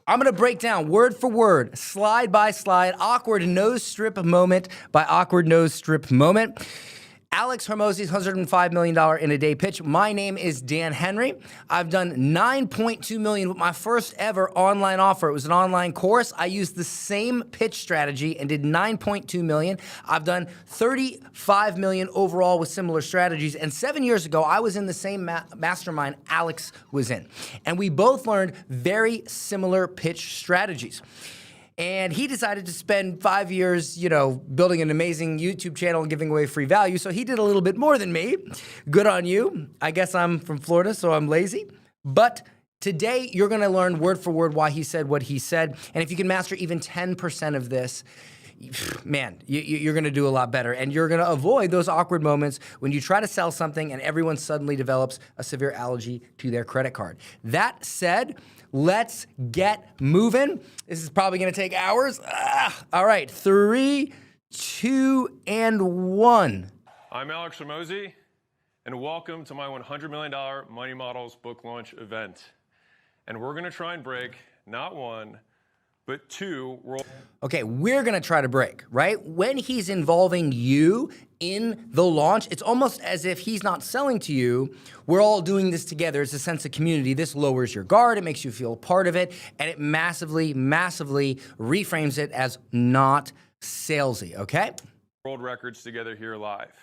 I'm gonna break down word for word, slide by slide, awkward nose strip moment by awkward nose strip moment. Alex Hormozi's $105 million in a day pitch. My name is Dan Henry. I've done $9.2 million with my first ever online offer. It was an online course. I used the same pitch strategy and did $9.2 million. I've done $35 million overall with similar strategies. And 7 years ago, I was in the same mastermind Alex was in. And we both learned very similar pitch strategies. And he decided to spend 5 years, building an amazing YouTube channel and giving away free value. So he did a little bit more than me. Good on you. I guess I'm from Florida, so I'm lazy. But today, you're going to learn word for word why he said what he said. And if you can master even 10% of this, man, you're going to do a lot better. And you're going to avoid those awkward moments when you try to sell something and everyone suddenly develops a severe allergy to their credit card. That said, let's get moving. This is probably going to take hours. All right, 3, 2, and 1. I'm Alex Hormozi, and welcome to my $100 million Money Models book launch event. And we're going to try and break not one, but two world. Okay, we're gonna try to break, right? When he's involving you in the launch, it's almost as if he's not selling to you. We're all doing this together. It's a sense of community. This lowers your guard. It makes you feel part of it. And it massively, massively reframes it as not salesy, okay? World records together here live.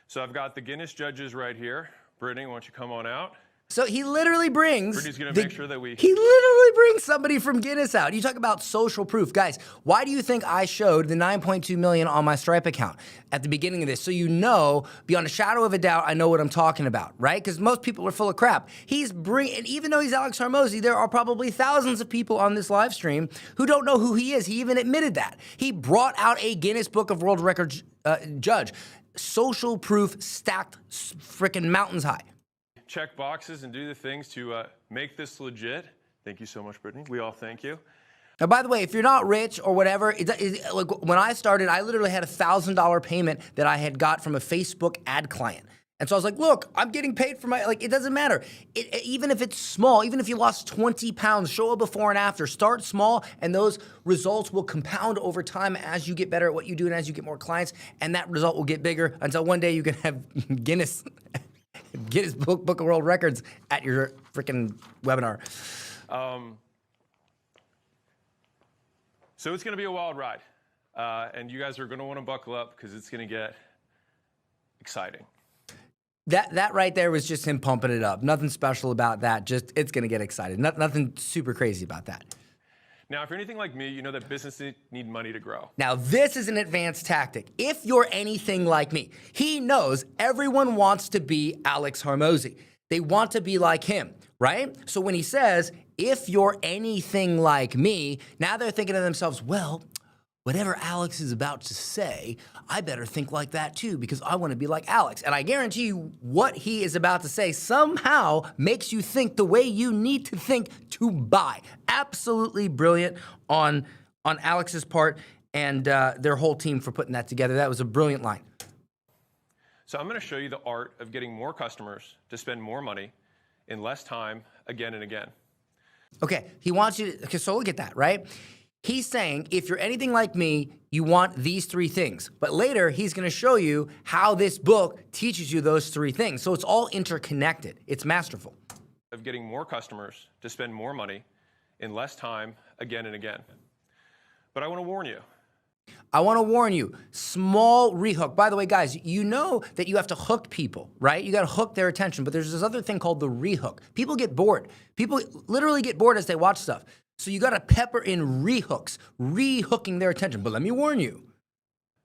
So I've got the Guinness judges right here. Brittany, why don't you come on out? So he literally brings... Brittany's gonna make sure that we... He literally brings somebody from Guinness out. You talk about social proof. Guys, why do you think I showed the 9.2 million on my Stripe account at the beginning of this? So you know, beyond a shadow of a doubt, I know what I'm talking about, right? Because most people are full of crap. And even though he's Alex Hormozi, there are probably thousands of people on this live stream who don't know who he is. He even admitted that. He brought out a Guinness Book of World Records judge. Social proof stacked freaking mountains high. Check boxes and do the things to make this legit. Thank you so much, Brittany. We all thank you. Now, by the way, if you're not rich or whatever, like when I started, I literally had a $1,000 payment that I had got from a Facebook ad client. And so I was like, look, I'm getting paid for my, it doesn't matter. Even if it's small, even if you lost 20 pounds, show a before and after. Start small, and those results will compound over time as you get better at what you do and as you get more clients, and that result will get bigger until one day you can have Guinness Book of World Records at your freaking webinar. So it's going to be a wild ride. And you guys are going to want to buckle up because it's going to get exciting. That right there was just him pumping it up. Nothing special about that. Just it's going to get excited. Nothing super crazy about that. Now, if you're anything like me, you know that businesses need money to grow. Now, this is an advanced tactic. If you're anything like me, he knows everyone wants to be Alex Hormozi. They want to be like him, right? So when he says, if you're anything like me, now they're thinking to themselves, well, whatever Alex is about to say, I better think like that too because I want to be like Alex. And I guarantee you what he is about to say somehow makes you think the way you need to think to buy. Absolutely brilliant on Alex's part and their whole team for putting that together. That was a brilliant line. So I'm going to show you the art of getting more customers to spend more money in less time again and again. Okay, he wants you to, okay, so look at that, right? He's saying, if you're anything like me, you want these 3 things. But later, he's going to show you how this book teaches you those 3 things. So it's all interconnected. It's masterful. Of getting more customers to spend more money in less time again and again. But I want to warn you. I want to warn you, small rehook. By the way, guys, you know that you have to hook people, right? You got to hook their attention. But there's this other thing called the rehook. People get bored. People literally get bored as they watch stuff. So you got to pepper in rehooks, rehooking their attention. But let me warn you.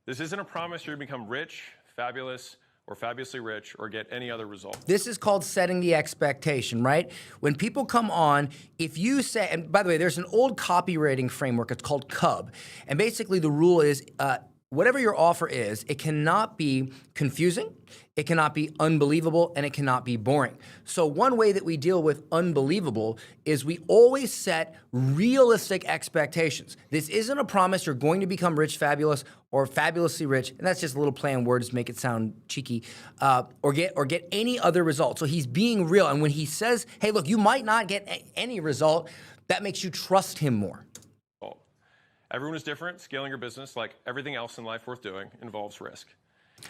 This isn't a promise you're going to become rich, fabulous, or fabulously rich, or get any other result. This is called setting the expectation, right? When people come on, if you say, and by the way, there's an old copywriting framework, it's called CUB. And basically the rule is whatever your offer is, it cannot be confusing, it cannot be unbelievable, and it cannot be boring. So one way that we deal with unbelievable is we always set realistic expectations. This isn't a promise you're going to become rich, fabulous, or fabulously rich, and that's just a little play on words to make it sound cheeky, or get any other result. So he's being real, and when he says, hey, look, you might not get any result, that makes you trust him more. Everyone is different. Scaling your business, like everything else in life worth doing, involves risk.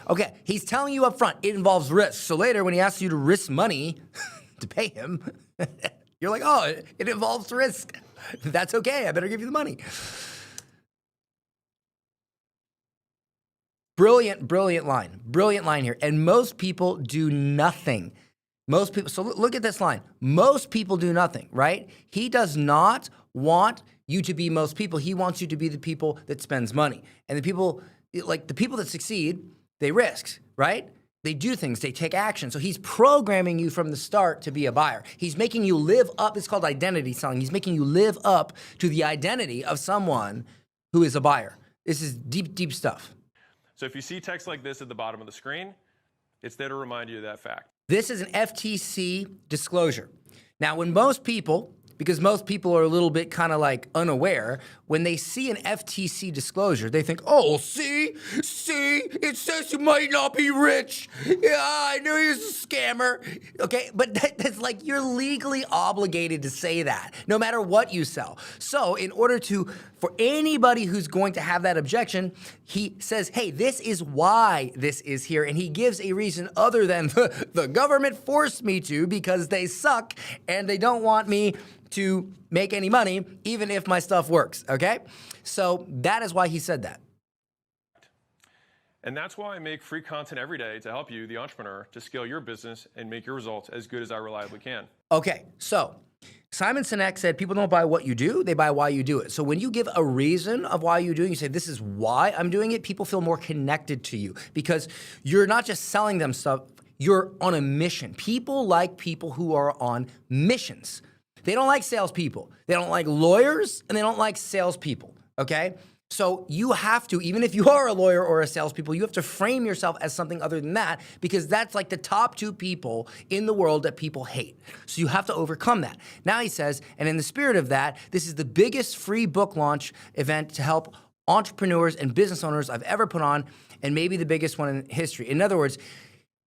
Okay, he's telling you up front, it involves risk. So later, when he asks you to risk money to pay him, you're like, oh, it involves risk. That's okay, I better give you the money. Brilliant, brilliant line here. And most people do nothing. Most people, so look at this line. Most people do nothing, right? He does not want you to be most people. He wants you to be the people that spends money. And the people that succeed, they risk, right? They do things, they take action. So he's programming you from the start to be a buyer. He's making you live up, it's called identity selling. He's making you live up to the identity of someone who is a buyer. This is deep, deep stuff. So if you see text like this at the bottom of the screen, it's there to remind you of that fact. This is an FTC disclosure. Now, when most people, because most people are a little bit kind of like unaware, when they see an FTC disclosure, they think, oh, see, it says you might not be rich. Yeah, I knew he was a scammer. Okay, but that's like you're legally obligated to say that, no matter what you sell. So in order for anybody who's going to have that objection, he says, hey, this is why this is here. And he gives a reason other than the government forced me to because they suck and they don't want me to make any money, even if my stuff works, okay? So that is why he said that. And that's why I make free content every day to help you, the entrepreneur, to scale your business and make your results as good as I reliably can. Okay, so Alex Hormozi said, people don't buy what you do, they buy why you do it. So when you give a reason of why you do it, you say, this is why I'm doing it, people feel more connected to you because you're not just selling them stuff, you're on a mission. People like people who are on missions. They don't like salespeople. They don't like lawyers, and they don't like salespeople, okay? So you have to, even if you are a lawyer or a salespeople, you have to frame yourself as something other than that because that's like the top two people in the world that people hate. So you have to overcome that. Now he says, and in the spirit of that, this is the biggest free book launch event to help entrepreneurs and business owners I've ever put on, and maybe the biggest one in history. In other words,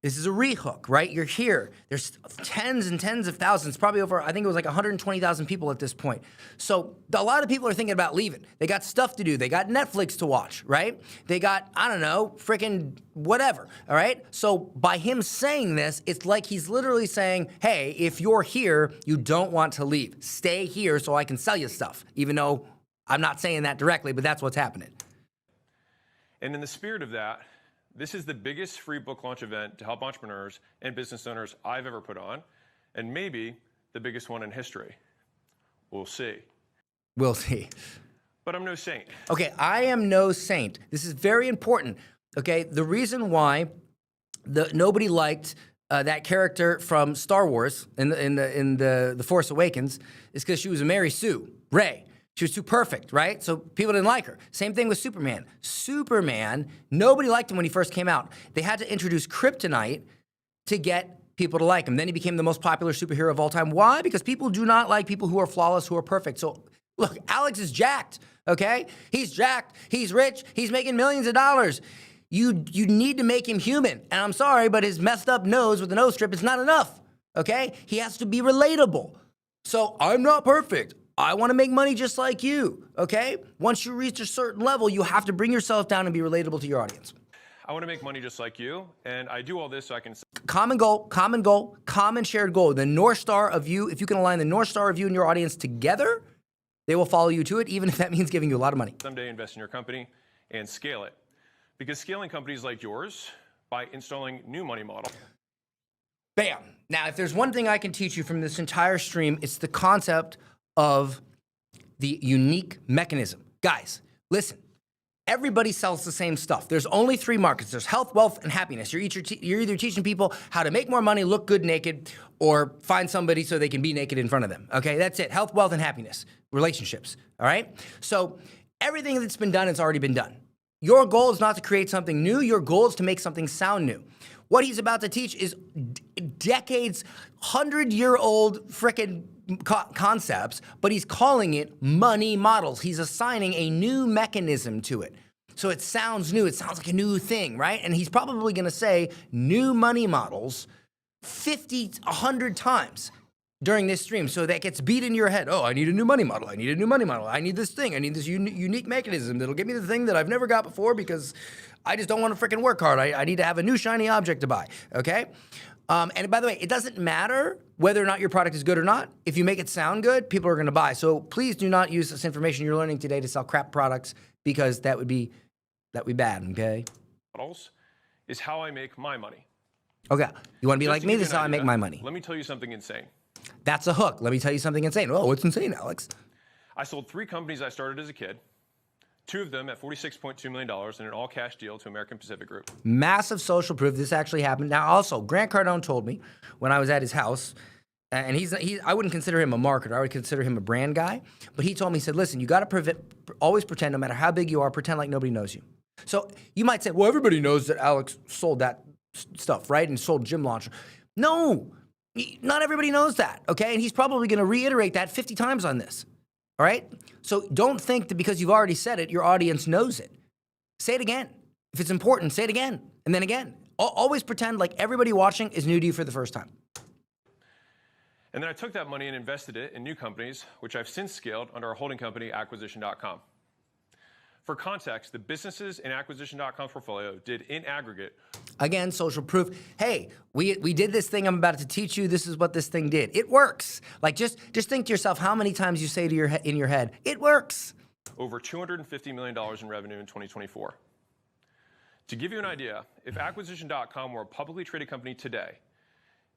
this is a rehook, right? You're here. There's tens and tens of thousands, probably over, I think it was like 120,000 people at this point. So a lot of people are thinking about leaving. They got stuff to do. They got Netflix to watch, right? They got, I don't know, freaking whatever, all right? So by him saying this, it's like he's literally saying, hey, if you're here, you don't want to leave. Stay here so I can sell you stuff, even though I'm not saying that directly, but that's what's happening. And in the spirit of that, this is the biggest free book launch event to help entrepreneurs and business owners I've ever put on, and maybe the biggest one in history. We'll see. We'll see. But I'm no saint. Okay, I am no saint. This is very important. Okay, the reason why nobody liked that character from Star Wars in the Force Awakens is because she was a Mary Sue, Rey. She was too perfect, right? So people didn't like her. Same thing with Superman. Superman, nobody liked him when he first came out. They had to introduce kryptonite to get people to like him. Then he became the most popular superhero of all time. Why? Because people do not like people who are flawless, who are perfect. So look, Alex is jacked, okay? He's jacked, he's rich, he's making millions of dollars. You need to make him human. And I'm sorry, but his messed up nose with the nose strip is not enough, okay? He has to be relatable. So I'm not perfect. I want to make money just like you, okay? Once you reach a certain level, you have to bring yourself down and be relatable to your audience. I want to make money just like you, and I do all this so I can... Common goal, common shared goal. The North Star of you, if you can align the North Star of you and your audience together, they will follow you to it, even if that means giving you a lot of money. Someday invest in your company and scale it. Because scaling companies like yours by installing new money model. Bam. Now, if there's one thing I can teach you from this entire stream, it's the concept of the unique mechanism. Guys, listen, everybody sells the same stuff. There's only three markets. There's health, wealth, and happiness. You're either teaching people how to make more money, look good naked, or find somebody so they can be naked in front of them, okay? That's it, health, wealth, and happiness, relationships, all right? So everything that's been done has already been done. Your goal is not to create something new. Your goal is to make something sound new. What he's about to teach is decades, 100-year-old frickin' concepts, but he's calling it money models. He's assigning a new mechanism to it. So it sounds new. It sounds like a new thing, right? And he's probably going to say new money models 50, 100 times during this stream. So that gets beat into your head. Oh, I need a new money model. I need a new money model. I need this thing. I need this unique mechanism that'll give me the thing that I've never got before because I just don't want to freaking work hard. I need to have a new shiny object to buy, okay? And by the way, it doesn't matter whether or not your product is good or not. If you make it sound good, people are going to buy. So please do not use this information you're learning today to sell crap products because that would be bad, okay? Models is how I make my money. Okay, you want to be Just like to me? give you This is an how I make idea, my money. Let me tell you something insane. That's a hook. Let me tell you something insane. Oh, what's insane, Alex? I sold 3 companies I started as a kid, 2 of them at $46.2 million in an all-cash deal to American Pacific Group. Massive social proof. This actually happened. Now, also, Grant Cardone told me when I was at his house, and I wouldn't consider him a marketer. I would consider him a brand guy. But he told me, he said, listen, you got to always pretend, no matter how big you are, pretend like nobody knows you. So you might say, well, everybody knows that Alex sold that stuff, right? And sold Gym Launcher. No, not everybody knows that, okay? And he's probably going to reiterate that 50 times on this, all right? So don't think that because you've already said it, your audience knows it. Say it again. If it's important, say it again, and then again. Always pretend like everybody watching is new to you for the first time. And then I took that money and invested it in new companies, which I've since scaled under our holding company, @aqquisition.com. For context, the businesses in @aqquisition.com's portfolio did in aggregate. Again, social proof. Hey, we did this thing I'm about to teach you. This is what this thing did. It works. Like just think to yourself how many times you say to in your head, it works. Over $250 million in revenue in 2024. To give you an idea, if @aqquisition.com were a publicly traded company today,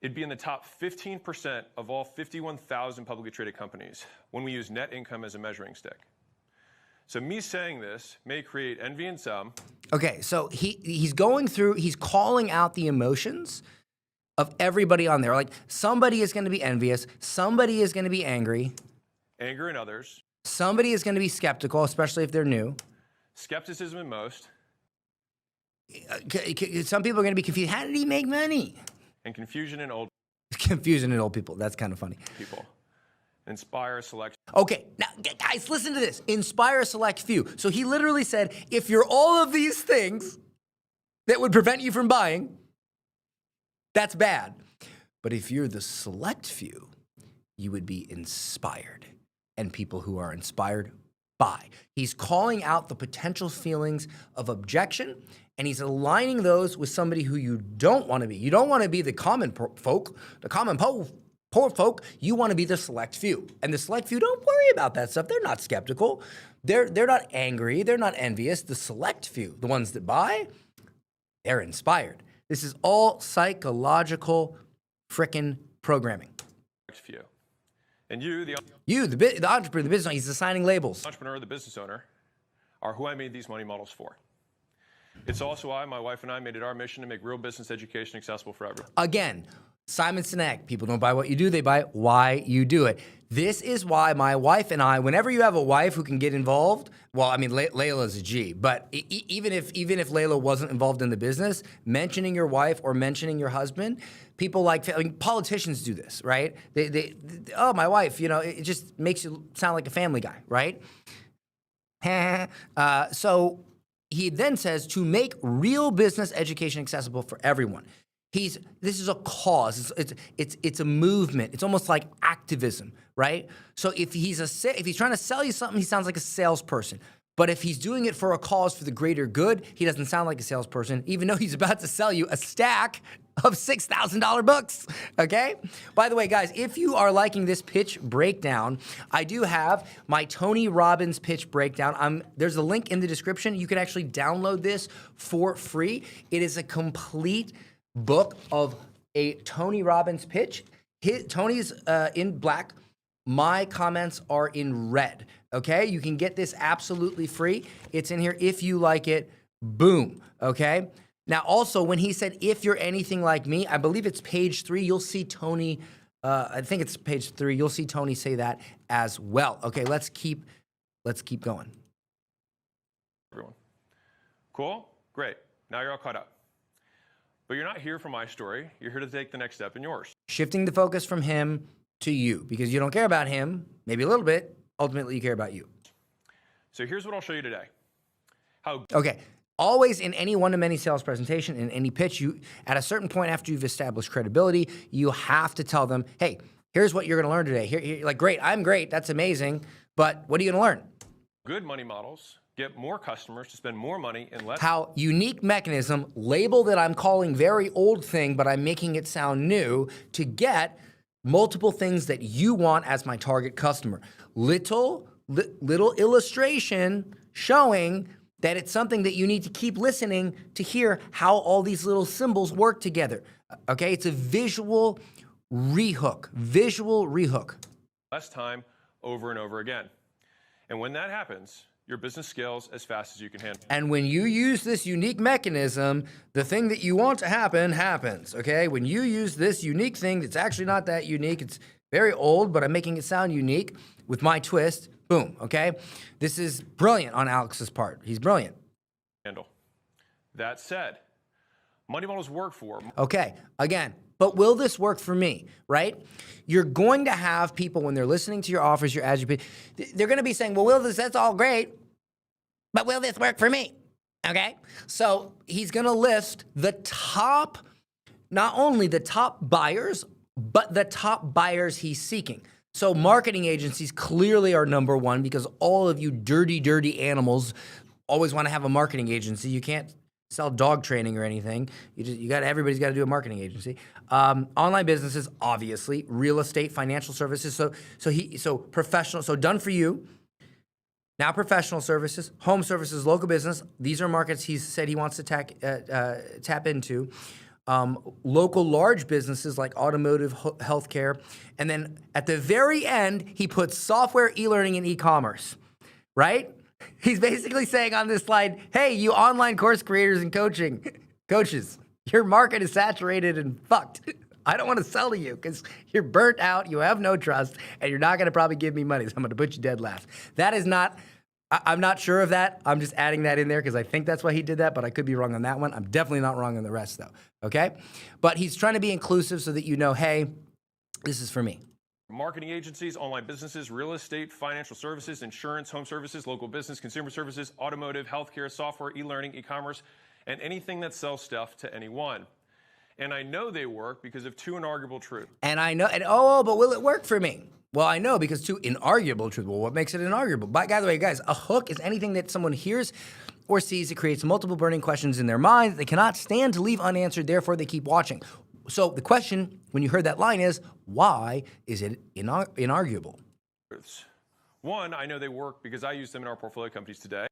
it'd be in the top 15% of all 51,000 publicly traded companies when we use net income as a measuring stick. So me saying this may create envy in some. Okay, so he's calling out the emotions of everybody on there. Like somebody is going to be envious, somebody is going to be angry. Anger in others. Somebody is going to be skeptical, especially if they're new. Skepticism in most. Some people are going to be confused. How did he make money? And confusion in old Confusion in old people. That's kind of funny. people. Inspire, select. Okay, now guys, listen to this. Inspire a select few. So he literally said, if you're all of these things that would prevent you from buying, that's bad. But if you're the select few, you would be inspired. And people who are inspired buy. He's calling out the potential feelings of objection, and he's aligning those with somebody who you don't want to be. You don't want to be the common folk, poor folk. You want to be the select few. And the select few, don't worry about that stuff. They're not skeptical. They're not angry. They're not envious. The select few, the ones that buy, they're inspired. This is all psychological frickin' programming. Few. And you, the entrepreneur, the business owner, he's assigning labels. entrepreneur, the business owner, are who I made these money models for. It's also why my wife and I made it our mission to make real business education accessible for everyone. Again, Simon Sinek, people don't buy what you do, they buy why you do it. This is why my wife and I, whenever you have a wife who can get involved, well, I mean, Layla's a G, but even if Layla wasn't involved in the business, mentioning your wife or mentioning your husband, people politicians do this, right? Oh, my wife, it just makes you sound like a family guy, right? So he then says to make real business education accessible for everyone. This is a cause. It's a movement. It's almost like activism, right? So if he's trying to sell you something, he sounds like a salesperson. But if he's doing it for a cause for the greater good, he doesn't sound like a salesperson, even though he's about to sell you a stack of $6,000 books, okay? By the way, guys, if you are liking this pitch breakdown, I do have my Tony Robbins pitch breakdown. There's a link in the description. You can actually download this for free. It is a complete book of a Tony Robbins pitch. Tony's in black. My comments are in red, okay? You can get this absolutely free. It's in here. If you like it, boom, okay? Now, also, when he said, if you're anything like me, I believe it's page 3. You'll see Tony, I think it's page 3. You'll see Tony say that as well. Okay, let's keep going. Everyone. Cool? Great. Now you're all caught up. But you're not here for my story. You're here to take the next step in yours. Shifting the focus from him to you because you don't care about him, maybe a little bit. Ultimately, you care about you. So here's what I'll show you today. Okay. Always in any one-to-many sales presentation, in any pitch, you at a certain point after you've established credibility, you have to tell them, hey, here's what you're going to learn today. Here, like, great, I'm great, that's amazing, but what are you going to learn? Good money models get more customers to spend more money in less. How unique mechanism, label that I'm calling very old thing, but I'm making it sound new to get multiple things that you want as my target customer. Little illustration showing that it's something that you need to keep listening to hear how all these little symbols work together. Okay, it's a visual rehook, Less time over and over again. And when that happens, your business scales as fast as you can handle. And when you use this unique mechanism, the thing that you want to happen happens, okay? When you use this unique thing that's actually not that unique, it's very old, but I'm making it sound unique with my twist, boom, okay? This is brilliant on Alex's part. He's brilliant. Handle. That said, money models work for. Okay, again, but will this work for me, right? You're going to have people when they're listening to your offers, your ads, they're going to be saying, well, will this, that's all great, but will this work for me? Okay, so he's going to list the top, not only the top buyers, but the top buyers he's seeking. So marketing agencies clearly are number one because all of you dirty animals always want to have a marketing agency. You can't sell dog training or anything. Everybody's got to do a marketing agency. Online businesses, obviously, real estate, financial services. So professional. So done for you. Now professional services, home services, local business. These are markets he's said he wants to tap into. Local large businesses like automotive, healthcare. And then at the very end, he puts software, e-learning, and e-commerce, right? He's basically saying on this slide, hey, you online course creators and coaches, your market is saturated and fucked. I don't want to sell to you because you're burnt out, you have no trust, and you're not going to probably give me money, so I'm going to put you dead last. That is not, I'm not sure of that. I'm just adding that in there because I think that's why he did that, but I could be wrong on that one. I'm definitely not wrong on the rest, though, okay? But he's trying to be inclusive so that you know, hey, this is for me. Marketing agencies, online businesses, real estate, financial services, insurance, home services, local business, consumer services, automotive, healthcare, software, e-learning, e-commerce, and anything that sells stuff to anyone. And I know they work because of two inarguable truths. And I know, but will it work for me? Well, I know because two inarguable truths. Well, what makes it inarguable? By the way, guys, a hook is anything that someone hears or sees. It creates multiple burning questions in their mind they cannot stand to leave unanswered, therefore they keep watching. So the question, when you heard that line is, why is it inarguable? One, I know they work because I use them in our portfolio companies today.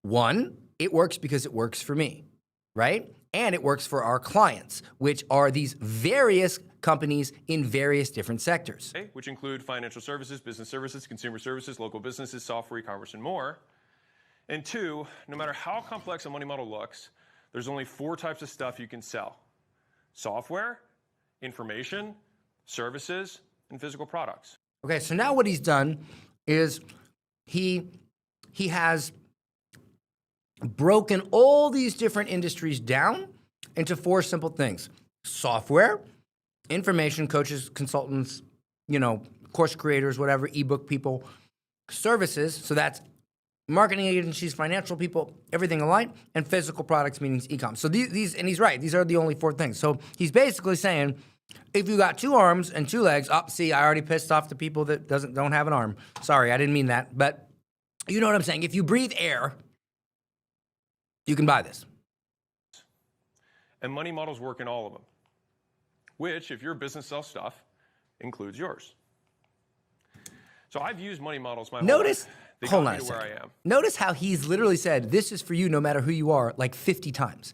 One, it works because it works for me, right? And it works for our clients, which are these various companies in various different sectors. Which include financial services, business services, consumer services, local businesses, software, e-commerce, and more. And two, no matter how complex a money model looks, there's only 4 types of stuff you can sell. Software, information, services, and physical products. Okay, so now what he's done is he has broken all these different industries down into 4 simple things. Software, information, coaches, consultants, course creators, whatever, ebook people, services, so that's marketing agencies, financial people, everything aligned, and physical products, meaning e-com. So these, and he's right, these are the only 4 things. So he's basically saying, if you got 2 arms and 2 legs, see, I already pissed off the people that don't have an arm. Sorry, I didn't mean that, but you know what I'm saying. If you breathe air, you can buy this. And money models work in all of them, which, if your business sells stuff, includes yours. So I've used money models my whole life. They got me to where I am. Notice how he's literally said, this is for you no matter who you are, like 50 times.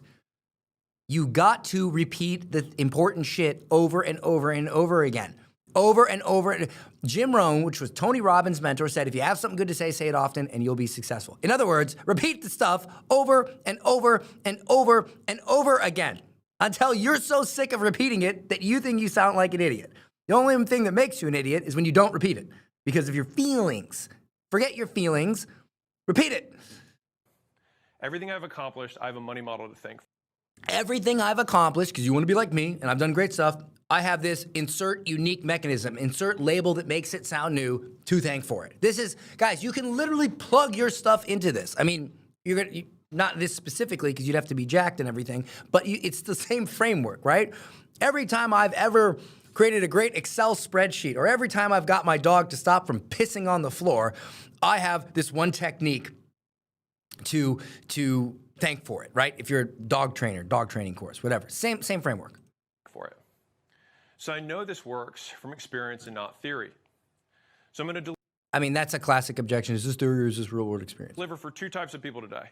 You got to repeat the important shit over and over and over again. Over and over. Jim Rohn, which was Tony Robbins' mentor, said, if you have something good to say it often and you'll be successful. In other words, repeat the stuff over and over and over and over again until you're so sick of repeating it that you think you sound like an idiot. The only thing that makes you an idiot is when you don't repeat it because of your feelings. Forget your feelings. Repeat it. Everything I've accomplished, I have a money model to thank for. Everything I've accomplished, because you want to be like me, and I've done great stuff, I have this insert unique mechanism, insert label that makes it sound new to thank for it. This is, guys, you can literally plug your stuff into this. I mean, not this specifically because you'd have to be jacked and everything, but it's the same framework, right? Every time I've ever created a great Excel spreadsheet, or every time I've got my dog to stop from pissing on the floor, I have this one technique to thank for it, right? If you're a dog trainer, dog training course, whatever, same framework. For it. So I know this works from experience and not theory. So I'm going to I mean, that's a classic objection. Is this theory or is this real world experience? deliver for two types of people today.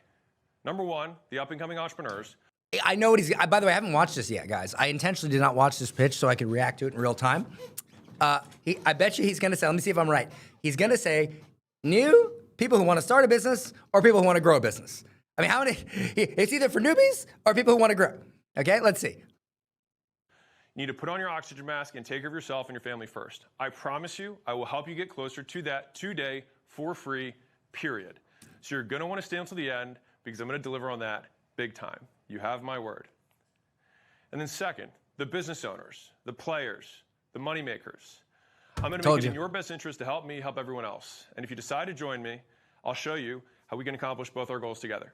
Number one, the up-and-coming entrepreneurs. I know what he's, by the way, I haven't watched this yet, guys. I intentionally did not watch this pitch so I could react to it in real time. I bet you he's going to say, let me see if I'm right. He's going to say, new people who want to start a business or people who want to grow a business. I mean, how many, it's either for newbies or people who want to grow. Okay, let's see. You need to put on your oxygen mask and take care of yourself and your family first. I promise you, I will help you get closer to that today for free, period. So you're going to want to stay until the end because I'm going to deliver on that big time. You have my word. And then second, the business owners, the players, the money makers. I'm going to make it in your best interest to help me help everyone else. And if you decide to join me, I'll show you how we can accomplish both our goals together.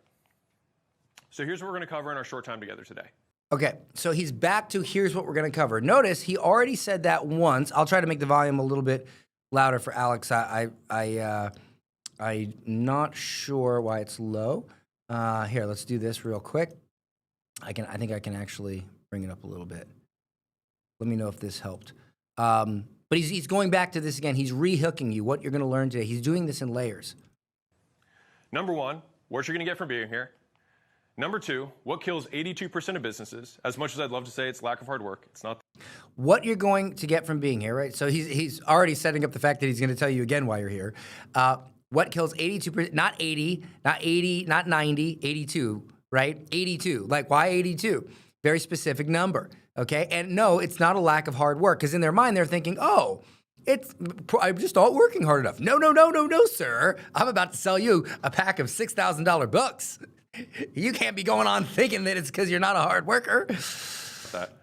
So here's what we're going to cover in our short time together today. Okay, so he's back to here's what we're going to cover. Notice he already said that once. I'll try to make the volume a little bit louder for Alex. I'm not sure why it's low. Here, let's do this real quick. I think I can actually bring it up a little bit. Let me know if this helped. But he's going back to this again. He's re-hooking you, what you're going to learn today. He's doing this in layers. Number one, what you're going to get from being here. Number two, what kills 82% of businesses? As much as I'd love to say it's lack of hard work, it's not. What you're going to get from being here, right? So he's already setting up the fact that he's going to tell you again why you're here. What kills 82%, not 80, not 80, not 90, 82, right? 82. Like, why 82? Very specific number, okay? And no, it's not a lack of hard work, because in their mind, they're thinking, oh, I'm just not working hard enough. No, sir. I'm about to sell you a pack of $6,000 books. You can't be going on thinking that it's because you're not a hard worker. That.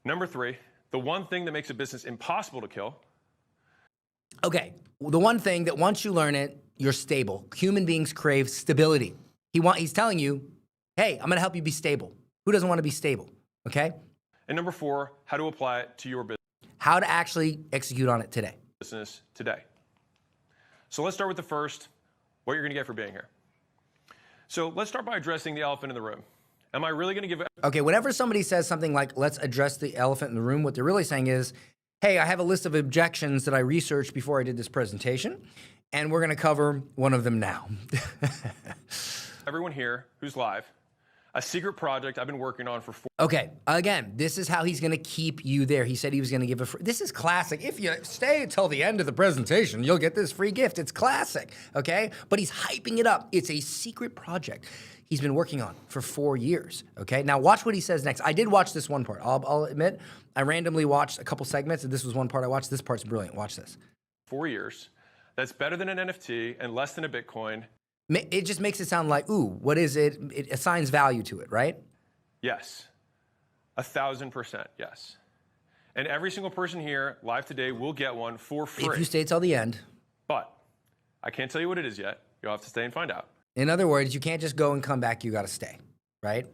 Number three, the one thing that makes a business impossible to kill. Okay, the one thing that once you learn it, you're stable. Human beings crave stability. He's telling you, hey, I'm going to help you be stable. Who doesn't want to be stable, okay? And number four, how to apply it to your business. How to actually execute on it today. Business today. So let's start with the first, what you're going to get for being here. So let's start by addressing the elephant in the room. Am I really going to give... Okay, whenever somebody says something like, let's address the elephant in the room, what they're really saying is, hey, I have a list of objections that I researched before I did this presentation, and we're going to cover one of them now. Everyone here who's live, a secret project I've been working on for 4 Okay, again, this is how he's going to keep you there. He said he was going to give a free... This is classic. If you stay until the end of the presentation, you'll get this free gift. It's classic, okay? But he's hyping it up. It's a secret project he's been working on for 4 years, okay? Now, watch what he says next. I did watch this one part. I'll admit, I randomly watched a couple segments, and this was one part I watched. This part's brilliant. Watch this. 4 years. That's better than an NFT and less than a Bitcoin. It just makes it sound like, ooh, what is it? It assigns value to it, right? Yes. 1,000%, yes. And every single person here live today will get one for free. If you stay till the end. But I can't tell you what it is yet. You'll have to stay and find out. In other words, you can't just go and come back. You got to stay, right?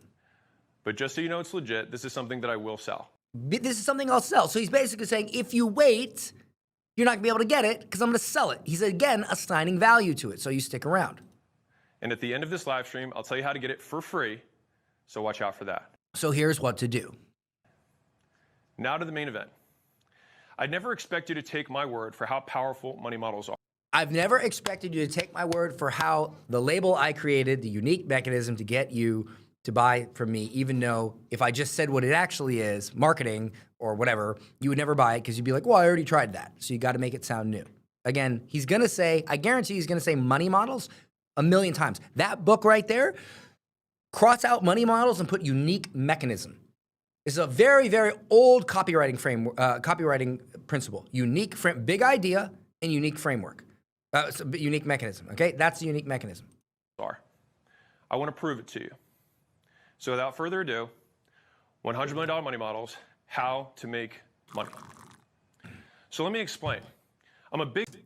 But just so you know it's legit, this is something that I will sell. This is something I'll sell. So he's basically saying, if you wait, you're not going to be able to get it because I'm going to sell it. He's, again, assigning value to it, so you stick around. And at the end of this live stream, I'll tell you how to get it for free, so watch out for that. So here's what to do. Now to the main event. I'd never expect you to take my word for how powerful money models are. I've never expected you to take my word for how the label I created, the unique mechanism to get you to buy from me, even though if I just said what it actually is, marketing or whatever, you would never buy it because you'd be like, well, I already tried that. So you got to make it sound new. Again, he's going to say, I guarantee he's going to say money models 1,000,000 times. That book right there, cross out money models and put unique mechanism. It's a very, very old copywriting framework, copywriting principle. Unique, big idea and unique framework, unique mechanism. Okay, that's the unique mechanism. I want to prove it to you. So without further ado, $100 million money models, how to make money. So let me explain.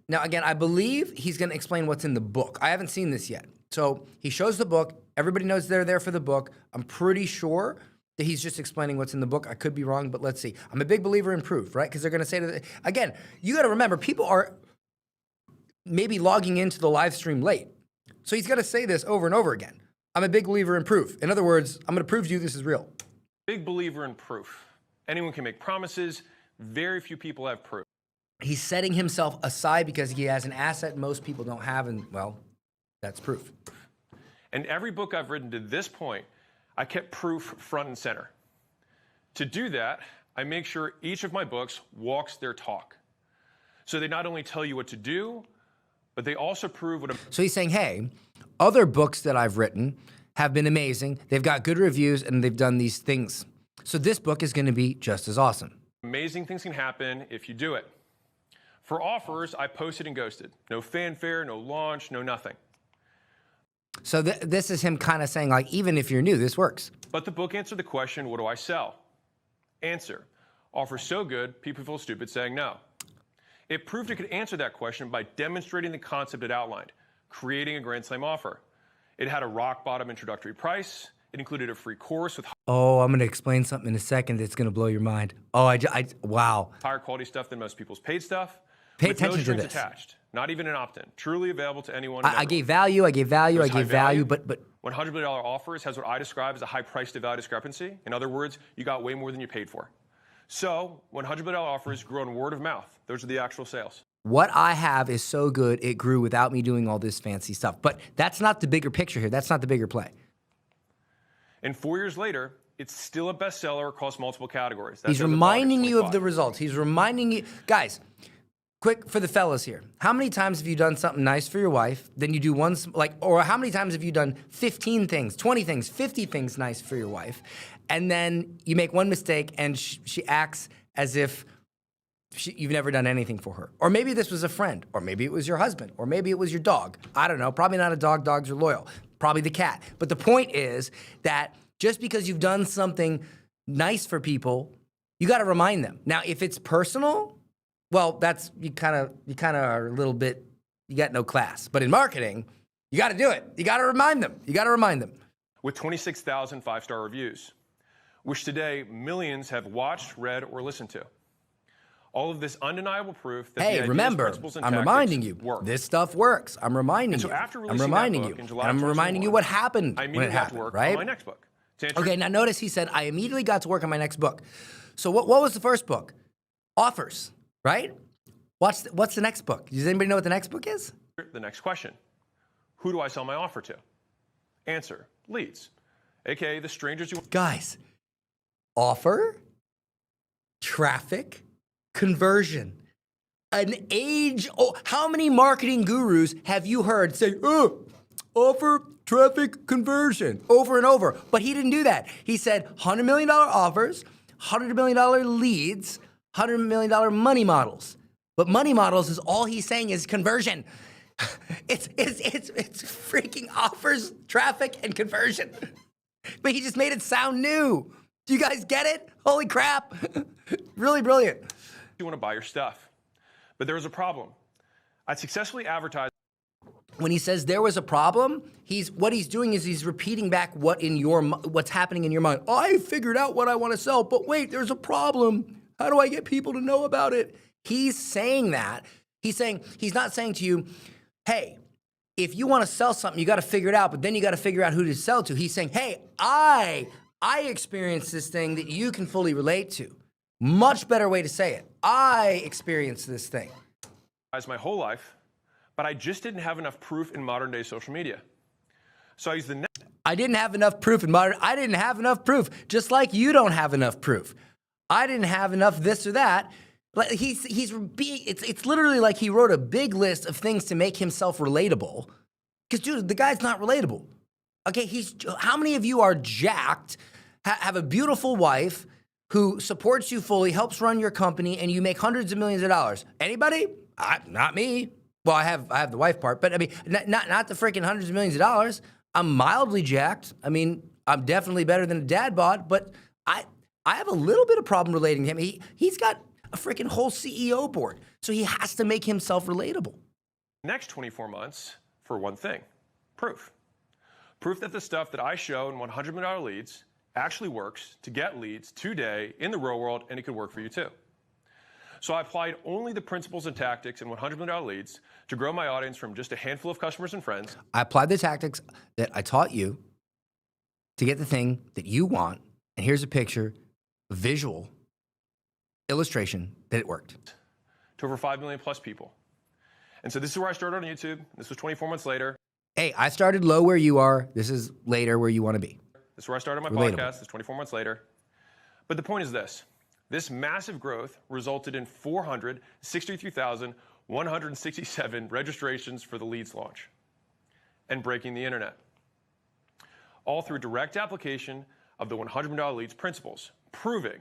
Now, again, I believe he's going to explain what's in the book. I haven't seen this yet. So he shows the book. Everybody knows they're there for the book. I'm pretty sure that he's just explaining what's in the book. I could be wrong, but let's see. I'm a big believer in proof, right? Because they're going to say to the, again, you got to remember, people are maybe logging into the live stream late. So he's got to say this over and over again. I'm a big believer in proof. In other words, I'm going to prove to you this is real. Big believer in proof. Anyone can make promises. Very few people have proof. He's setting himself aside because he has an asset most people don't have, and, well, that's proof. And every book I've written to this point, I kept proof front and center. To do that, I make sure each of my books walks their talk. So they not only tell you what to do, but they also prove what... So he's saying, hey, other books that I've written have been amazing. They've got good reviews, and they've done these things. So this book is going to be just as awesome. Amazing things can happen if you do it. For offers, I posted and ghosted. No fanfare, no launch, no nothing. So this is him kind of saying, like, even if you're new, this works. But the book answered the question, what do I sell? Answer, offer so good, people feel stupid saying no. It proved it could answer that question by demonstrating the concept it outlined, creating a Grand Slam offer. It had a rock bottom introductory price. It included a free course with... Oh, I'm going to explain something in a second that's going to blow your mind. Oh, wow. Higher quality stuff than most people's paid stuff. Pay with attention no strings to this. Attached. Not even an opt-in. Truly available to anyone. I gave value, but $100 million offers has what I describe as a high price to value discrepancy. In other words, you got way more than you paid for. So $100 million offers grew on word of mouth. Those are the actual sales. What I have is so good, it grew without me doing all this fancy stuff. But that's not the bigger picture here. That's not the bigger play. And 4 years later, it's still a bestseller across multiple categories. He's reminding you of the results. He's reminding you, guys, quick for the fellas here. How many times have you done something nice for your wife, then you do one, or how many times have you done 15 things, 20 things, 50 things nice for your wife, and then you make one mistake and she acts as if you've never done anything for her? Or maybe this was a friend, or maybe it was your husband, or maybe it was your dog. I don't know, probably not a dog, dogs are loyal. Probably the cat. But the point is that just because you've done something nice for people, you got to remind them. Now, if it's personal, well, that's, you kind of are a little bit, you got no class. But in marketing, you got to do it. You got to remind them. You got to remind them. With 26,000 five-star reviews, which today millions have watched, read, or listened to. All of this undeniable proof that hey, remember, I'm reminding you, work. This stuff works. I'm reminding so you. After I'm reminding you. And I'm reminding you what happened I when it immediately got to happened, work right? on my next book. Okay, now notice he said, I immediately got to work on my next book. So what was the first book? Offers, right? What's the next book? Does anybody know what the next book is? The next question, who do I sell my offer to? Answer, leads, AKA the strangers you... Guys, offer, traffic, conversion. An age, how many marketing gurus have you heard say, offer, traffic, conversion, over and over? But he didn't do that. He said $100 million offers, $100 million leads, $100 million money models. But money models is all he's saying is conversion. It's freaking offers, traffic, and conversion. But he just made it sound new. Do you guys get it? Holy crap. Really brilliant. You want to buy your stuff. But there was a problem. I successfully advertised. When he says there was a problem, what he's doing is he's repeating back what's happening in your mind. I figured out what I want to sell, but wait, there's a problem. How do I get people to know about it? He's saying that. He's not saying to you, hey, if you want to sell something, you got to figure it out, but then you got to figure out who to sell to. He's saying, hey, I experienced this thing that you can fully relate to. Much better way to say it. I experienced this thing. As my whole life, but I just didn't have enough proof in modern day social media. So I used the next. I didn't have enough proof I didn't have enough proof, just like you don't have enough proof. I didn't have enough this or that. It's literally like he wrote a big list of things to make himself relatable. Because, dude, the guy's not relatable. Okay, how many of you are jacked, have a beautiful wife who supports you fully, helps run your company, and you make hundreds of millions of dollars? Anybody? Not me. Well, I have the wife part, but I mean, not the freaking hundreds of millions of dollars. I'm mildly jacked. I mean, I'm definitely better than a dad bod, but I have a little bit of problem relating to him. He's got a freaking whole CEO board, so he has to make himself relatable. Next 24 months for one thing, proof. Proof that the stuff that I show in $100 million leads actually works to get leads today in the real world, and it could work for you too. So I applied only the principles and tactics in $100 million leads to grow my audience from just a handful of customers and friends. I applied the tactics that I taught you to get the thing that you want, and here's a picture, a visual illustration that it worked. To over 5 million plus people. And so this is where I started on YouTube. This was 24 months later. Hey, I started low where you are. This is later where you want to be. This is where I started my Relatable. podcast. This is 24 months later. But the point is this. This massive growth resulted in 463,167 registrations for the leads launch and breaking the internet. All through direct application of the $100 million leads principles, proving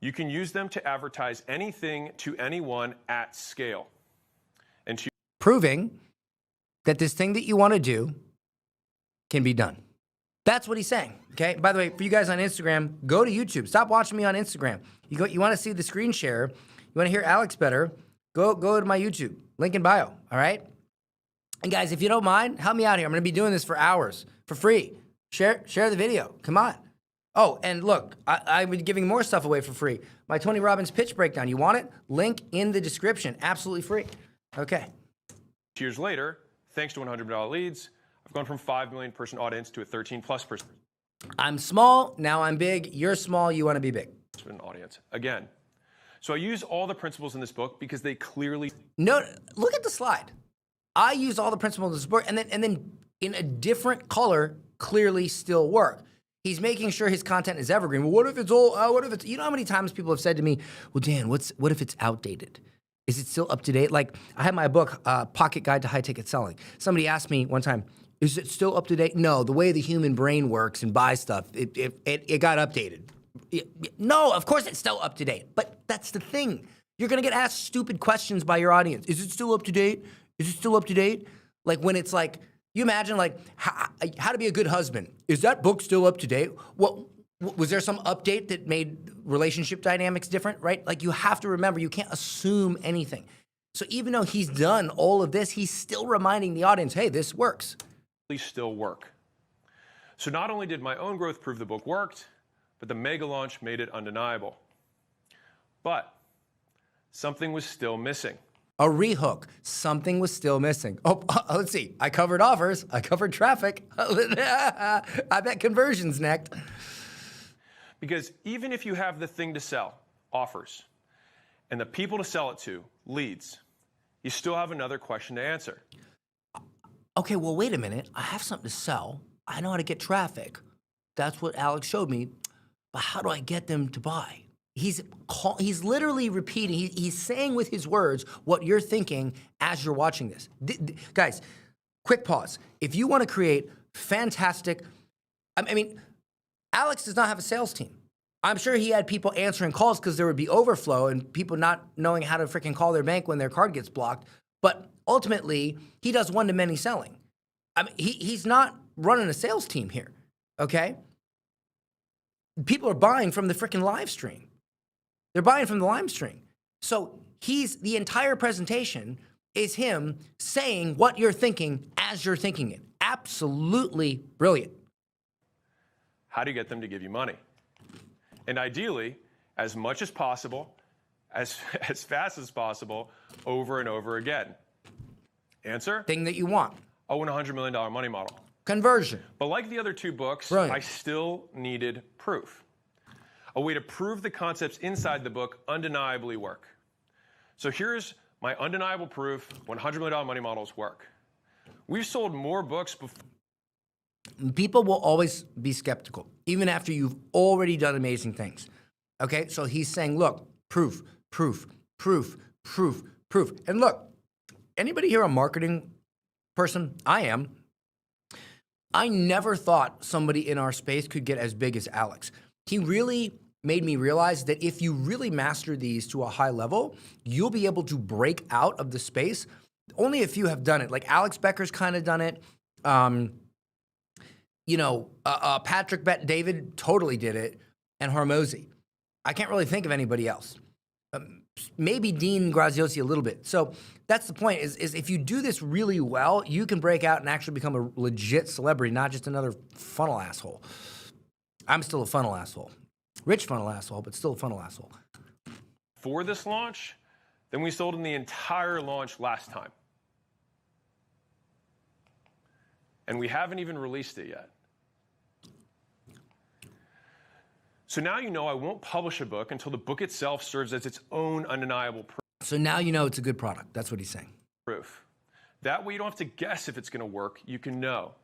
you can use them to advertise anything to anyone at scale. And proving that this thing that you want to do can be done. That's what he's saying, okay? By the way, for you guys on Instagram, go to YouTube. Stop watching me on Instagram. You want to see the screen share, you want to hear Alex better, go to my YouTube, link in bio, all right? And guys, if you don't mind, help me out here. I'm going to be doing this for hours, for free. Share the video, come on. Oh, and look, I've been giving more stuff away for free. My Tony Robbins pitch breakdown, you want it? Link in the description, absolutely free. Okay. years later, thanks to $100 million leads, I've gone from 5 million person audience to a 13+ person. I'm small, now I'm big. You're small, you want to be big. Audience again. So I use all the principles in this book because they clearly. No, look at the slide. I use all the principles in this book, and then in a different color, clearly still work. He's making sure his content is evergreen. Well, what if it's old? What if it's? You know how many times people have said to me, "Well, Dan, what if it's outdated? Is it still up to date?" Like I had my book, Pocket Guide to High Ticket Selling. Somebody asked me one time, "Is it still up to date?" No, the way the human brain works and buys stuff, it got updated. No, of course it's still up to date. But that's the thing. You're gonna get asked stupid questions by your audience. Is it still up to date? Is it still up to date? Like when it's like, you imagine like how to be a good husband. Is that book still up to date? What was there some update that made relationship dynamics different, right? Like you have to remember, you can't assume anything. So even though he's done all of this, he's still reminding the audience, hey, this works. Still work. So not only did my own growth prove the book worked, but the mega launch made it undeniable. But something was still missing. A rehook. Something was still missing. Oh, let's see. I covered offers. I covered traffic. I bet conversion's next. Because even if you have the thing to sell, offers, and the people to sell it to, leads, you still have another question to answer. Okay, well, wait a minute. I have something to sell. I know how to get traffic. That's what Alex showed me. But how do I get them to buy? He's literally repeating. He's saying with his words what you're thinking as you're watching this. Guys, quick pause. If you want to create fantastic, I mean, Alex does not have a sales team. I'm sure he had people answering calls because there would be overflow and people not knowing how to freaking call their bank when their card gets blocked. But ultimately, he does one-to-many selling. I mean, he's not running a sales team here, okay? People are buying from the freaking live stream. They're buying from the live stream. So the entire presentation is him saying what you're thinking as you're thinking it. Absolutely brilliant. How do you get them to give you money? And ideally, as much as possible, as fast as possible, over and over again. Answer? Thing that you want. Oh, and $100 million money model. Conversion. But like the other two books, Brilliant. I still needed proof. A way to prove the concepts inside the book undeniably work. So here's my undeniable proof $100 million money models work. We've sold more books before. People will always be skeptical, even after you've already done amazing things. Okay, so he's saying, look, proof, proof, proof, proof, proof. And look, anybody here a marketing person? I am. I never thought somebody in our space could get as big as Alex. He really made me realize that if you really master these to a high level, you'll be able to break out of the space. Only a few have done it. Like Alex Becker's kind of done it. Patrick Bet David totally did it, and Hormozi. I can't really think of anybody else. Maybe Dean Graziosi a little bit. So that's the point, is if you do this really well, you can break out and actually become a legit celebrity, not just another funnel asshole. I'm still a funnel asshole. Rich funnel asshole, but still a funnel asshole. For this launch than we sold in the entire launch last time. And we haven't even released it yet. So now you know I won't publish a book until the book itself serves as its own undeniable proof. So now you know it's a good product. That's what he's saying. That way you don't have to guess if it's going to work. You can know.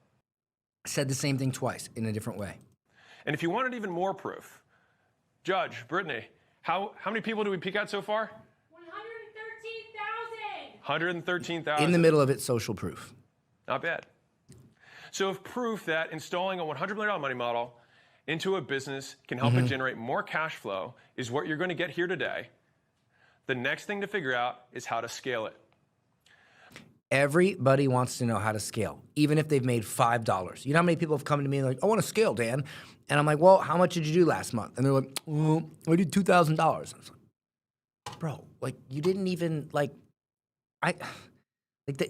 I said the same thing twice in a different way. And if you wanted even more proof, Judge, Brittany, how many people do we peek at so far? 113,000. 113,000. In the middle of it, social proof. Not bad. So if proof that installing a $100 million money model into a business can help it generate more cash flow is what you're going to get here today, the next thing to figure out is how to scale it. Everybody wants to know how to scale, even if they've made $5. You know how many people have come to me and they're like, I want to scale, Dan. And I'm like, well, how much did you do last month? And they're like, oh, I did $2,000. I was like, bro, like you didn't even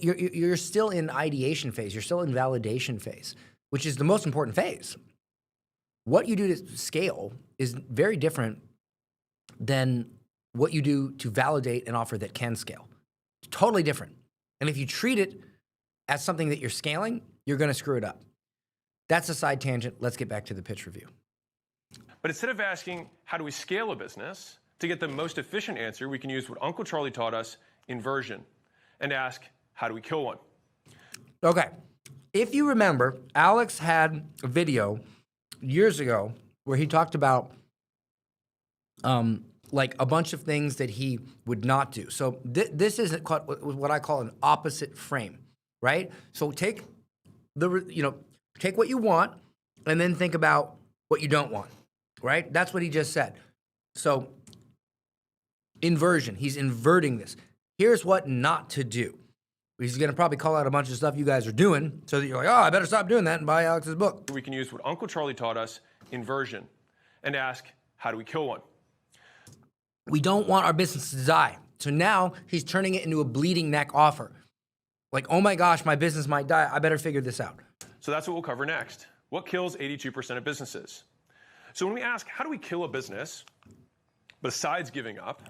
you're still in ideation phase. You're still in validation phase, which is the most important phase. What you do to scale is very different than what you do to validate an offer that can scale. Totally different. And if you treat it as something that you're scaling, you're going to screw it up. That's a side tangent. Let's get back to the pitch review. But instead of asking, how do we scale a business, to get the most efficient answer, we can use what Uncle Charlie taught us, inversion, and ask, how do we kill one? Okay. If you remember, Alex had a video years ago where he talked about like a bunch of things that he would not do. So this is what I call an opposite frame, right? So take what you want and then think about what you don't want, right? That's what he just said. So inversion, he's inverting this. Here's what not to do. He's going to probably call out a bunch of stuff you guys are doing so that you're like, oh, I better stop doing that and buy Alex's book. We can use what Uncle Charlie taught us, inversion, and ask, how do we kill one? We don't want our business to die. So now he's turning it into a bleeding neck offer. Like, oh my gosh, my business might die. I better figure this out. So that's what we'll cover next. What kills 82% of businesses? So when we ask, how do we kill a business besides giving up?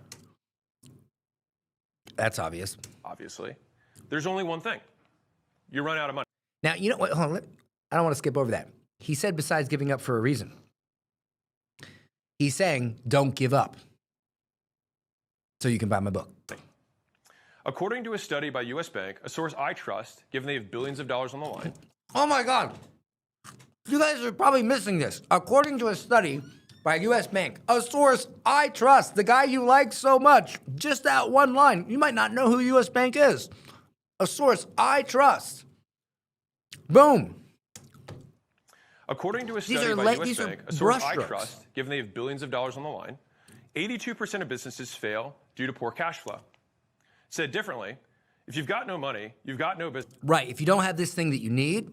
That's obvious. Obviously. There's only one thing. You run out of money. Now, you know what? Hold on. I don't want to skip over that. He said besides giving up for a reason. He's saying don't give up so you can buy my book. According to a study by U.S. Bank, a source I trust, given they have billions of dollars on the line. Oh my God. You guys are probably missing this. According to a study by U.S. Bank, a source I trust, the guy you like so much, just that one line. You might not know who U.S. Bank is. A source I trust. Boom. According to a study by U.S. Bank, a source I trust, given they have billions of dollars on the line, 82% of businesses fail due to poor cash flow. Said differently, if you've got no money, you've got no business. Right. If you don't have this thing that you need,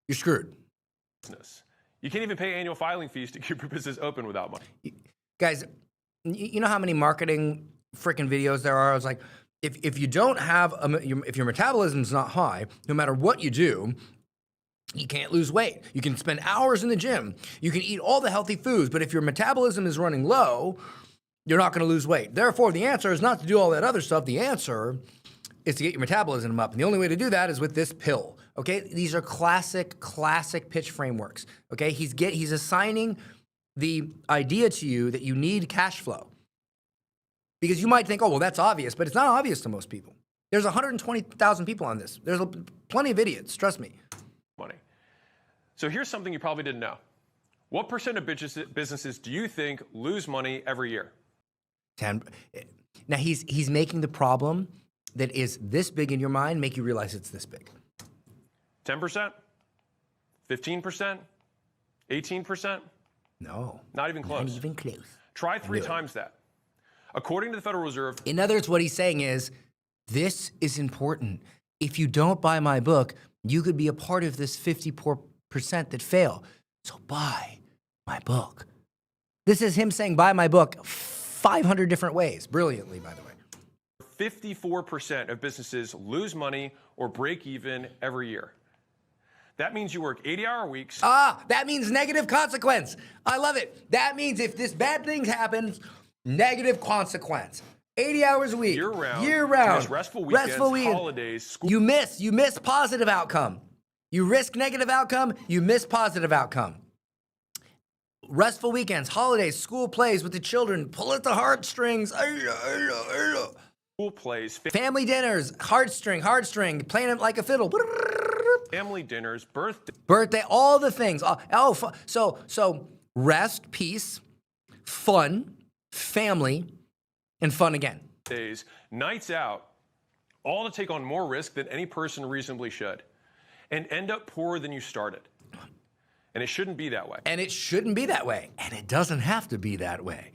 you're screwed. You can't even pay annual filing fees to keep your business open without money. Guys, you know how many marketing freaking videos there are? I was like, if you don't have, if your metabolism's not high, no matter what you do, you can't lose weight. You can spend hours in the gym. You can eat all the healthy foods, but if your metabolism is running low, you're not going to lose weight. Therefore, the answer is not to do all that other stuff. The answer is to get your metabolism up. And the only way to do that is with this pill. Okay? These are classic pitch frameworks. Okay? He's assigning the idea to you that you need cash flow. Because you might think, oh, well, that's obvious, but it's not obvious to most people. There's 120,000 people on this. There's plenty of idiots, trust me. Money. So here's something you probably didn't know. What percent of businesses do you think lose money every year? 10. Now, he's making the problem that is this big in your mind make you realize it's this big. 10%? 15%? 18%? No. Not even close. Not even close. Try 3 times that. According to the Federal Reserve. In other words, what he's saying is, this is important. If you don't buy my book, you could be a part of this 54% 46% that fail. So buy my book. This is him saying, buy my book 500 different ways. Brilliantly, by the way. 54% of businesses lose money or break even every year. That means you work 80-hour weeks. That means negative consequence. I love it. That means if this bad thing happens, negative consequence. 80 hours a week. Year-round. Restful weekends, holidays, school. You miss positive outcome. You risk negative outcome, you miss positive outcome. Restful weekends, holidays, school plays with the children, pull at the heartstrings. School plays. Family dinners, heartstring, playing it like a fiddle. Family dinners, birthday, all the things. So rest, peace, fun, family, and fun again. Days, nights out, all to take on more risk than any person reasonably should, and end up poorer than you started. And it shouldn't be that way. And it shouldn't be that way. And it doesn't have to be that way.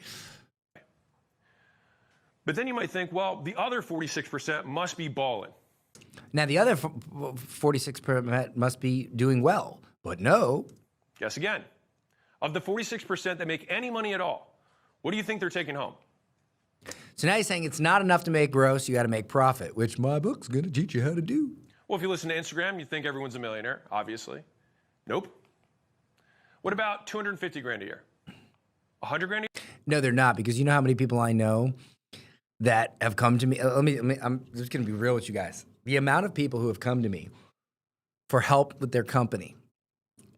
But then you might think, well, the other 46% must be balling. Now, the other 46% must be doing well. But no. Guess again. Of the 46% that make any money at all, what do you think they're taking home? So now you're saying it's not enough to make gross, you got to make profit, which my book's going to teach you how to do. Well, if you listen to Instagram, you think everyone's a millionaire, obviously. Nope. What about 250 grand a year? 100 grand a year? No, they're not, because you know how many people I know that have come to me. I'm just going to be real with you guys. The amount of people who have come to me for help with their company.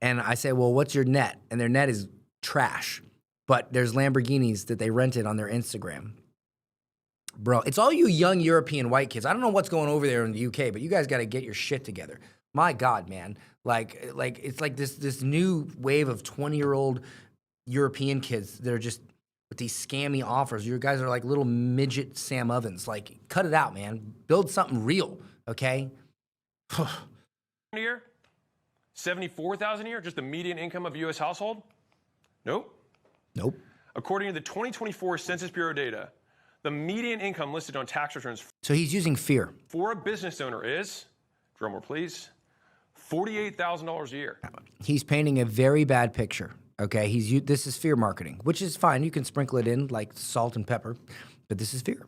And I say, well, what's your net? And their net is trash. But there's Lamborghinis that they rented on their Instagram. Bro, it's all you young European white kids. I don't know what's going over there in the UK, but you guys got to get your shit together. My God, man. Like it's like this new wave of 20-year-old European kids that are just with these scammy offers. You guys are like little midget Sam Ovens. Like, cut it out, man. Build something real, okay? A year? 74,000 a year? Just the median income of a U.S. household? Nope. Nope. According to the 2024 Census Bureau data, the median income listed on tax returns. So he's using fear. For a business owner is, drumroll please, $48,000 a year. He's painting a very bad picture. Okay, this is fear marketing, which is fine. You can sprinkle it in like salt and pepper, but this is fear.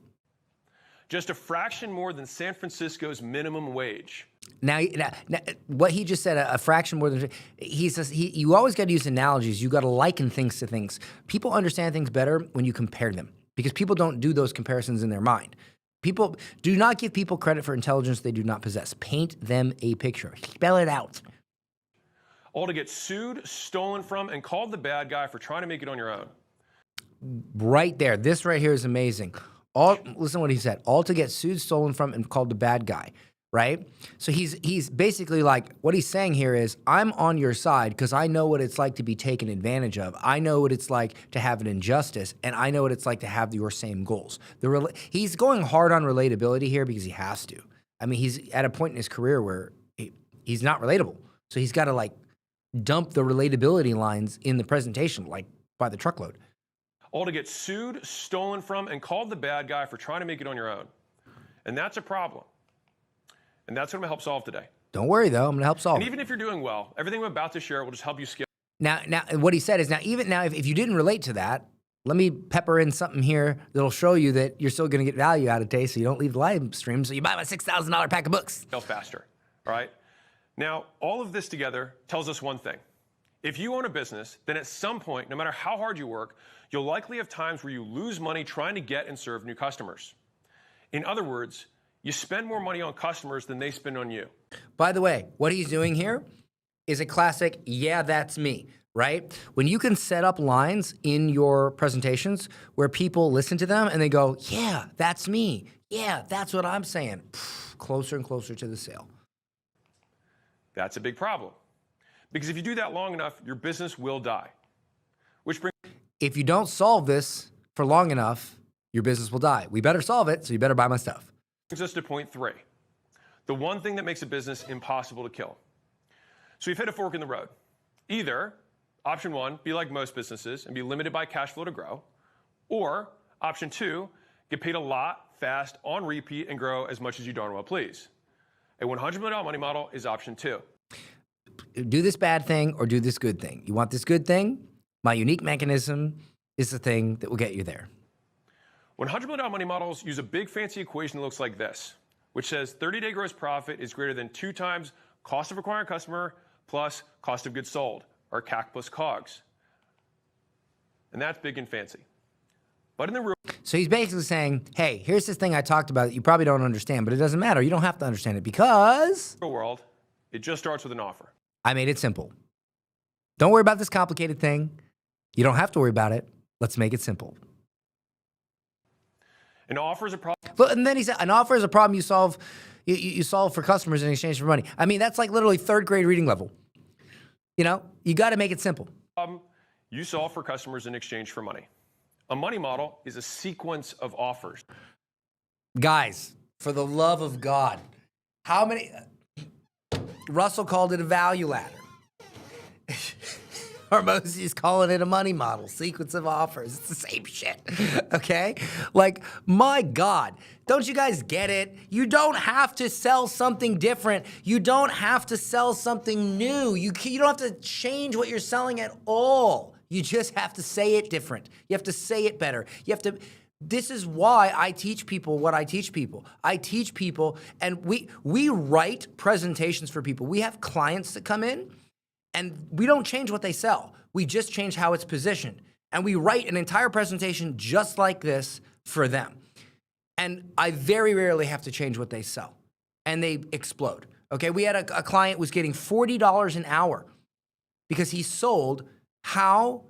Just a fraction more than San Francisco's minimum wage. Now what he just said, a fraction more than he says. You always got to use analogies. You got to liken things to things. People understand things better when you compare them, because people don't do those comparisons in their mind. People do not give people credit for intelligence they do not possess. Paint them a picture. Spell it out. All to get sued, stolen from, and called the bad guy for trying to make it on your own. Right there. This right here is amazing. Listen to what he said. All to get sued, stolen from, and called the bad guy. Right? So he's basically like, what he's saying here is, I'm on your side because I know what it's like to be taken advantage of. I know what it's like to have an injustice, and I know what it's like to have your same goals. He's going hard on relatability here because he has to. I mean, he's at a point in his career where he's not relatable. So he's got to like dump the relatability lines in the presentation, like by the truckload. All to get sued, stolen from, and called the bad guy for trying to make it on your own. And that's a problem. And that's what I'm going to help solve today. Don't worry, though. I'm going to help solve it. And even if you're doing well, everything I'm about to share will just help you scale. Now, what he said is, if you didn't relate to that, let me pepper in something here that'll show you that you're still going to get value out of today, so you don't leave the live stream, so you buy my $6,000 pack of books. Scale faster, all right? Now, all of this together tells us one thing. If you own a business, then at some point, no matter how hard you work, you'll likely have times where you lose money trying to get and serve new customers. In other words, you spend more money on customers than they spend on you. By the way, what he's doing here is a classic, yeah, that's me, right? When you can set up lines in your presentations where people listen to them and they go, yeah, that's me. Yeah, that's what I'm saying. Closer and closer to the sale. That's a big problem. Because if you do that long enough, your business will die. If you don't solve this for long enough, your business will die. We better solve it, so you better buy my stuff. Brings us to point 3, the one thing that makes a business impossible to kill. So we've hit a fork in the road. Either, option 1, be like most businesses and be limited by cash flow to grow, or option 2, get paid a lot, fast, on repeat, and grow as much as you darn well please. A $100 million money model is option 2. do this bad thing or do this good thing. You want this good thing? My unique mechanism is the thing that will get you there. $100 million money models use a big fancy equation that looks like this, which says 30-day gross profit is greater than 2 times cost of acquiring a customer plus cost of goods sold, or CAC plus COGS. And that's big and fancy. But in the real... So he's basically saying, hey, here's this thing I talked about that you probably don't understand, but it doesn't matter. You don't have to understand it because... real world, it just starts with an offer. I made it simple. Don't worry about this complicated thing. You don't have to worry about it. Let's make it simple. An offer is a problem. Look, and then he said, an offer is a problem you solve for customers in exchange for money. I mean, that's like literally 3rd grade reading level. You know, you got to make it simple. You solve for customers in exchange for money. A money model is a sequence of offers. Guys, for the love of God, how many... Russell called it a value ladder. Hormozi's calling it a money model, sequence of offers. It's the same shit, okay? Like, my God, don't you guys get it? You don't have to sell something different. You don't have to sell something new. You don't have to change what you're selling at all. You just have to say it different. You have to say it better. You have to... This is why I teach people what I teach people. I teach people, and we write presentations for people. We have clients that come in, and we don't change what they sell. We just change how it's positioned. And we write an entire presentation just like this for them. And I very rarely have to change what they sell. And they explode. Okay, we had a client who was getting $40 an hour because he sold how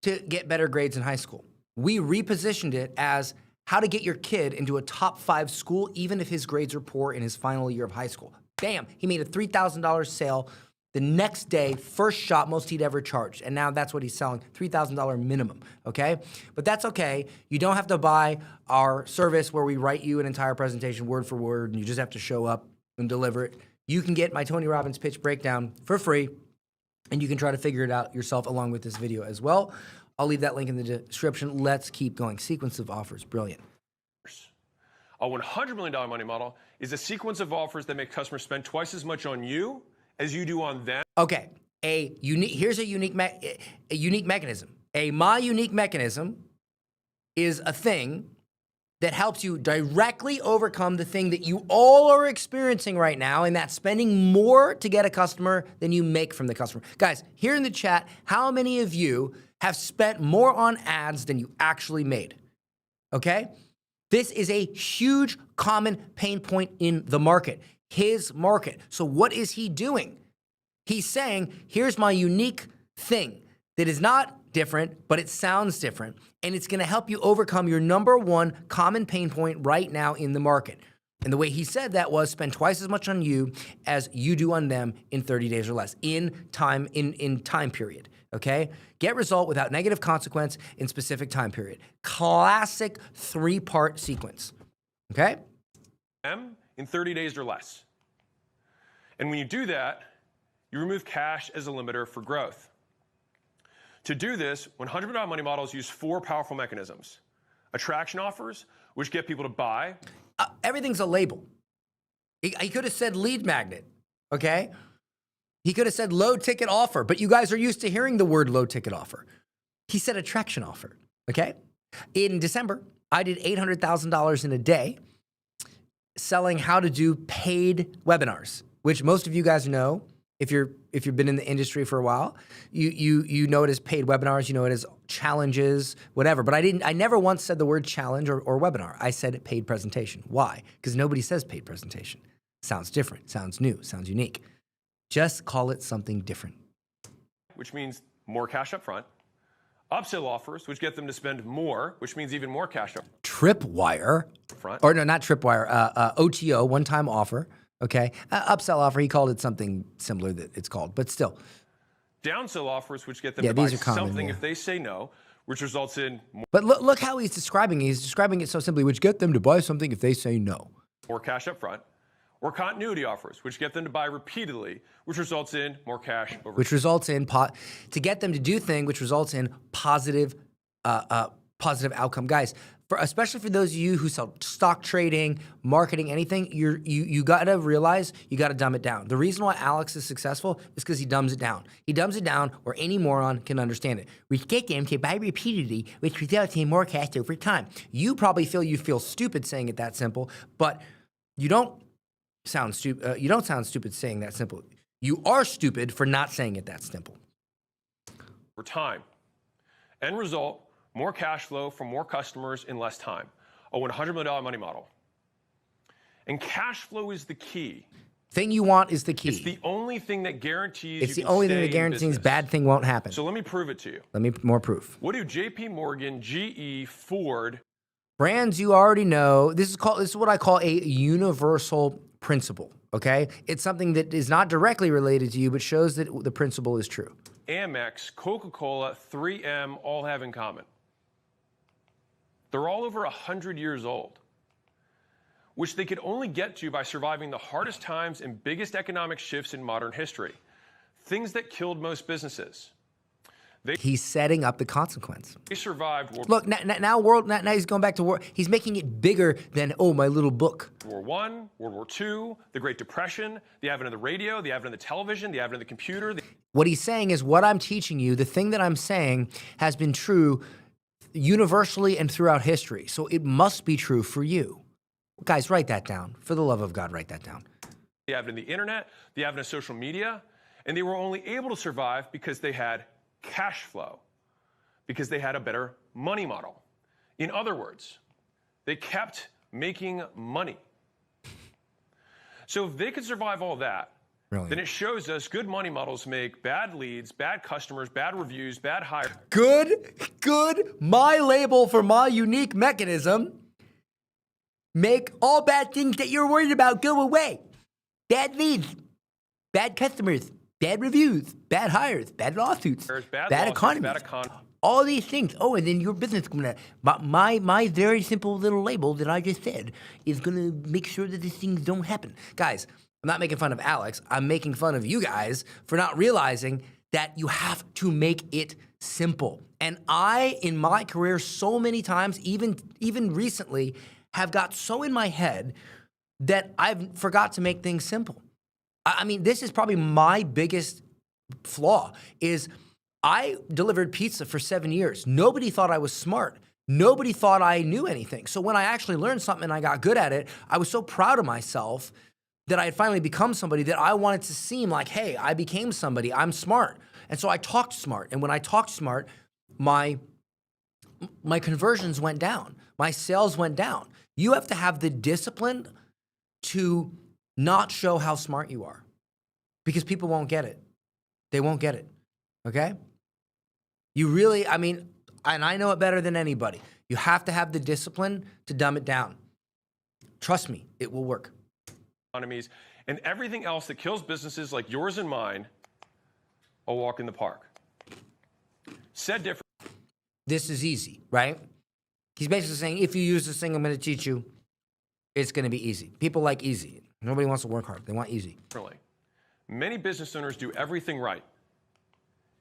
to get better grades in high school. We repositioned it as how to get your kid into a top 5 school even if his grades are poor in his final year of high school. Bam, he made a $3,000 sale the next day, first shot, most he'd ever charged. And now that's what he's selling, $3,000 minimum, okay? But that's okay. You don't have to buy our service where we write you an entire presentation word for word and you just have to show up and deliver it. You can get my Tony Robbins pitch breakdown for free and you can try to figure it out yourself along with this video as well. I'll leave that link in the description. Let's keep going. Sequence of offers, brilliant. A $100 million money model is a sequence of offers that make customers spend twice as much on you as you do on them. Okay, here's a unique mechanism. My unique mechanism is a thing that helps you directly overcome the thing that you all are experiencing right now, and that's spending more to get a customer than you make from the customer. Guys, here in the chat, how many of you have spent more on ads than you actually made? Okay? This is a huge common pain point in the market, his market. So what is he doing? He's saying, here's my unique thing that is not different, but it sounds different, and it's gonna help you overcome your #1 common pain point right now in the market. And the way he said that was spend twice as much on you as you do on them in 30 days or less, in time period, okay? Get result without negative consequence in specific time period. Classic 3-part sequence, okay? In 30 days or less. And when you do that, you remove cash as a limiter for growth. To do this, $100 million money models use 4 powerful mechanisms. Attraction offers, which get people to buy. Everything's a label. He could have said lead magnet, okay? He could have said low ticket offer, but you guys are used to hearing the word low ticket offer. He said attraction offer, okay? In December, I did $800,000 in a day selling how to do paid webinars, which most of you guys know. If you've been in the industry for a while, you know it as paid webinars, you know it as challenges, whatever. But I never once said the word challenge or webinar. I said paid presentation. Why? Because nobody says paid presentation. Sounds different, sounds new, sounds unique. Just call it something different. Which means more cash up front. Upsell offers, which get them to spend more, which means even more cash up Tripwire, front. or no, not Tripwire, OTO, one-time offer. Okay, upsell offer, he called it something similar that it's called, but still. Downsell offers, which get them to buy these are common, something if they say no, which results in But look how he's describing it. He's describing it so simply, which get them to buy something if they say no. more cash up front. Or continuity offers, which get them to buy repeatedly, which results in more cash over. Which results in, to get them to do thing, which results in positive outcome. Guys, especially for those of you who sell stock trading, marketing, anything, you got to realize you got to dumb it down. The reason why Alex is successful is because he dumbs it down. He dumbs it down where any moron can understand it. We get them to buy repeatedly, which results in more cash over time. You probably feel stupid saying it that simple, but you don't sound stupid. You don't sound stupid saying that simple. You are stupid for not saying it that simple. over time. End result, more cash flow from more customers in less time. A $100 million money model. And cash flow is the key. Thing you want is the key. It's the only thing that guarantees It's the only thing that guarantees bad thing won't happen. So let me prove it to you. Let me more proof. What do JP Morgan, GE, Ford, brands you already know? This is what I call a universal principle. Okay, it's something that is not directly related to you, but shows that the principle is true. Amex, Coca-Cola, 3M all have in common. They're all over 100 years old, which they could only get to by surviving the hardest times and biggest economic shifts in modern history, things that killed most businesses. He's setting up the consequence. They survived World Look, now he's going back to war. He's making it bigger than, oh, my little book. War I, World War II, the Great Depression, the advent of the radio, the advent of the television, the advent of the computer. What he's saying is what I'm teaching you, the thing that I'm saying has been true universally and throughout history. So it must be true for you. Guys, write that down. For the love of God, write that down. The advent of the internet, the advent of social media, and they were only able to survive because they had cash flow, because they had a better money model. In other words, they kept making money. So if they could survive all that, then it shows us good money models make bad leads, bad customers, bad reviews, bad hires. Good. My label for my unique mechanism. Make all bad things that you're worried about go away. Bad leads, bad customers, bad reviews, bad hires, bad lawsuits, bad economy. All these things. Oh, and then your business is going to... My very simple little label that I just said is going to make sure that these things don't happen. Guys, I'm not making fun of Alex. I'm making fun of you guys for not realizing that you have to make it simple. And I, in my career, so many times, even recently, have got so in my head that I've forgot to make things simple. I mean, this is probably my biggest flaw is I delivered pizza for 7 years. Nobody thought I was smart. Nobody thought I knew anything. So when I actually learned something and I got good at it, I was so proud of myself that I had finally become somebody that I wanted to seem like, hey, I became somebody. I'm smart. And so I talked smart. And when I talked smart, my conversions went down. My sales went down. You have to have the discipline to not show how smart you are because people won't get it. They won't get it, okay? You really, I mean, and I know it better than anybody. You have to have the discipline to dumb it down. Trust me, it will work. Economies and everything else that kills businesses like yours and mine, a walk in the park. Said differently. This is easy, right? He's basically saying, if you use this thing I'm going to teach you, it's going to be easy. People like easy. Nobody wants to work hard. They want easy. Many business owners do everything right,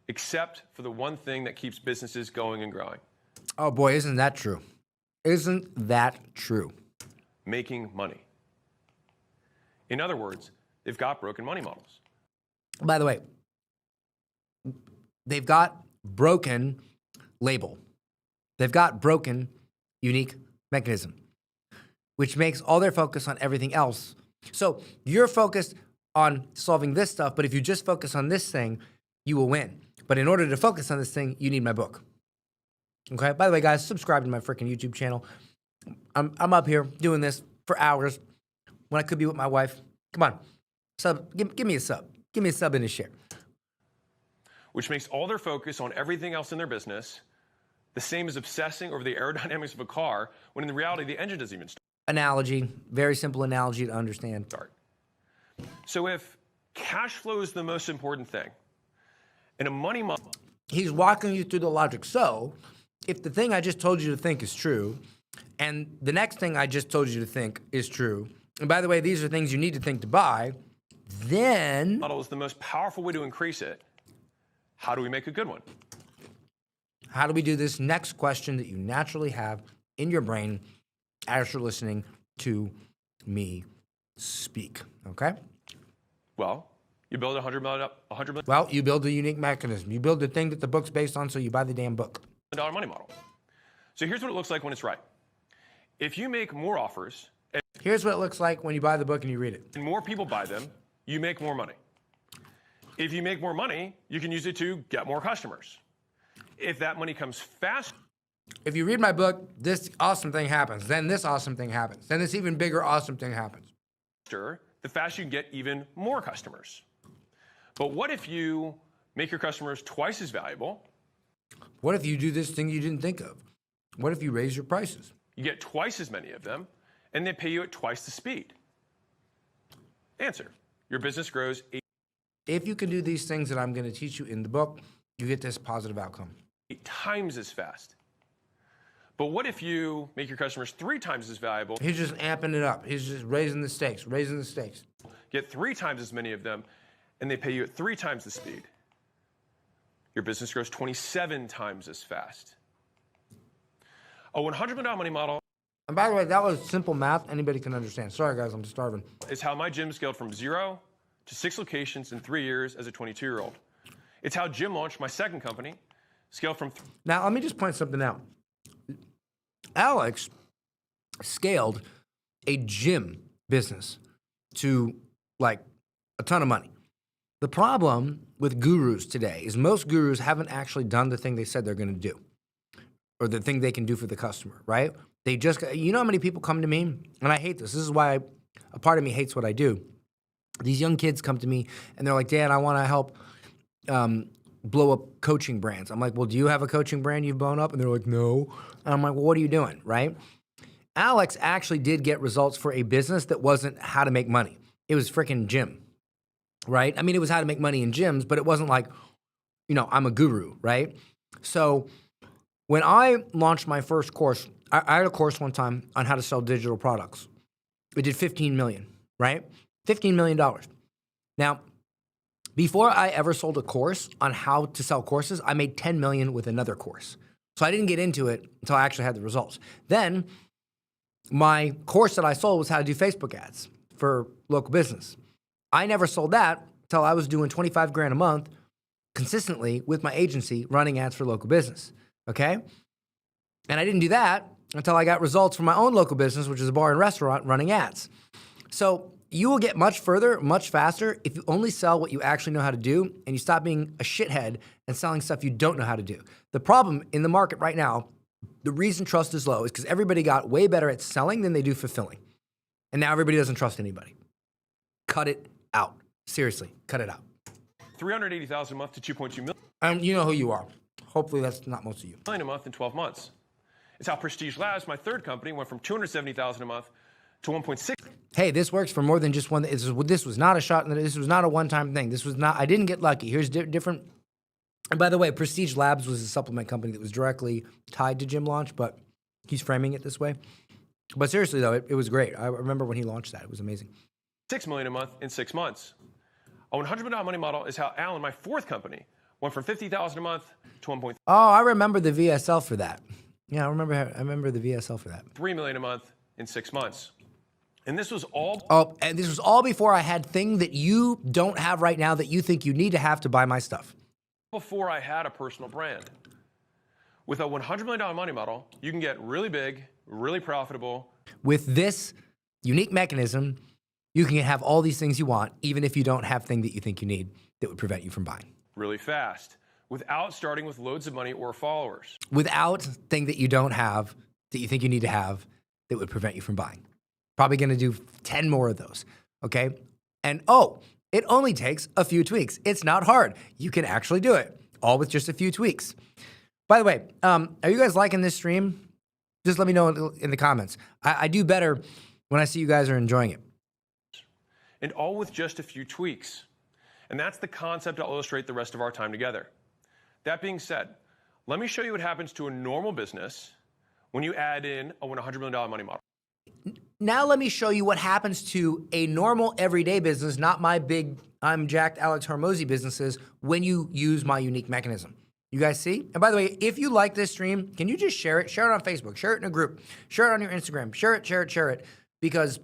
except for the one thing that keeps businesses going and growing. Oh boy, isn't that true? Isn't that true? Making money. In other words, they've got broken money models. By the way, they've got broken label. They've got broken unique mechanism, which makes all their focus on everything else. So you're focused on solving this stuff, but if you just focus on this thing, you will win. But in order to focus on this thing, you need my book. Okay? By the way, guys, subscribe to my freaking YouTube channel. I'm up here doing this for hours when I could be with my wife. Come on. Give me a sub. Give me a sub and a share. Which makes all their focus on everything else in their business the same as obsessing over the aerodynamics of a car when in reality the engine doesn't even start. Analogy, very simple analogy to understand. So if cash flow is the most important thing, and a money model... He's walking you through the logic. So if the thing I just told you to think is true, and the next thing I just told you to think is true, and by the way, these are things you need to think to buy, then... model is the most powerful way to increase it. How do we make a good one? How do we do this next question that you naturally have in your brain as you're listening to me speak, okay? Well, you build a $100 million Well, you build a unique mechanism. You build the thing that the book's based on, so you buy the damn book. money model. So here's what it looks like when it's right. If you make more offers Here's what it looks like when you buy the book and you read it. and more people buy them, you make more money. If you make more money, you can use it to get more customers. If that money comes fast, If you read my book, this awesome thing happens. Then this awesome thing happens. Then this even bigger awesome thing happens. the faster you can get even more customers. But what if you make your customers twice as valuable? What if you do this thing you didn't think of? What if you raise your prices? You get twice as many of them, and they pay you at twice the speed. Answer: your business grows If you can do these things that I'm going to teach you in the book, you get this positive outcome. 8 times as fast. But what if you make your customers 3 times as valuable, He's just amping it up. He's just raising the stakes, raising the stakes. get 3 times as many of them, and they pay you at 3 times the speed? Your business grows 27 times as fast. A $100 million money model And by the way, that was simple math. Anybody can understand. Sorry, guys, I'm starving. is how my gym scaled from 0 to 6 locations in 3 years as a 22-year-old. It's how Jim launched my second company, scaled from Now, let me just point something out. Alex scaled a gym business to like a ton of money. The problem with gurus today is most gurus haven't actually done the thing they said they're going to do or the thing they can do for the customer, right? They just, you know how many people come to me? And I hate this. This is why a part of me hates what I do. These young kids come to me and they're like, Dan, I want to help blow up coaching brands. I'm like, well, do you have a coaching brand you've blown up? And they're like, no. And I'm like, well, what are you doing, right? Alex actually did get results for a business that wasn't how to make money. It was freaking gym, right? I mean, it was how to make money in gyms, but it wasn't like, you know, I'm a guru, right? So when I launched my first course, I had a course one time on how to sell digital products. It did 15 million, right? $15 million. Now, before I ever sold a course on how to sell courses, I made 10 million with another course. So I didn't get into it until I actually had the results. Then my course that I sold was how to do Facebook ads for local business. I never sold that until I was doing 25 grand a month consistently with my agency running ads for local business, okay? And I didn't do that until I got results from my own local business, which is a bar and restaurant running ads. So you will get much further, much faster if you only sell what you actually know how to do and you stop being a shithead and selling stuff you don't know how to do. The problem in the market right now, the reason trust is low is because everybody got way better at selling than they do fulfilling. And now everybody doesn't trust anybody. Cut it out. Seriously, cut it out. $380,000 a month to $2.2 million And you know who you are. Hopefully that's not most of you. a month in 12 months. It's how Prestige Labs, my third company, went from $270,000 a month to 1.6. Hey, this works for more than just one. This was not a shot. This was not a one-time thing. This was not. I didn't get lucky. Here's different. And by the way, Prestige Labs was a supplement company that was directly tied to Gym Launch, but he's framing it this way. But seriously, though, it was great. I remember when he launched that. It was amazing. $6 million a month in 6 months. A $100 million money model is how Alan, my fourth company, went from $50,000 a month to 1.3 Oh, I remember the VSL for that. Yeah, I remember the VSL for that. million a month in 6 months. And this was all Oh, and this was all before I had thing that you don't have right now that you think you need to have to buy my stuff. before I had a personal brand. With a $100 million money model, you can get really big, really profitable. With this unique mechanism, you can have all these things you want, even if you don't have thing that you think you need that would prevent you from buying. Really fast, without starting with loads of money or followers. Without thing that you don't have that you think you need to have that would prevent you from buying. Probably going to do 10 more of those, okay? And it only takes a few tweaks. It's not hard. You can actually do it, all with just a few tweaks. By the way, are you guys liking this stream? Just let me know in the comments. I do better when I see you guys are enjoying it. And all with just a few tweaks. And that's the concept I'll illustrate the rest of our time together. That being said, let me show you what happens to a normal business when you add in a $100 million money model. Now let me show you what happens to a normal everyday business, not my big, I'm jacked Alex Hormozi businesses, when you use my unique mechanism. You guys see? And by the way, if you like this stream, can you just share it? Share it on Facebook. Share it in a group. Share it on your Instagram. Share it, share it, share it. Because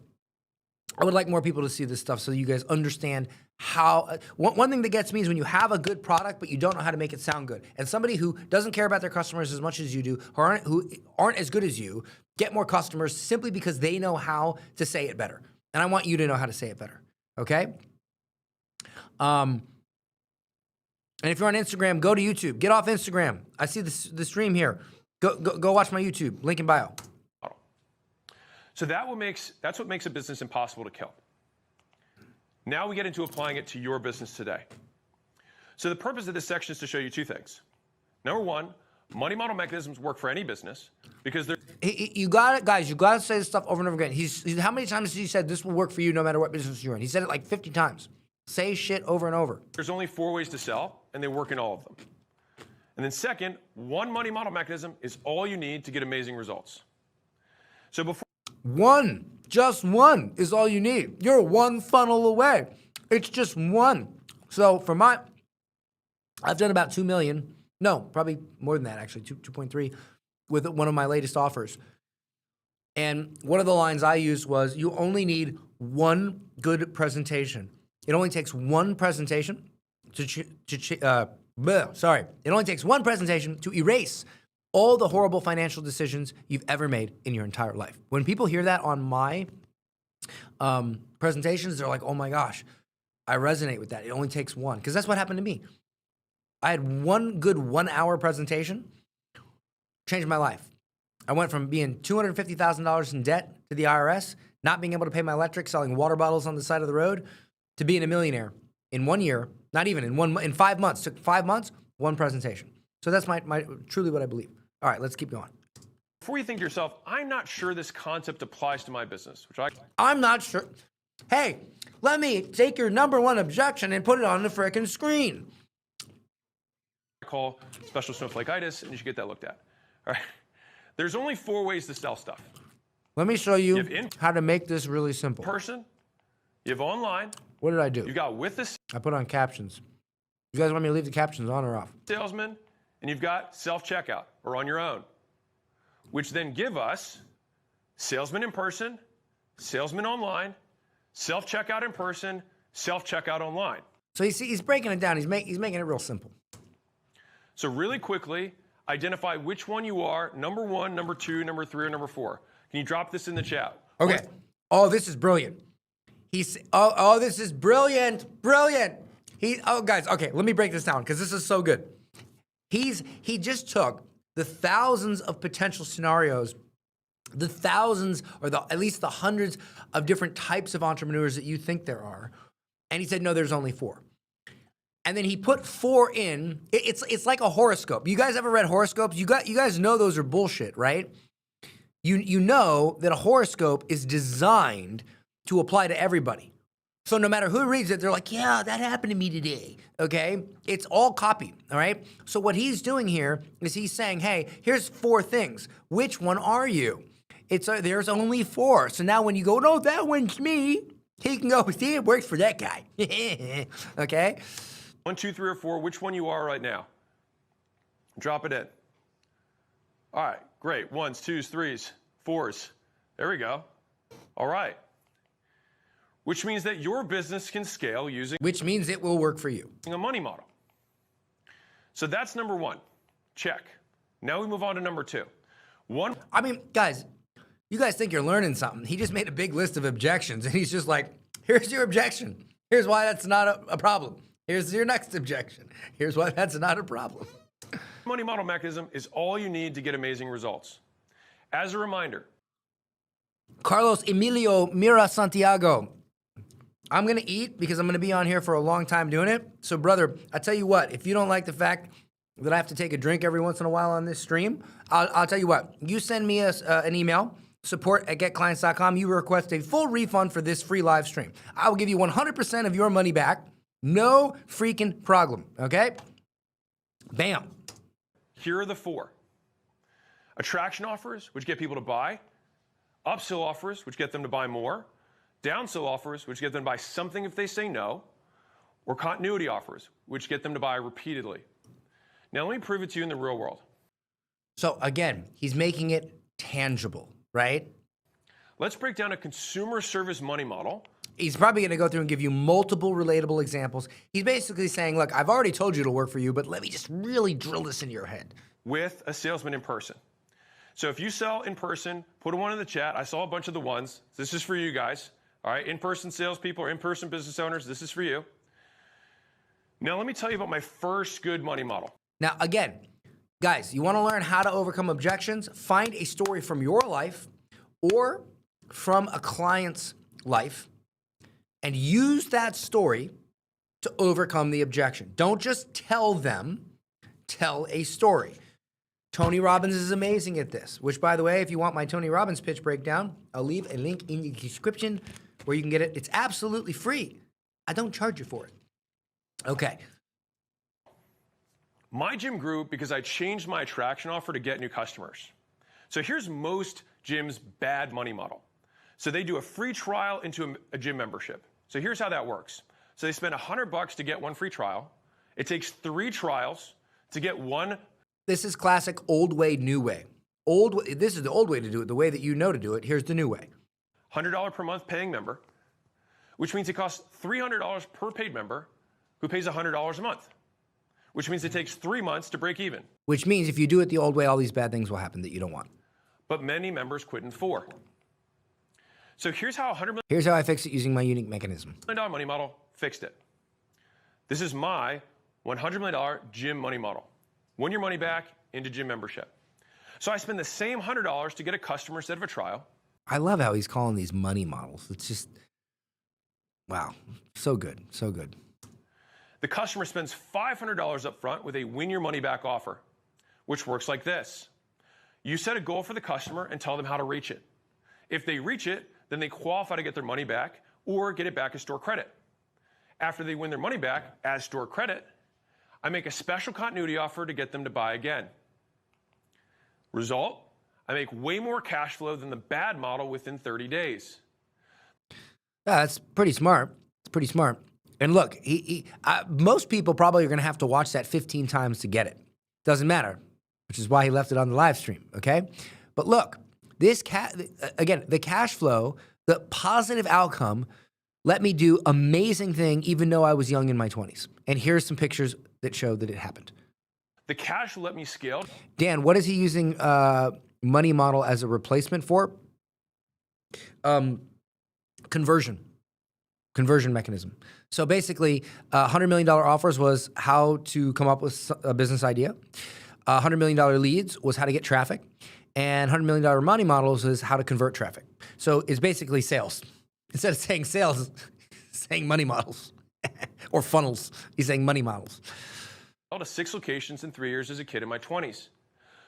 I would like more people to see this stuff so you guys understand how. One thing that gets me is when you have a good product, but you don't know how to make it sound good. And somebody who doesn't care about their customers as much as you do, who aren't as good as you, get more customers simply because they know how to say it better. And I want you to know how to say it better. Okay? And if you're on Instagram, go to YouTube. Get off Instagram. I see the stream here. Go watch my YouTube. Link in bio. So that's what makes a business impossible to kill. Now we get into applying it to your business today. So the purpose of this section is to show you two things. Number one, money model mechanisms work for any business because they're... You got it, guys. You got to say this stuff over and over again. How many times has he said this will work for you no matter what business you're in? He said it like 50 times. Say shit over and over. There's only 4 ways to sell, and they work in all of them. And then second, one money model mechanism is all you need to get amazing results. So before... Just one is all you need. You're one funnel away. It's just one. So for I've done about 2 million. No, probably more than that actually, 2.3 with one of my latest offers. And one of the lines I used was, you only need one good presentation. It only takes one presentation it only takes one presentation to erase all the horrible financial decisions you've ever made in your entire life. When people hear that on my presentations, they're like, oh my gosh, I resonate with that. It only takes one. Because that's what happened to me. I had one good 1 hour presentation, changed my life. I went from being $250,000 in debt to the IRS, not being able to pay my electric, selling water bottles on the side of the road, to being a millionaire in 1 year, not even in 5 months. Took 5 months, one presentation. So that's my truly what I believe. All right, let's keep going. Before you think to yourself, I'm not sure this concept applies to my business, I'm not sure. Hey, let me take your number one objection and put it on the frickin' screen. I call special snowflake-itis, and you should get that looked at. All right. There's only 4 ways to sell stuff. Let me show you how to make this really simple. Person, you have online. What did I do? You got with the I put on captions. You guys want me to leave the captions on or off? salesman, and you've got self-checkout or on your own, which then give us salesman in person, salesman online, self-checkout in person, self-checkout online. So you see, he's breaking it down. He's making it real simple. So really quickly, identify which one you are, number 1, number 2, number 3, or number 4. Can you drop this in the chat? Okay. Oh, this is brilliant. This is brilliant. Brilliant. Guys, okay, let me break this down because this is so good. He just took the thousands of potential scenarios, the thousands or at least the hundreds of different types of entrepreneurs that you think there are, and he said, no, there's only 4. And then he put 4 in. It's like a horoscope. You guys ever read horoscopes? You guys know those are bullshit, right? You know that a horoscope is designed to apply to everybody. So no matter who reads it, they're like, yeah, that happened to me today, okay? It's all copy, all right? So what he's doing here is he's saying, hey, here's 4 things. Which one are you? There's only 4. So now when you go, no, that one's me, he can go, see, it works for that guy, okay? 1, 2, 3, or 4, which one you are right now. Drop it in. All right, great. 1s, 2s, 3s, 4s. There we go. All right. Which means that your business can scale using... Which means it will work for you. ...a money model. So that's number 1. Check. Now we move on to number 2. I mean, guys, you guys think you're learning something. He just made a big list of objections, and he's just like, here's your objection. Here's why that's not a problem. Here's your next objection. Here's why that's not a problem. Money model mechanism is all you need to get amazing results. As a reminder... Carlos Emilio Mira Santiago. I'm going to eat because I'm going to be on here for a long time doing it. So, brother, I tell you what, if you don't like the fact that I have to take a drink every once in a while on this stream, I'll tell you what. You send me an email, support@getclients.com. You request a full refund for this free live stream. I will give you 100% of your money back. No freaking problem, okay? Bam. Here are the 4. Attraction offers, which get people to buy. Upsell offers, which get them to buy more. Downsell offers, which get them to buy something if they say no. Or continuity offers, which get them to buy repeatedly. Now let me prove it to you in the real world. So again, he's making it tangible, right? Let's break down a consumer service money model. He's probably going to go through and give you multiple relatable examples. He's basically saying, look, I've already told you it'll work for you, but let me just really drill this into your head. With a salesman in person. So if you sell in person, put a one in the chat. I saw a bunch of the ones. This is for you guys. All right, in-person salespeople or in-person business owners, this is for you. Now let me tell you about my first good money model. Now, again, guys, you want to learn how to overcome objections? Find a story from your life or from a client's life and use that story to overcome the objection. Don't just tell them, tell a story. Tony Robbins is amazing at this, which, by the way, if you want my Tony Robbins pitch breakdown, I'll leave a link in the description where you can get it. It's absolutely free. I don't charge you for it. Okay. My gym grew because I changed my attraction offer to get new customers. So here's most gyms' bad money model. So they do a free trial into a gym membership. So here's how that works. So they spend $100 to get one free trial. It takes 3 trials to get one. This is classic old way, new way. This is the old way to do it, the way that you know to do it. Here's the new way. $100 per month paying member, which means it costs $300 per paid member who pays $100 a month, which means it takes 3 months to break even. Which means if you do it the old way, all these bad things will happen that you don't want. But many members quit in 4. So here's how Here's how I fix it using my unique mechanism. $100 million money model fixed it. This is my $100 million gym money model. Win your money back into gym membership. So I spend the same $100 to get a customer instead of a trial. I love how he's calling these money models. It's just, wow, so good, so good. The customer spends $500 up front with a win your money back offer, which works like this. You set a goal for the customer and tell them how to reach it. If they reach it, then they qualify to get their money back or get it back as store credit. After they win their money back as store credit, I make a special continuity offer to get them to buy again. Result, I make way more cash flow than the bad model within 30 days. Yeah, that's pretty smart. It's pretty smart. And look, most people probably are going to have to watch that 15 times to get it. Doesn't matter, which is why he left it on the live stream, okay? But look, this again, the cash flow, the positive outcome let me do amazing thing even though I was young in my 20s. And here's some pictures that show that it happened. The cash let me scale. Dan, what is he using money model as a replacement for? Conversion mechanism. So basically, $100 million offers was how to come up with a business idea. $100 million leads was how to get traffic. And $100 million money models is how to convert traffic. So it's basically sales. Instead of saying sales, he's saying money models or funnels. He's saying money models. To 6 locations in 3 years as a kid in my 20s.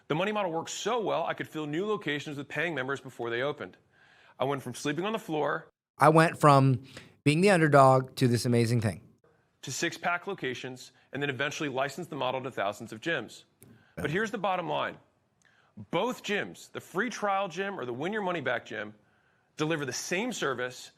The money model worked so well, I could fill new locations with paying members before they opened. I went from sleeping on the floor. I went from being the underdog to this amazing thing. To 6-pack locations, and then eventually licensed the model to thousands of gyms. But here's the bottom line. Both gyms, the free trial gym or the win your money back gym, deliver the same service.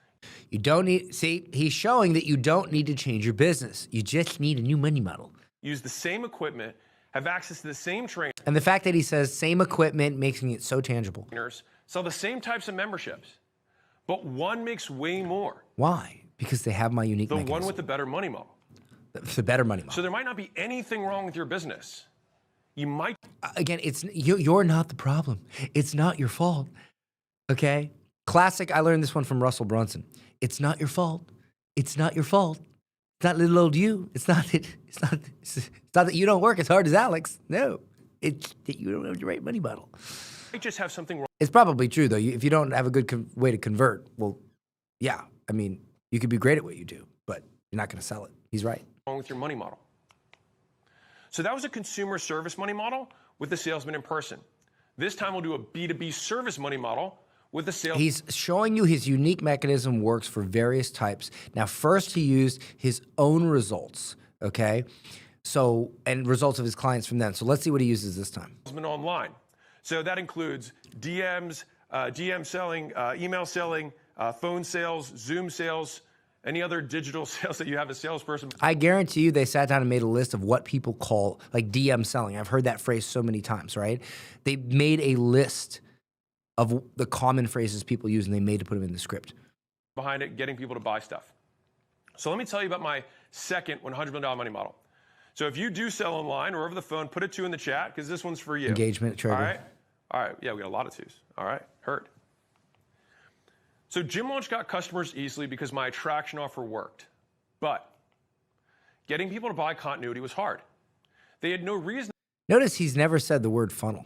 You don't need, see, he's showing that you don't need to change your business. You just need a new money model. Use the same equipment, have access to the same trainers. And the fact that he says same equipment, making it so tangible. Sell the same types of memberships, but one makes way more. Why? Because they have my unique mechanism. The one with the better money model. The better money model. So there might not be anything wrong with your business. You might. Again, you're not the problem. It's not your fault. Okay? Classic, I learned this one from Russell Brunson. It's not your fault. It's not your fault. It's not little old you. It's not that you don't work as hard as Alex. No, it's that you don't have the right money model. You just have something wrong. It's probably true though. If you don't have a good way to convert, well, yeah. I mean, you could be great at what you do, but you're not going to sell it. He's right. Wrong with your money model. So that was a consumer service money model with the salesman in person. This time we'll do a B2B service money model with the sales. He's showing you his unique mechanism works for various types. Now, first he used his own results, okay? So, and results of his clients from them. So let's see what he uses this time. Online. So that includes DMs, DM selling, email selling, phone sales, Zoom sales, Any other digital sales that you have a salesperson? I guarantee you they sat down and made a list of what people call like DM selling. I've heard that phrase so many times, right? They made a list of the common phrases people use and they made to put them in the script. Behind it, getting people to buy stuff. So let me tell you about my second $100 million money model. So if you do sell online or over the phone, put a 2 in the chat because this one's for you. Engagement trigger. All right? All right. Yeah, we got a lot of 2s. All right. Heard. So Gym Launch got customers easily because my attraction offer worked. But getting people to buy continuity was hard. They had no reason. Notice he's never said the word funnel.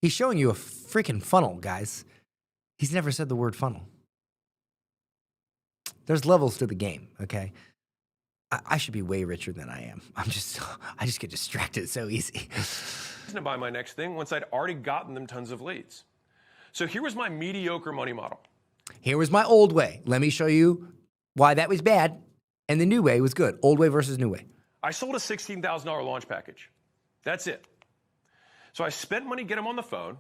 He's showing you a freaking funnel, guys. He's never said the word funnel. There's levels to the game, okay? I should be way richer than I am. I just get distracted so easy. To buy my next thing once I'd already gotten them tons of leads. So here was my mediocre money model. Here was my old way. Let me show you why that was bad and the new way was good. Old way versus new way. I sold a $16,000 launch package. That's it. So I spent money to get them on the phone.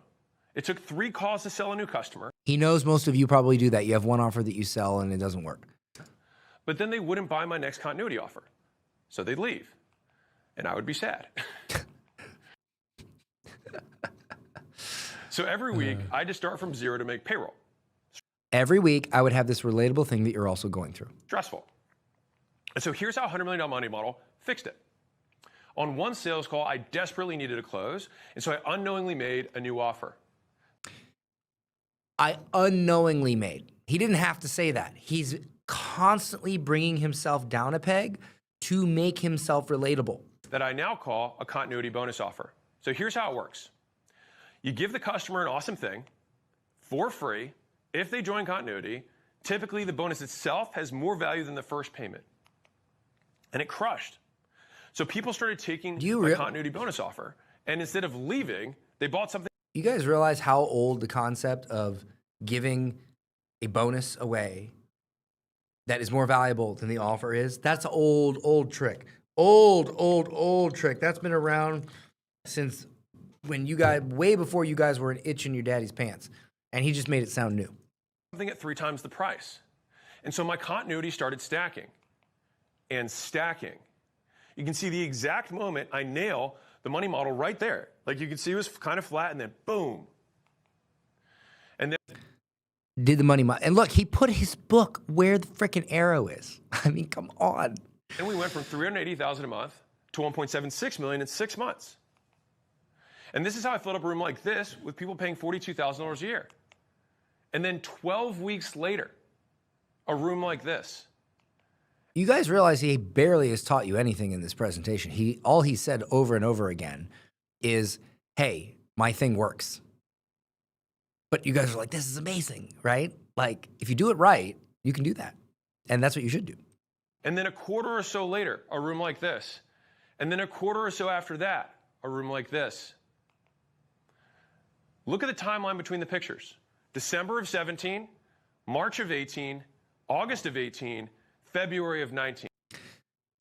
It took 3 calls to sell a new customer. He knows most of you probably do that. You have one offer that you sell and it doesn't work. But then they wouldn't buy my next continuity offer. So they'd leave. And I would be sad. So every week, I had to start from 0 to make payroll. Every week, I would have this relatable thing that you're also going through. Stressful. And so here's how $100 million money model fixed it. On one sales call, I desperately needed a close, and so I unknowingly made a new offer. I unknowingly made. He didn't have to say that. He's constantly bringing himself down a peg to make himself relatable. That I now call a continuity bonus offer. So here's how it works. You give the customer an awesome thing for free. If they join continuity, typically the bonus itself has more value than the first payment. And it crushed. So people started taking the continuity bonus offer, and instead of leaving, they bought something. You guys realize how old the concept of giving a bonus away that is more valuable than the offer is? That's an old trick. Old trick. That's been around since when you guys, way before you guys were an itch in your daddy's pants. And he just made it sound new. Something at 3 times the price. And so my continuity started stacking and stacking. You can see the exact moment I nail the money model right there. Like you can see it was kind of flat and then boom. And then did the money model. And look, he put his book where the freaking arrow is. I mean, come on. And we went from $380,000 a month to $1.76 million in 6 months. And this is how I filled up a room like this with people paying $42,000 a year. And then 12 weeks later, a room like this. You guys realize he barely has taught you anything in this presentation. All he said over and over again is, hey, my thing works. But you guys are like, this is amazing, right? Like, if you do it right, you can do that. And that's what you should do. And then a quarter or so later, a room like this. And then a quarter or so after that, a room like this. Look at the timeline between the pictures. December of 17, March of 18, August of 18, February of 19.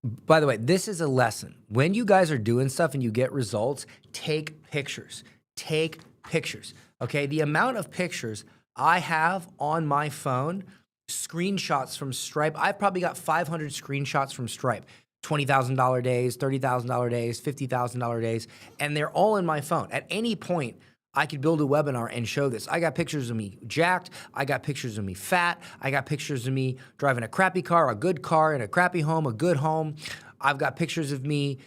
By the way, this is a lesson. When you guys are doing stuff and you get results, take pictures. Take pictures. Okay, the amount of pictures I have on my phone, screenshots from Stripe, I've probably got 500 screenshots from Stripe. $20,000 days, $30,000 days, $50,000 days, and they're all in my phone. At any point, I could build a webinar and show this. I got pictures of me jacked. I got pictures of me fat. I got pictures of me driving a crappy car, a good car, in a crappy home, a good home. I've got pictures of me.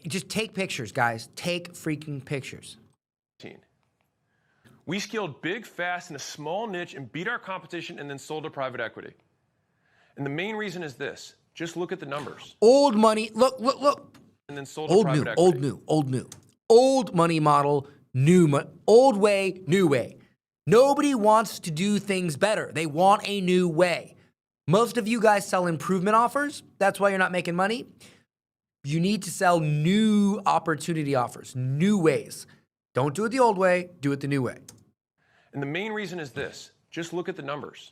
Just take pictures, guys. Take freaking pictures. We scaled big, fast, in a small niche and beat our competition and then sold to private equity. And the main reason is this. Just look at the numbers. Old money. Look. And then sold to private equity. Old new. Old money model, old way, new way. Nobody wants to do things better. They want a new way. Most of you guys sell improvement offers. That's why you're not making money. You need to sell new opportunity offers, new ways. Don't do it the old way, do it the new way. And the main reason is this. Just look at the numbers.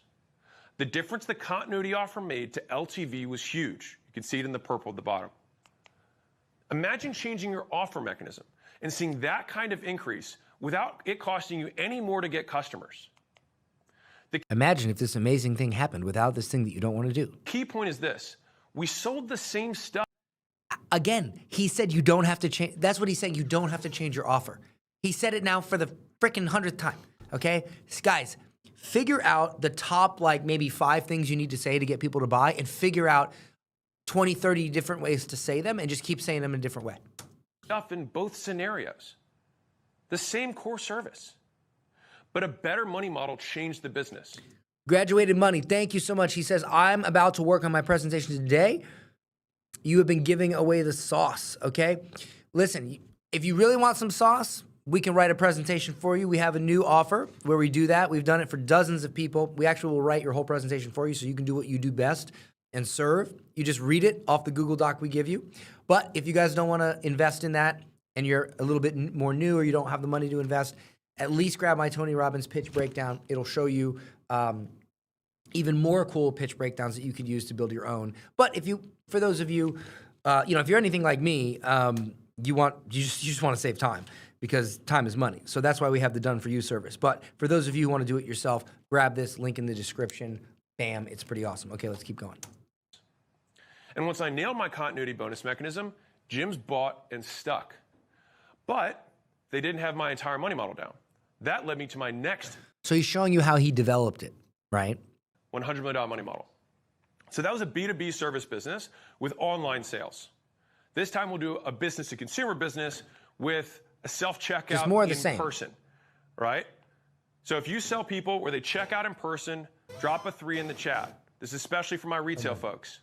The difference the continuity offer made to LTV was huge. You can see it in the purple at the bottom. Imagine changing your offer mechanism and seeing that kind of increase without it costing you any more to get customers. Imagine if this amazing thing happened without this thing that you don't want to do. Key point is this. We sold the same stuff. Again, he said you don't have to change. That's what he's saying. You don't have to change your offer. He said it now for the freaking 100th time. Okay? Guys, figure out the top, like maybe 5 things you need to say to get people to buy, and figure out 20, 30 different ways to say them, and just keep saying them in a different way. Stuff in both scenarios. The same core service. But a better money model changed the business. Graduated Money, thank you so much. He says, I'm about to work on my presentation today. You have been giving away the sauce, okay? Listen, if you really want some sauce, we can write a presentation for you. We have a new offer where we do that. We've done it for dozens of people. We actually will write your whole presentation for you so you can do what you do best and serve. You just read it off the Google Doc we give you. But if you guys don't want to invest in that and you're a little bit more new or you don't have the money to invest, at least grab my Tony Robbins pitch breakdown. It'll show you even more cool pitch breakdowns that you could use to build your own. But for those of you, if you're anything like me, you just want to save time because time is money. So that's why we have the done for you service. But for those of you who want to do it yourself, grab this link in the description. Bam, it's pretty awesome. Okay, let's keep going. And once I nailed my continuity bonus mechanism, gyms bought and stuck. But they didn't have my entire money model down. That led me to my next. So he's showing you how he developed it, right? $100 million money model. So that was a B2B service business with online sales. This time we'll do a business to consumer business with a self-checkout in person, right? So if you sell people where they check out in person, drop a 3 in the chat. This is especially for my retail folks.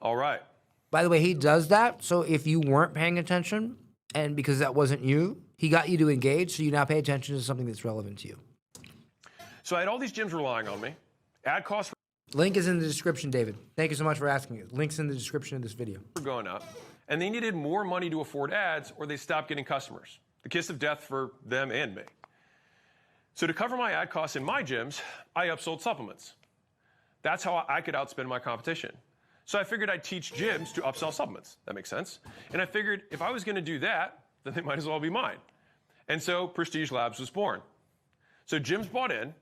All right. By the way, he does that. So if you weren't paying attention, and because that wasn't you, he got you to engage, so you now pay attention to something that's relevant to you. So I had all these gyms relying on me. Ad costs Link is in the description, David. Thank you so much for asking it. Link's in the description of this video. were going up, and they needed more money to afford ads, or they stopped getting customers. The kiss of death for them and me. So to cover my ad costs in my gyms, I upsold supplements. That's how I could outspend my competition. So I figured I'd teach gyms to upsell supplements. That makes sense. And I figured if I was going to do that, then they might as well be mine. And so Prestige Labs was born. So gyms bought in,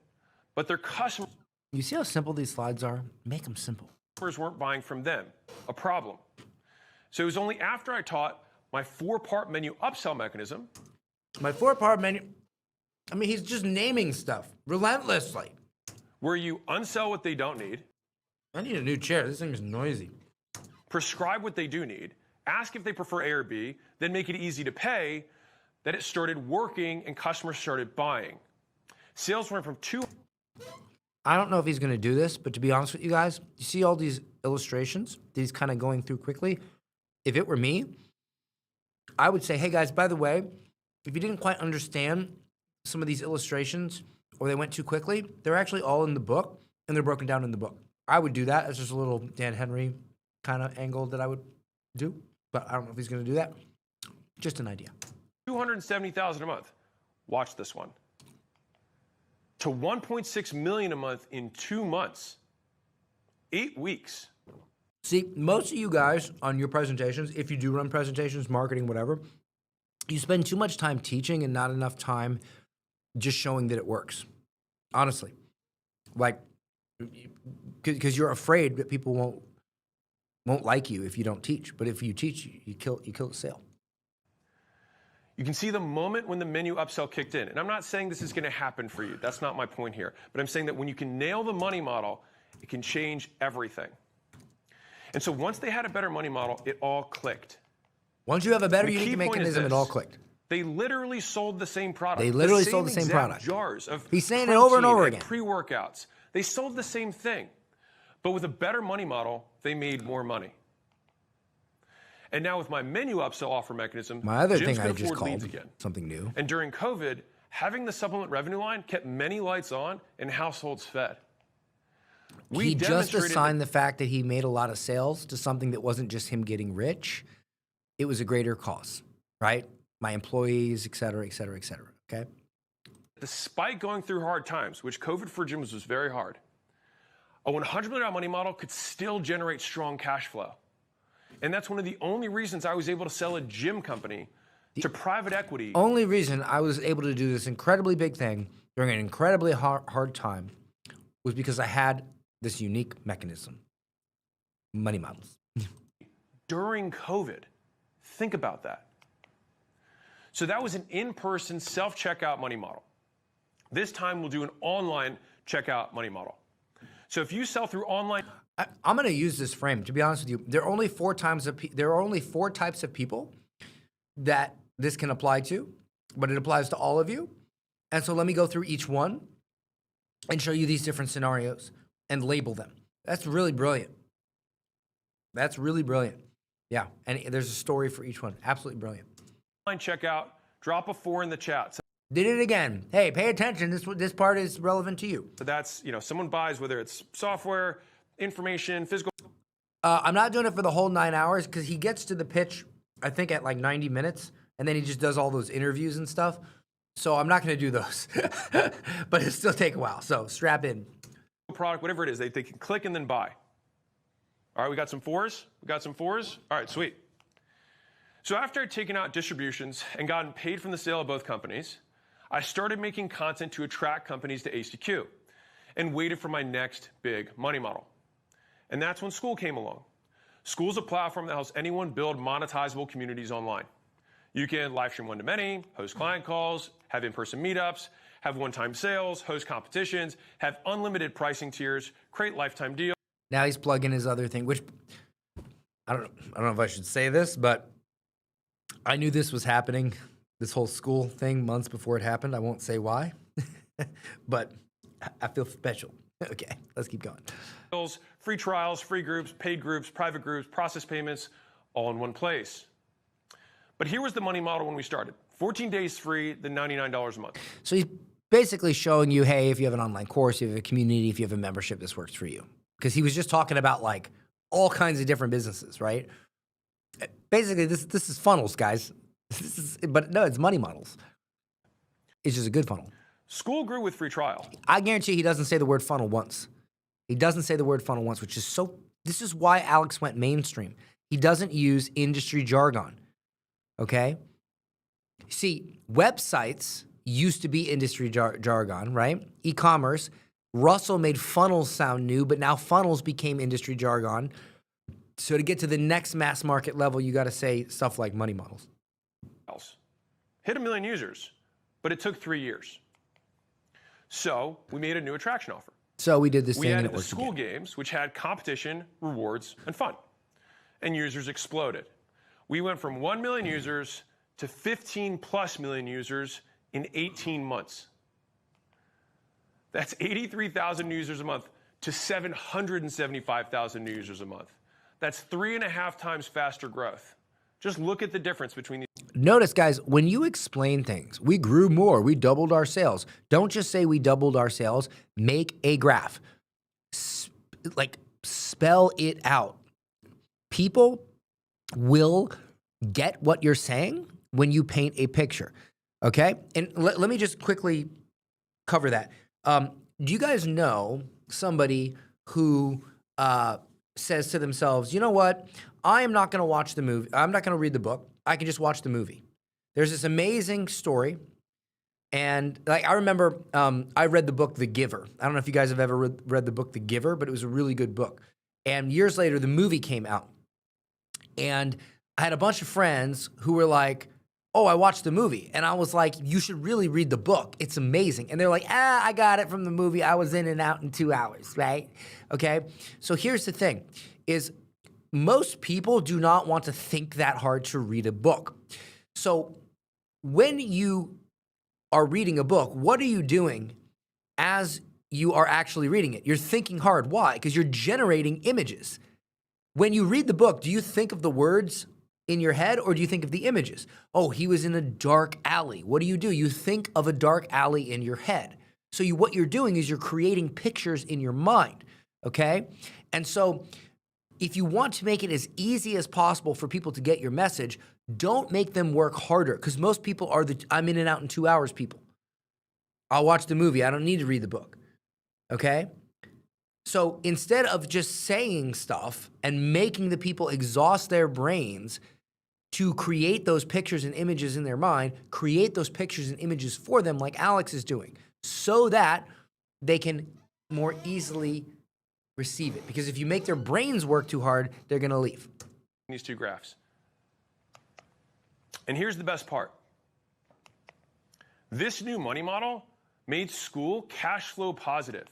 but their customers You see how simple these slides are? Make them simple. weren't buying from them. A problem. So it was only after I taught my 4-part menu upsell mechanism. My 4-part menu, I mean, he's just naming stuff relentlessly. Where you unsell what they don't need. I need a new chair. This thing is noisy. Prescribe what they do need, ask if they prefer A or B, then make it easy to pay, that it started working and customers started buying. Sales went from 2. I don't know if he's going to do this, but to be honest with you guys, you see all these illustrations, these kind of going through quickly. If it were me, I would say, hey guys, by the way, if you didn't quite understand some of these illustrations or they went too quickly, they're actually all in the book and they're broken down in the book. I would do that. It's just a little Dan Henry kind of angle that I would do, but I don't know if he's going to do that. Just an idea. $270,000 a month. Watch this one. To $1.6 million a month in 2 months. 8 weeks. See, most of you guys on your presentations, if you do run presentations, marketing, whatever, you spend too much time teaching and not enough time just showing that it works. Honestly. Like, because you're afraid that people won't like you if you don't teach. But if you teach, you kill the sale. You can see the moment when the menu upsell kicked in. And I'm not saying this is going to happen for you. That's not my point here. But I'm saying that when you can nail the money model, it can change everything. And so once they had a better money model, it all clicked. Once you have a better unique mechanism, it all clicked. They literally sold the same product. They literally sold the same product. Jars of He's saying it over and over again. Pre-workouts. They sold the same thing. But with a better money model, they made more money. And now with my menu upsell offer mechanism, my other thing gyms I can just afford leads called again. Something new. And during COVID, having the supplement revenue line kept many lights on and households fed. He just assigned the fact that he made a lot of sales to something that wasn't just him getting rich. It was a greater cause, right? My employees, et cetera, et cetera, et cetera, okay? Despite going through hard times, which COVID for gyms was very hard, a $100 million money model could still generate strong cash flow. And that's one of the only reasons I was able to sell a gym company to private equity. Only reason I was able to do this incredibly big thing during an incredibly hard time was because I had this unique mechanism, money models. During COVID, think about that. So that was an in-person self-checkout money model. This time we'll do an online checkout money model. So if you sell through online, I'm going to use this frame. To be honest with you, there are only four types of people that this can apply to, but it applies to all of you. And so let me go through each one and show you these different scenarios and label them. That's really brilliant. That's really brilliant. Yeah, and there's a story for each one. Absolutely brilliant. online checkout, drop a 4 in the chat. Did it again. Hey, pay attention. This part is relevant to you. So that's, someone buys, whether it's software, information, physical. I'm not doing it for the whole 9 hours because he gets to the pitch, I think, at like 90 minutes, and then he just does all those interviews and stuff. So I'm not going to do those, but it'll still take a while. So strap in. Product, whatever it is, they can click and then buy. All right, we got some 4s? We got some 4s? All right, sweet. So after I'd taken out distributions and gotten paid from the sale of both companies, I started making content to attract companies to ACQ and waited for my next big money model. And that's when School came along. School's a platform that helps anyone build monetizable communities online. You can live stream one-to-many, host client calls, have in-person meetups, have one-time sales, host competitions, have unlimited pricing tiers, create lifetime deals. Now he's plugging his other thing, which I don't know if I should say this, but I knew this was happening, this whole School thing, months before it happened. I won't say why, but I feel special. Okay, let's keep going. Free trials, free groups, paid groups, private groups, process payments, all in one place. But here was the money model when we started. 14 days free, then $99 a month. So he's basically showing you, hey, if you have an online course, if you have a community, if you have a membership, this works for you. Because he was just talking about like all kinds of different businesses, right? Basically, this is funnels, guys. But no, it's money models. It's just a good funnel. School grew with free trial. I guarantee he doesn't say the word funnel once. He doesn't say the word funnel once, which is so, this is why Alex went mainstream. He doesn't use industry jargon, okay? See, websites used to be industry jargon, right? E-commerce. Russell made funnels sound new, but now funnels became industry jargon. So to get to the next mass market level, you got to say stuff like money models. Hit 1 million users, but it took 3 years. So we made a new attraction offer. So we did this thing We and added it the worked School again. games, which had competition, rewards, and fun. And users exploded. We went from 1 million users to 15+ million users in 18 months. That's 83,000 users a month to 775,000 new users a month. That's 3.5 times faster growth. Just look at the difference between these. Notice, guys, when you explain things, we grew more, we doubled our sales. Don't just say we doubled our sales. Make a graph. Spell it out. People will get what you're saying when you paint a picture, okay? And let me just quickly cover that. Do you guys know somebody who says to themselves, you know what? I am not going to watch the movie. I'm not going to read the book. I can just watch the movie. There's this amazing story. And like I remember I read the book The Giver. I don't know if you guys have ever read the book The Giver, but it was a really good book. And years later, the movie came out. And I had a bunch of friends who were like, oh, I watched the movie. And I was like, you should really read the book. It's amazing. And they're like, I got it from the movie. I was in and out in 2 hours, right? Okay. So here's the thing is most people do not want to think that hard to read a book. So when you are reading a book, what are you doing as you are actually reading it? You're thinking hard. Why? Because you're generating images. When you read the book, do you think of the words in your head or do you think of the images? Oh, he was in a dark alley. What do? You think of a dark alley in your head. So what you're doing is you're creating pictures in your mind, okay? And so if you want to make it as easy as possible for people to get your message, don't make them work harder because most people are I'm in and out in 2 hours people. I'll watch the movie. I don't need to read the book, okay? So instead of just saying stuff and making the people exhaust their brains to create those pictures and images in their mind, create those pictures and images for them like Alex is doing. so that they can more easily receive it. Because if you make their brains work too hard, they're going to leave. These two graphs. And here's the best part. This new money model made school cash flow positive.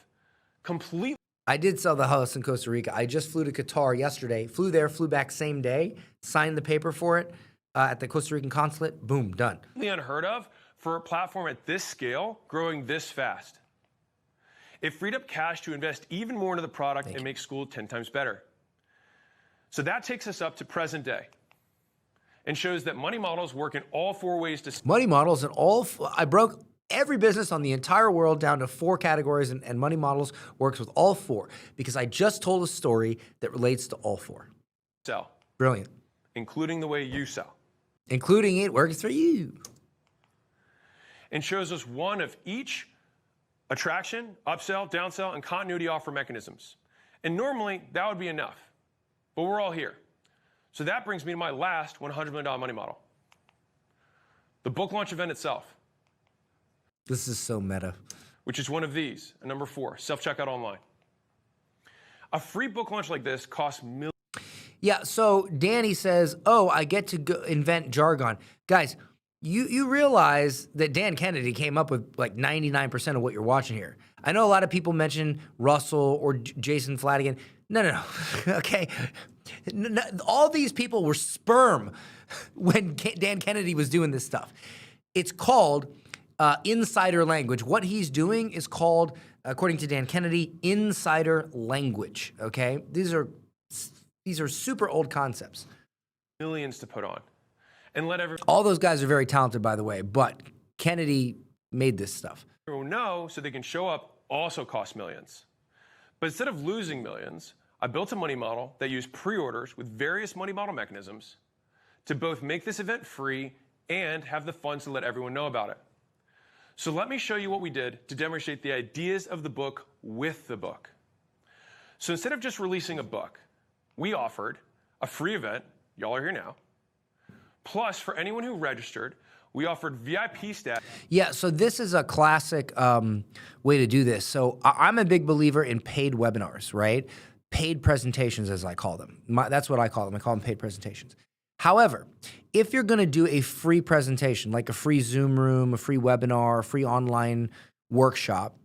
Completely. I did sell the house in Costa Rica. I just flew to Qatar yesterday. Flew there, flew back same day, signed the paper for it at the Costa Rican consulate. Boom, done. Unheard of for a platform at this scale growing this fast. It freed up cash to invest even more into the product and make school 10 times better. So that takes us up to present day and shows that money models work in all four ways to... Money models and I broke every business on the entire world down to 4 categories, and money models works with all 4 because I just told a story that relates to all 4. Sell. Brilliant. Including the way you sell. Including it works for you. And shows us one of each attraction, upsell, downsell, and continuity offer mechanisms. And normally that would be enough, but we're all here. So that brings me to my last $100 million money model. The book launch event itself. This is so meta. Which is one of these, and number 4, self-checkout online. A free book launch like this costs millions. Yeah, so Danny says, oh, I get to go invent jargon. Guys, you realize that Dan Kennedy came up with like 99% of what you're watching here. I know a lot of people mention Russell or Jason Flanagan. No. Okay. All these people were sperm when Dan Kennedy was doing this stuff. It's called insider language. What he's doing is called, according to Dan Kennedy, insider language. Okay, these are super old concepts. Millions to put on, and let all those guys are very talented, by the way. But Kennedy made this stuff. Everyone know so they can show up. Also costs millions. But instead of losing millions, I built a money model that used pre-orders with various money model mechanisms to both make this event free and have the funds to let everyone know about it. So let me show you what we did to demonstrate the ideas of the book with the book. So instead of just releasing a book, we offered a free event, y'all are here now, plus for anyone who registered, we offered VIP status. Yeah, so this is a classic way to do this. So I'm a big believer in paid webinars, right? Paid presentations, as I call them. That's what I call them. I call them paid presentations. However, if you're going to do a free presentation, like a free Zoom room, a free webinar, a free online workshop,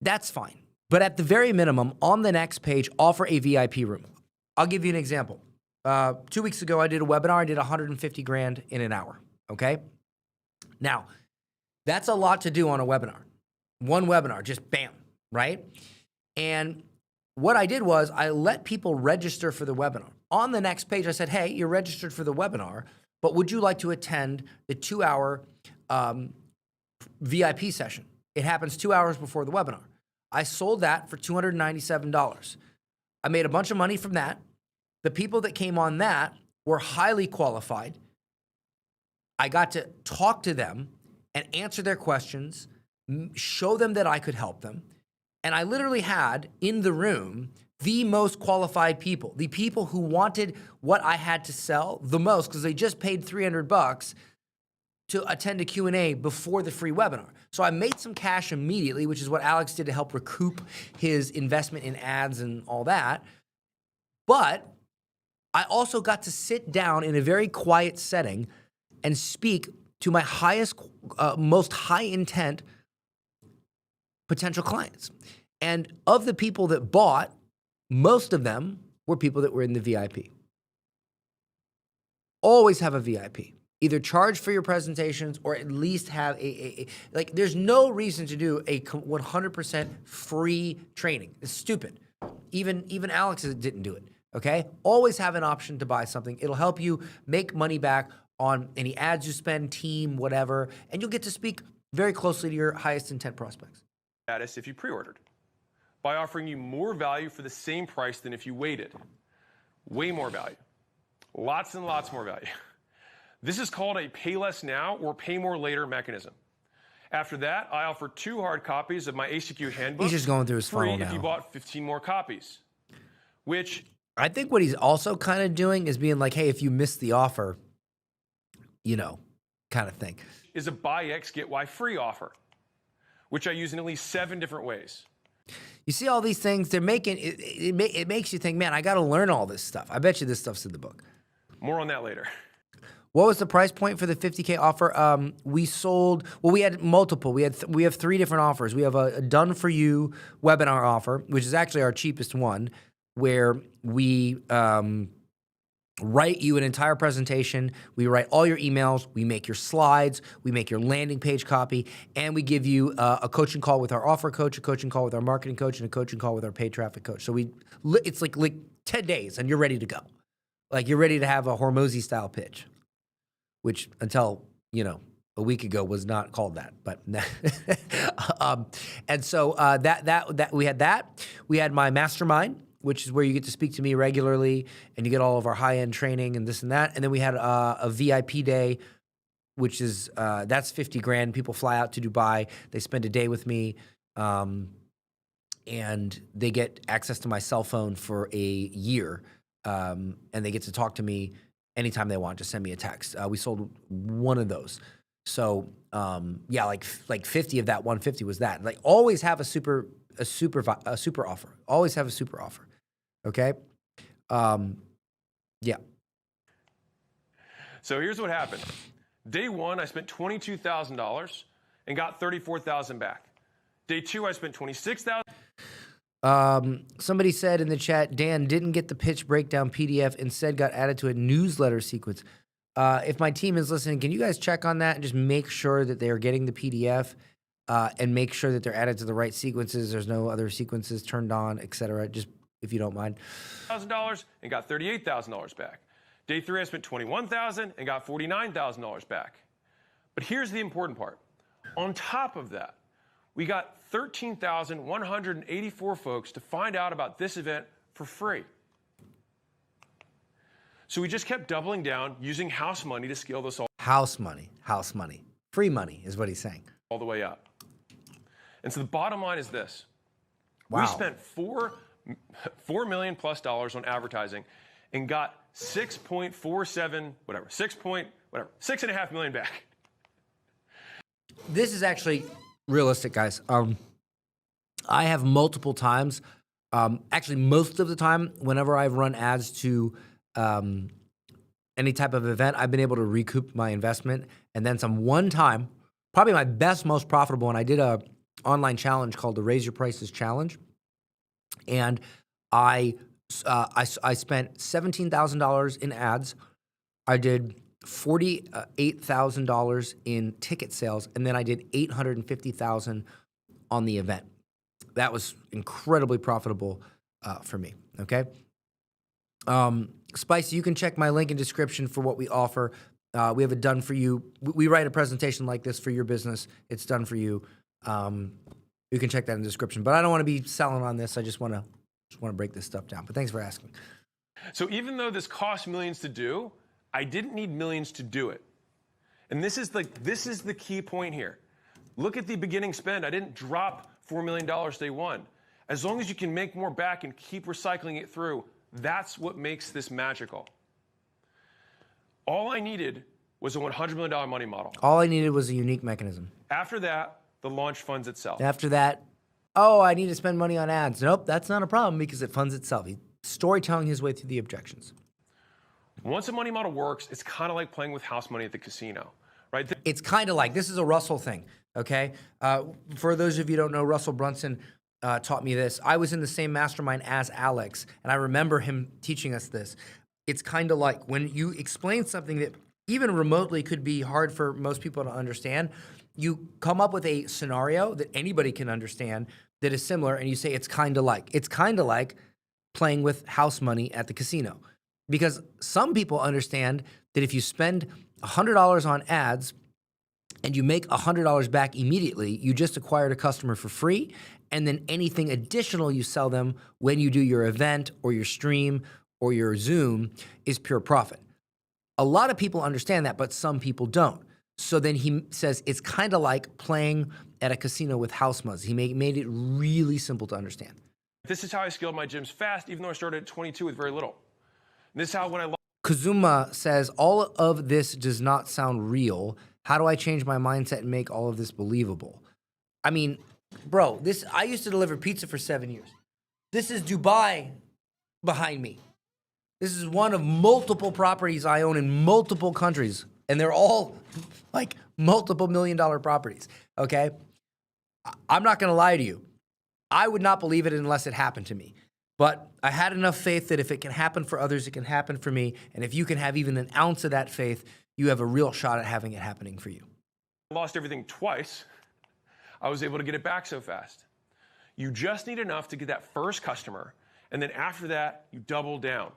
that's fine. But at the very minimum, on the next page, offer a VIP room. I'll give you an example. 2 weeks ago, I did a webinar. I did 150 grand in an hour, okay? Now, that's a lot to do on a webinar. One webinar, just bam, right? And what I did was I let people register for the webinar. On the next page, I said, hey, you're registered for the webinar, but would you like to attend the 2-hour VIP session? It happens 2 hours before the webinar. I sold that for $297. I made a bunch of money from that. The people that came on that were highly qualified. I got to talk to them and answer their questions, show them that I could help them. And I literally had in the room the most qualified people, the people who wanted what I had to sell the most because they just paid $300 to attend a Q&A before the free webinar. So I made some cash immediately, which is what Alex did to help recoup his investment in ads and all that. But I also got to sit down in a very quiet setting and speak to my most high intent potential clients. And of the people that bought, most of them were people that were in the VIP. Always have a VIP. Either charge for your presentations or at least have like, there's no reason to do a 100% free training. It's stupid. Even Alex didn't do it, okay? Always have an option to buy something. It'll help you make money back on any ads you spend, team, whatever, and you'll get to speak very closely to your highest intent prospects. Status if you pre-ordered by offering you more value for the same price than if you waited. Way more value. Lots and lots more value. This is called a pay less now or pay more later mechanism. After that, I offer 2 hard copies of my ACQ handbook. He's just going through his funnel now. Free if you bought 15 more copies, which I think what he's also kind of doing is being like, hey, if you missed the offer, you know, kind of thing. Is a buy X, get Y free offer. which I use in at least 7 different ways. You see all these things, they're making, it makes you think, man, I got to learn all this stuff. I bet you this stuff's in the book. More on that later. What was the price point for the 50K offer? We sold, well, we had multiple. We have 3 different offers. We have a done for you webinar offer, which is actually our cheapest one, where we write you an entire presentation. We write all your emails. We make your slides. We make your landing page copy, and we give you a coaching call with our offer coach, a coaching call with our marketing coach, and a coaching call with our paid traffic coach. So it's like 10 days, and you're ready to go. Like you're ready to have a Hormozi style pitch, which until, a week ago was not called that, but and so that we had that. We had my mastermind, which is where you get to speak to me regularly and you get all of our high-end training and this and that. And then we had a VIP day, which is that's 50 grand. People fly out to Dubai, they spend a day with me, and they get access to my cell phone for a year, and they get to talk to me anytime they want. Just send me a text. We sold one of those. So yeah, like 50 of that 150 was that. Like always have a super offer. Always have a super offer. Okay. Yeah. So here's what happened. Day 1, I spent $22,000 and got $34,000 back. Day 2, I spent $26,000. Somebody said in the chat, Dan didn't get the pitch breakdown PDF, instead got added to a newsletter sequence. If my team is listening, can you guys check on that and just make sure that they're getting the PDF and make sure that they're added to the right sequences? There's no other sequences turned on, etc. Just if you don't mind. $1,000 and got $38,000 back. Day 3, I spent $21,000 and got $49,000 back. But here's the important part. On top of that, we got 13,184 folks to find out about this event for free. So we just kept doubling down, using house money to scale this all. House money. Free money is what he's saying. All the way up. And so the bottom line is this. Wow. We spent $4 million plus on advertising and got 6.5 million back. This is actually realistic, guys. I have multiple times, actually most of the time, whenever I've run ads to any type of event, I've been able to recoup my investment. And then some one time, probably my best, most profitable, and I did a online challenge called the Raise Your Prices Challenge. And I spent $17,000 in ads. I did $48,000 in ticket sales, and then I did $850,000 on the event. That was incredibly profitable for me. Okay. Spicy, you can check my link in description for what we offer. We have it done for you. We write a presentation like this for your business. It's done for you. You can check that in the description. But I don't want to be selling on this. I just want to break this stuff down. But thanks for asking. So even though this cost millions to do, I didn't need millions to do it. And this is the key point here. Look at the beginning spend. I didn't drop $4 million day 1. As long as you can make more back and keep recycling it through, that's what makes this magical. All I needed was a $100 million money model. All I needed was a unique mechanism. After that, the launch funds itself. After that, oh, I need to spend money on ads. Nope, that's not a problem because it funds itself. He's storytelling his way through the objections. Once a money model works, it's kind of like playing with house money at the casino, right? It's kind of like, this is a Russell thing, okay? For those of you who don't know, Russell Brunson taught me this. I was in the same mastermind as Alex, and I remember him teaching us this. It's kind of like when you explain something that even remotely could be hard for most people to understand, you come up with a scenario that anybody can understand that is similar, and you say it's kind of like. It's kind of like playing with house money at the casino. Because some people understand that if you spend $100 on ads and you make $100 back immediately, you just acquired a customer for free, and then anything additional you sell them when you do your event or your stream or your Zoom is pure profit. A lot of people understand that, but some people don't. So then he says it's kind of like playing at a casino with house money. He made it really simple to understand. This is how I scaled my gyms fast, even though I started at 22 with very little. This is how when I Kazuma says, all of this does not sound real. How do I change my mindset and make all of this believable? I mean, bro, I used to deliver pizza for 7 years. This is Dubai behind me. This is one of multiple properties I own in multiple countries, and they're all like multiple $1 million properties, okay? I'm not gonna lie to you. I would not believe it unless it happened to me. But I had enough faith that if it can happen for others, it can happen for me. And if you can have even an ounce of that faith, you have a real shot at having it happening for you. I lost everything twice. I was able to get it back so fast. You just need enough to get that first customer, and then after that, you double down.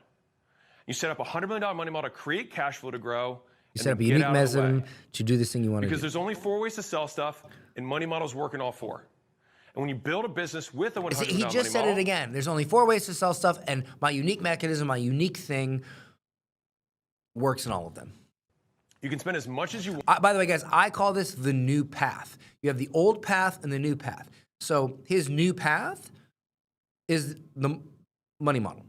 You set up a $100 million money model to create cash flow to grow. You set up a unique mechanism to do this thing you want to do. Because there's only 4 ways to sell stuff, and money models work in all 4. And when you build a business with a $100 million money model... He just said it again. There's only 4 ways to sell stuff, and my unique mechanism, my unique thing works in all of them. You can spend as much as you want. By the way, guys, I call this the new path. You have the old path and the new path. So his new path is the money model.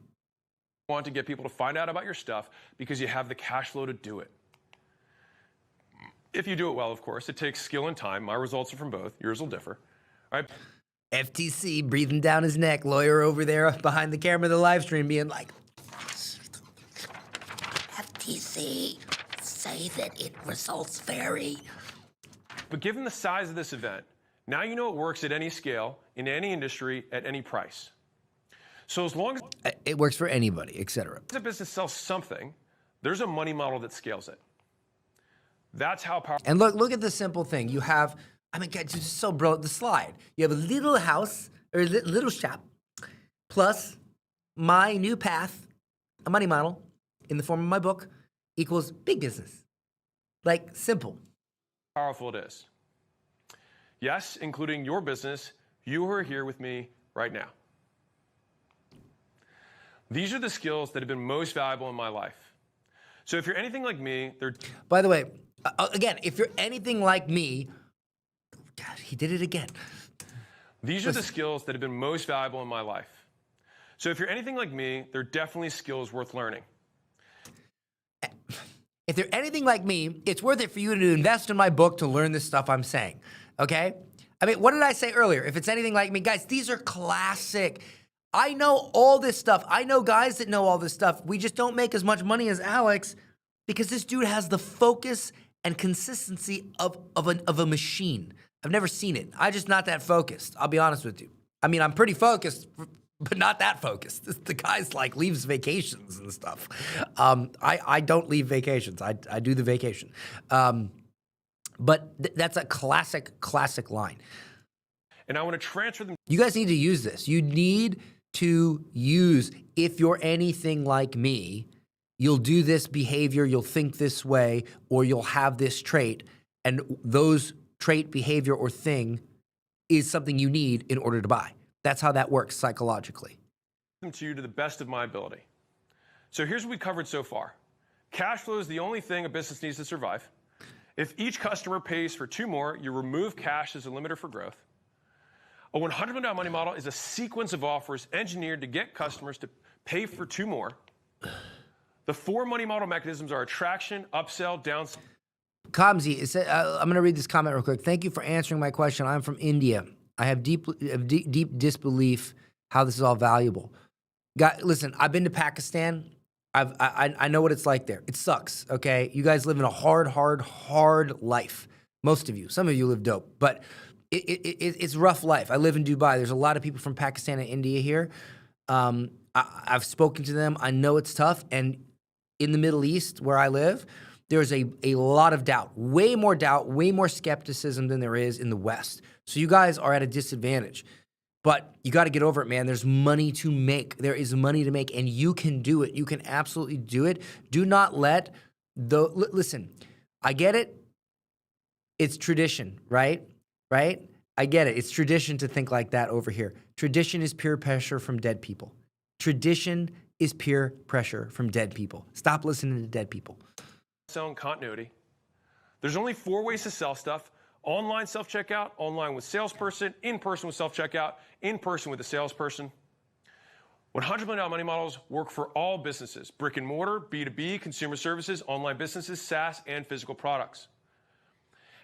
Want to get people to find out about your stuff because you have the cash flow to do it. If you do it well, of course, it takes skill and time. My results are from both. Yours will differ. All right. FTC breathing down his neck, lawyer over there behind the camera of the live stream being like, FTC, say that it results vary. But given the size of this event, now you know it works at any scale, in any industry, at any price. So as long as it works for anybody, etc. a business sells something, there's a money model that scales it. That's how powerful. And look at the simple thing. You have, I mean, it's just so brilliant. The slide. You have a little house or a little shop, plus my new path, a money model, in the form of my book, equals big business. Like simple. Powerful it is. Yes, including your business, you who are here with me right now. These are the skills that have been most valuable in my life. So if you're anything like me, they're... By the way, again, if you're anything like me, God, he did it again. These are the skills that have been most valuable in my life. So if you're anything like me, they're definitely skills worth learning. If they're anything like me, it's worth it for you to invest in my book to learn this stuff I'm saying, okay? I mean, what did I say earlier? If it's anything like me, guys, these are classic. I know all this stuff. I know guys that know all this stuff. We just don't make as much money as Alex because this dude has the focus and consistency of a machine. I've never seen it. I'm just not that focused. I'll be honest with you. I mean, I'm pretty focused, but not that focused. The guy's like leaves vacations and stuff. I don't leave vacations. I do the vacation. But that's a classic line. And I want to transfer them. You guys need to use this. You need to use, if you're anything like me, you'll do this behavior, you'll think this way, or you'll have this trait, and those trait, behavior, or thing is something you need in order to buy. That's how that works psychologically. To you to the best of my ability. So here's what we covered so far. Cash flow is the only thing a business needs to survive. If each customer pays for 2 more, you remove cash as a limiter for growth. A $100 million money model is a sequence of offers engineered to get customers to pay for 2 more. The 4 money model mechanisms are attraction, upsell, downsell. 𝐾𝐚𝐧, I'm going to read this comment real quick. Thank you for answering my question. I'm from India. I have deep disbelief how this is all valuable. Listen, I've been to Pakistan. I know what it's like there. It sucks, okay? You guys live in a hard life. Most of you. Some of you live dope. But it's rough life. I live in Dubai. There's a lot of people from Pakistan and India here. I've spoken to them. I know it's tough. And in the Middle East, where I live, there's a lot of doubt, way more skepticism than there is in the West. So you guys are at a disadvantage. But you got to get over it, man. There's money to make. There is money to make, and you can do it. You can absolutely do it. Do not let listen, I get it. It's tradition, right? Right? I get it. It's tradition to think like that over here. Tradition is peer pressure from dead people. Tradition is peer pressure from dead people. Stop listening to dead people. Selling continuity. There's only 4 ways to sell stuff. Online self-checkout, online with salesperson, in person with self-checkout, in person with a salesperson. $100 million money models work for all businesses, brick and mortar, B2B, consumer services, online businesses, SaaS, and physical products.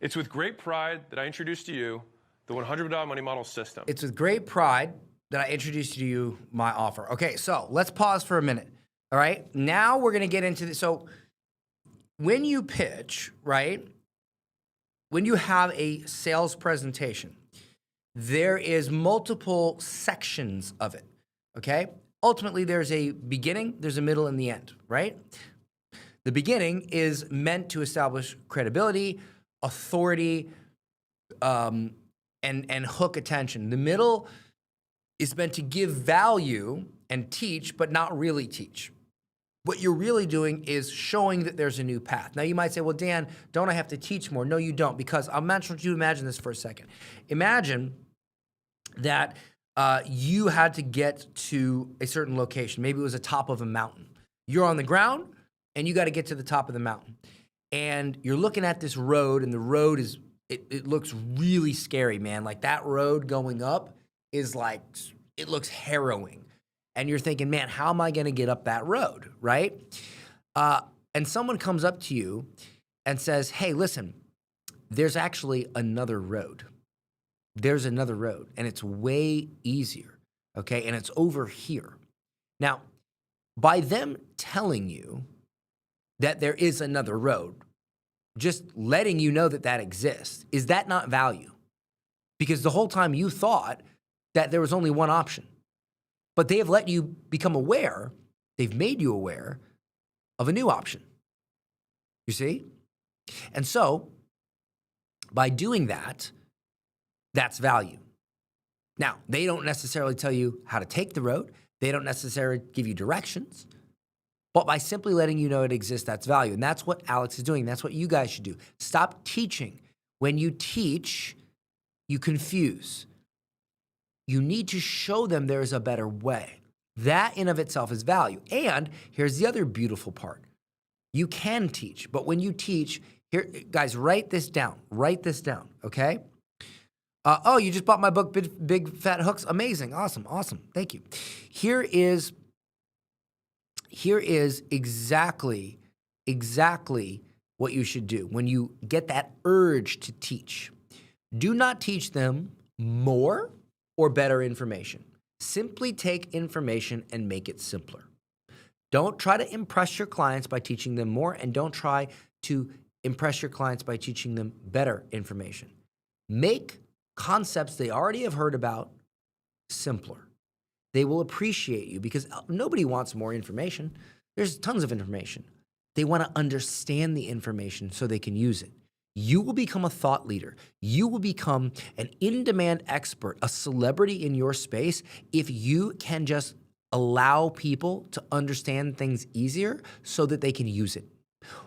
It's with great pride that I introduce to you the $100 money model system. It's with great pride that I introduce to you my offer. Okay, so let's pause for a minute. All right, now we're gonna get into this. So when you pitch, right, when you have a sales presentation, there is multiple sections of it, okay? Ultimately, there's a beginning, there's a middle, and the end, right? The beginning is meant to establish credibility, authority, and hook attention. The middle is meant to give value and teach, but not really teach. What you're really doing is showing that there's a new path. Now you might say, well, Dan, don't I have to teach more? No, you don't, because I want you to imagine this for a second. Imagine that you had to get to a certain location. Maybe it was the top of a mountain. You're on the ground and you got to get to the top of the mountain. And you're looking at this road, and the road is, it looks really scary, man. Like that road going up is like, it looks harrowing. And you're thinking, man, how am I going to get up that road, right? And someone comes up to you and says, hey, listen, there's actually another road. There's another road, and it's way easier, okay? And it's over here. Now, by them telling you that there is another road, just letting you know that that exists, is that not value? Because the whole time you thought that there was only one option. But they have let you become aware, they've made you aware of a new option. You see? And so, by doing that, that's value. Now, they don't necessarily tell you how to take the road. They don't necessarily give you directions. But by simply letting you know it exists, that's value. And that's what Alex is doing. That's what you guys should do. Stop teaching. When you teach, you confuse. You need to show them there is a better way. That in of itself is value. And here's the other beautiful part. You can teach, but when you teach, here, guys, write this down, okay? Oh, you just bought my book, Big Fat Hooks? Amazing, awesome, thank you. Here is exactly what you should do when you get that urge to teach. Do not teach them more or better information. Simply take information and make it simpler. Don't try to impress your clients by teaching them more, and don't try to impress your clients by teaching them better information. Make concepts they already have heard about simpler. They will appreciate you because nobody wants more information. There's tons of information. They want to understand the information so they can use it. You will become a thought leader. You will become an in-demand expert, a celebrity in your space if you can just allow people to understand things easier so that they can use it.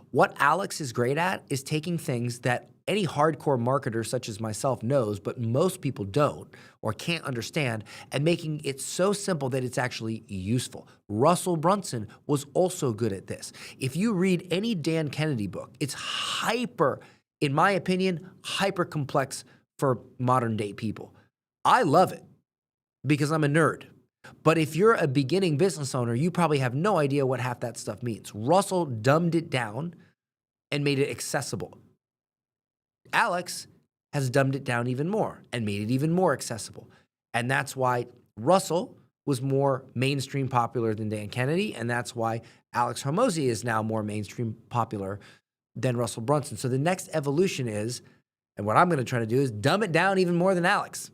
What Alex is great at is taking things that any hardcore marketer such as myself knows, but most people don't or can't understand, and making it so simple that it's actually useful. Russell Brunson was also good at this. If you read any Dan Kennedy book, it's in my opinion, hyper complex for modern day people. I love it because I'm a nerd. But if you're a beginning business owner, you probably have no idea what half that stuff means. Russell dumbed it down and made it accessible. Alex has dumbed it down even more and made it even more accessible. And that's why Russell was more mainstream popular than Dan Kennedy, and that's why Alex Hormozi is now more mainstream popular than Russell Brunson. So the next evolution is, and what I'm going to try to do is dumb it down even more than Alex,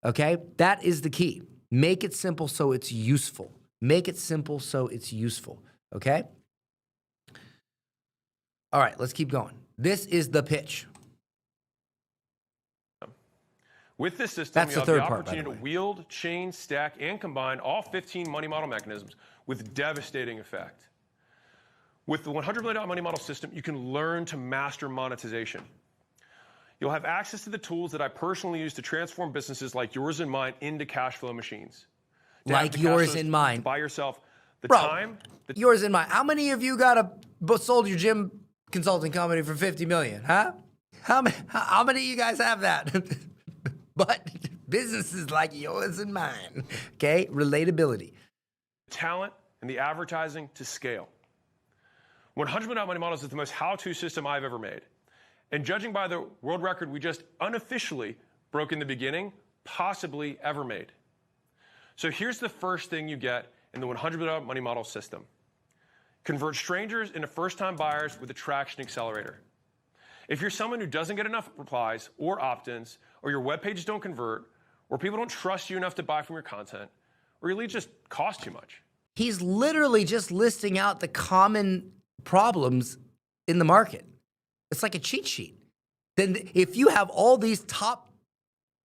okay? That is the key. Make it simple so it's useful. Make it simple so it's useful, okay? All right, let's keep going. This is the pitch. With this system, you have the the part, opportunity to wield, chain, stack, and combine all 15 money model mechanisms with devastating effect. With the $100 million money model system, you can learn to master monetization. You'll have access to the tools that I personally use to transform businesses like yours and mine into cash flow machines. Like yours and mine. Buy yourself the Bro, time. Yours and mine. How many of you sold your gym consulting company for $50 million, huh? How many of you guys have that? But businesses like yours and mine, okay? Relatability. Talent and the advertising to scale. 100 Million Money Models is the most how-to system I've ever made. And judging by the world record we just unofficially broke in the beginning, possibly ever made. So here's the first thing you get in the 100 Million Money Model system. Convert strangers into first-time buyers with a traction accelerator. If you're someone who doesn't get enough replies or opt-ins, or your web pages don't convert, or people don't trust you enough to buy from your content, or your leads just cost too much. He's literally just listing out the common problems in the market. It's like a cheat sheet. Then if you have all these top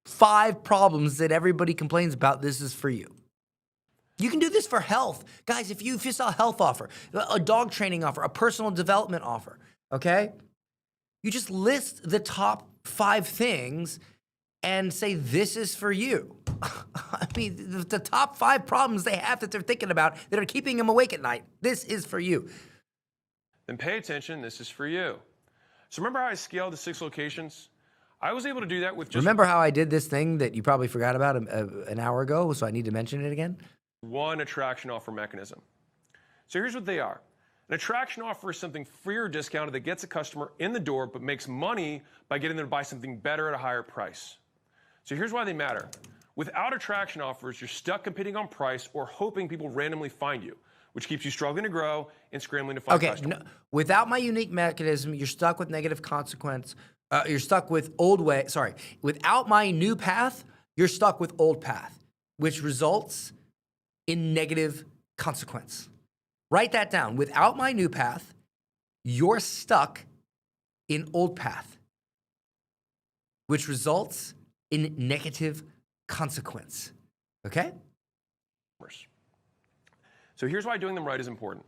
5 problems that everybody complains about, this is for you. You can do this for health. Guys, if you sell a health offer, a dog training offer, a personal development offer, okay? You just list the top 5 things and say, this is for you. I mean, the top 5 problems they have that they're thinking about that are keeping them awake at night, this is for you. then pay attention, this is for you. So remember how I scaled to 6 locations? I was able to do that with just Remember how I did this thing that you probably forgot about an hour ago, so I need to mention it again? one attraction offer mechanism. So here's what they are. An attraction offer is something free or discounted that gets a customer in the door but makes money by getting them to buy something better at a higher price. So here's why they matter. Without attraction offers, you're stuck competing on price or hoping people randomly find you, which keeps you struggling to grow and scrambling to find customers. No, without my unique mechanism, you're stuck with negative consequence. You're stuck with old way. Sorry. Without my new path, you're stuck with old path, which results in negative consequence. Write that down. Without my new path, you're stuck in old path, which results in negative consequence. Okay? So here's why doing them right is important.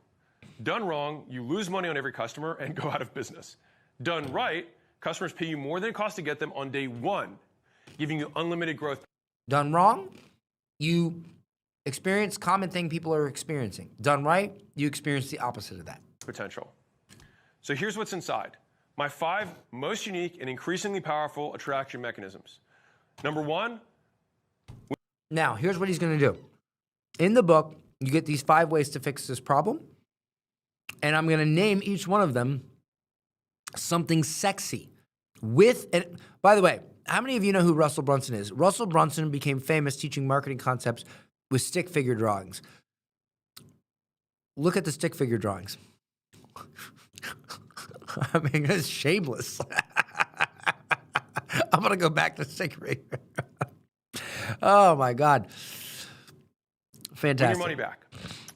Done wrong, you lose money on every customer and go out of business. Done right, customers pay you more than it costs to get them on day one, giving you unlimited growth. Done wrong, you experience common thing people are experiencing. Done right, you experience the opposite of that. Potential. So here's what's inside. My 5 most unique and increasingly powerful attraction mechanisms. Number 1. Now, here's what he's going to do. In the book, you get these 5 ways to fix this problem, and I'm going to name each one of them something sexy. And by the way, how many of you know who Russell Brunson is? Russell Brunson became famous teaching marketing concepts with stick figure drawings. Look at the stick figure drawings. I mean, it's shameless. I'm going to go back to stick figure. Oh, my God. Fantastic. Win your money back.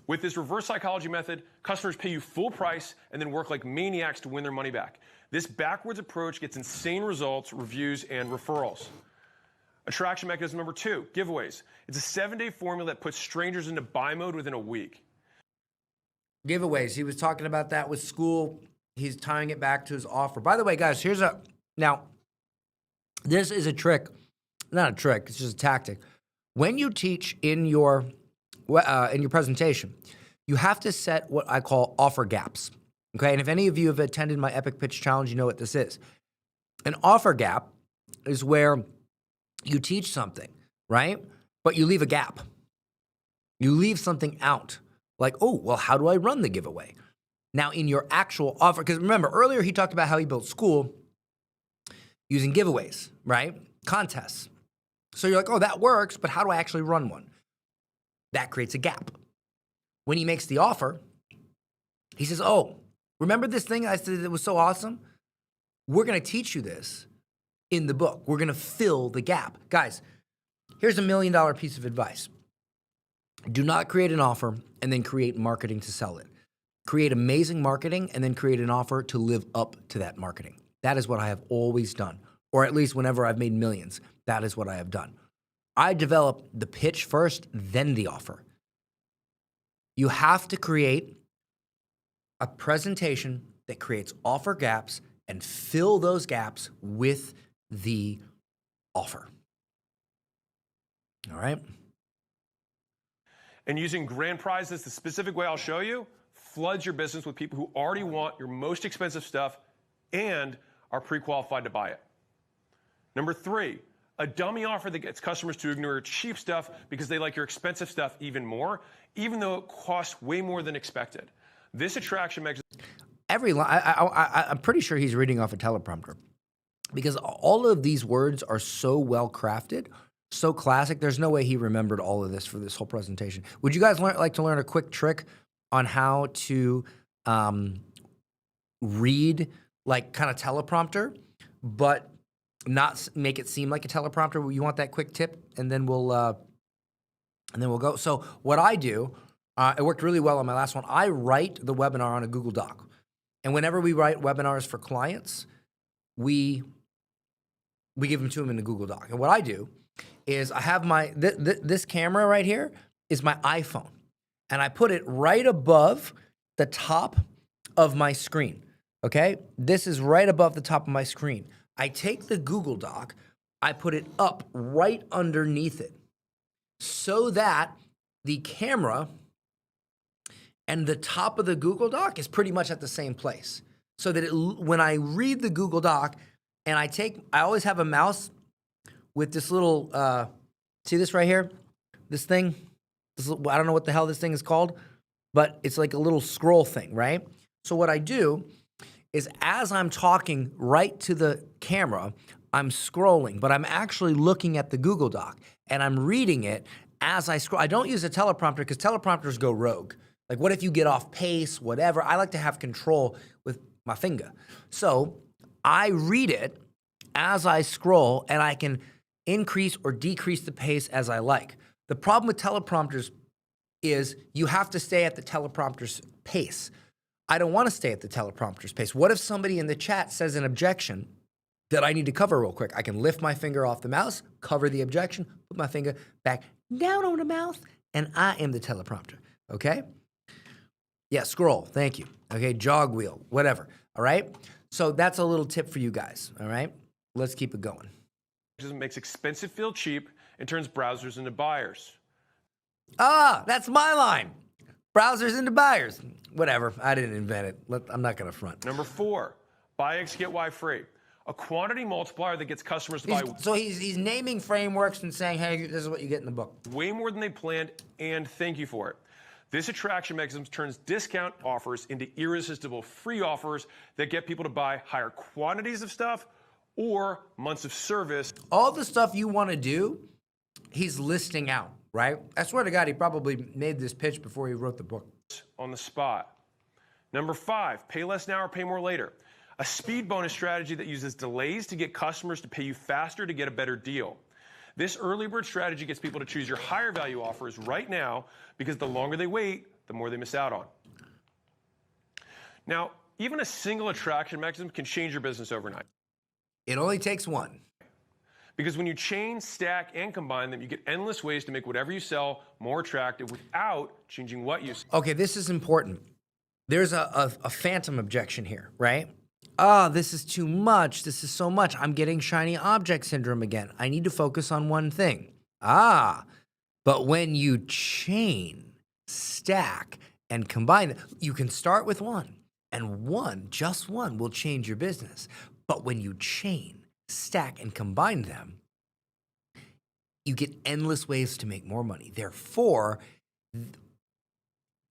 With this reverse psychology method, customers pay you full price and then work like maniacs to win their money back. This backwards approach gets insane results, reviews, and referrals. Attraction mechanism number 2, giveaways. It's a 7-day formula that puts strangers into buy mode within a week. Giveaways. He was talking about that with school. He's tying it back to his offer. By the way, guys, now, this is a trick. Not a trick, it's just a tactic. When you teach in your presentation, you have to set what I call offer gaps. Okay, and if any of you have attended my Epic Pitch Challenge, you know what this is. An offer gap is where you teach something, right? But you leave a gap. You leave something out. Like, oh, well, how do I run the giveaway? Now, in your actual offer, because remember, earlier he talked about how he built school using giveaways, right? Contests. So you're like, oh, that works, but how do I actually run one? That creates a gap. When he makes the offer, he says, oh, remember this thing I said that was so awesome? We're going to teach you this in the book. We're going to fill the gap. Guys, here's $1 million piece of advice. Do not create an offer and then create marketing to sell it. Create amazing marketing and then create an offer to live up to that marketing. That is what I have always done, or at least whenever I've made millions, that is what I have done. I develop the pitch first, then the offer. You have to create a presentation that creates offer gaps and fill those gaps with the offer. All right? And using grand prizes the specific way I'll show you floods your business with people who already want your most expensive stuff and are pre-qualified to buy it. Number 3, a dummy offer that gets customers to ignore your cheap stuff because they like your expensive stuff even more, even though it costs way more than expected. This attraction makes I'm pretty sure he's reading off a teleprompter because all of these words are so well crafted, so classic. There's no way he remembered all of this for this whole presentation. Would you guys like to learn a quick trick on how to read like kind of teleprompter, but not make it seem like a teleprompter? You want that quick tip, and then we'll go. So what I do, it worked really well on my last one. I write the webinar on a Google Doc, and whenever we write webinars for clients, we give them to them in a Google Doc. And what I do is I have my this camera right here is my iPhone, and I put it right above the top of my screen. Okay, this is right above the top of my screen. I take the Google Doc, I put it up right underneath it so that the camera and the top of the Google Doc is pretty much at the same place. So that when I read the Google Doc and I always have a mouse with this little, see this right here? This thing? I don't know what the hell this thing is called, but it's like a little scroll thing, right? So what I do is as I'm talking right to the camera, I'm scrolling, but I'm actually looking at the Google Doc and I'm reading it as I scroll. I don't use a teleprompter because teleprompters go rogue. Like what if you get off pace, whatever. I like to have control with my finger. So I read it as I scroll and I can increase or decrease the pace as I like. The problem with teleprompters is you have to stay at the teleprompter's pace. I don't want to stay at the teleprompter's pace. What if somebody in the chat says an objection that I need to cover real quick? I can lift my finger off the mouse, cover the objection, put my finger back down on the mouse, and I am the teleprompter, okay? Yeah, scroll, thank you. Okay, jog wheel, whatever, all right? So that's a little tip for you guys, all right? Let's keep it going. Makes expensive feel cheap and turns browsers into buyers. Ah, that's my line. Browsers into buyers. Whatever, I didn't invent it. I'm not gonna front. Number 4, buy X, get Y free. A quantity multiplier that gets customers to buy. So he's naming frameworks and saying, hey, this is what you get in the book. Way more than they planned, and thank you for it. This attraction mechanism turns discount offers into irresistible free offers that get people to buy higher quantities of stuff or months of service. All the stuff you want to do, he's listing out, right? I swear to God, he probably made this pitch before he wrote the book. On the spot. Number 5, pay less now or pay more later. A speed bonus strategy that uses delays to get customers to pay you faster to get a better deal. This early bird strategy gets people to choose your higher value offers right now because the longer they wait, the more they miss out on. Now, even a single attraction mechanism can change your business overnight. It only takes one. Because when you chain, stack, and combine them, you get endless ways to make whatever you sell more attractive without changing what you sell. Okay, this is important. There's a phantom objection here, right? Ah, this is too much. This is so much. I'm getting shiny object syndrome again. I need to focus on one thing. Ah, but when you chain, stack, and combine them, you can start with one, and one, just one, will change your business. But when you chain, stack, and combine them, you get endless ways to make more money. Therefore,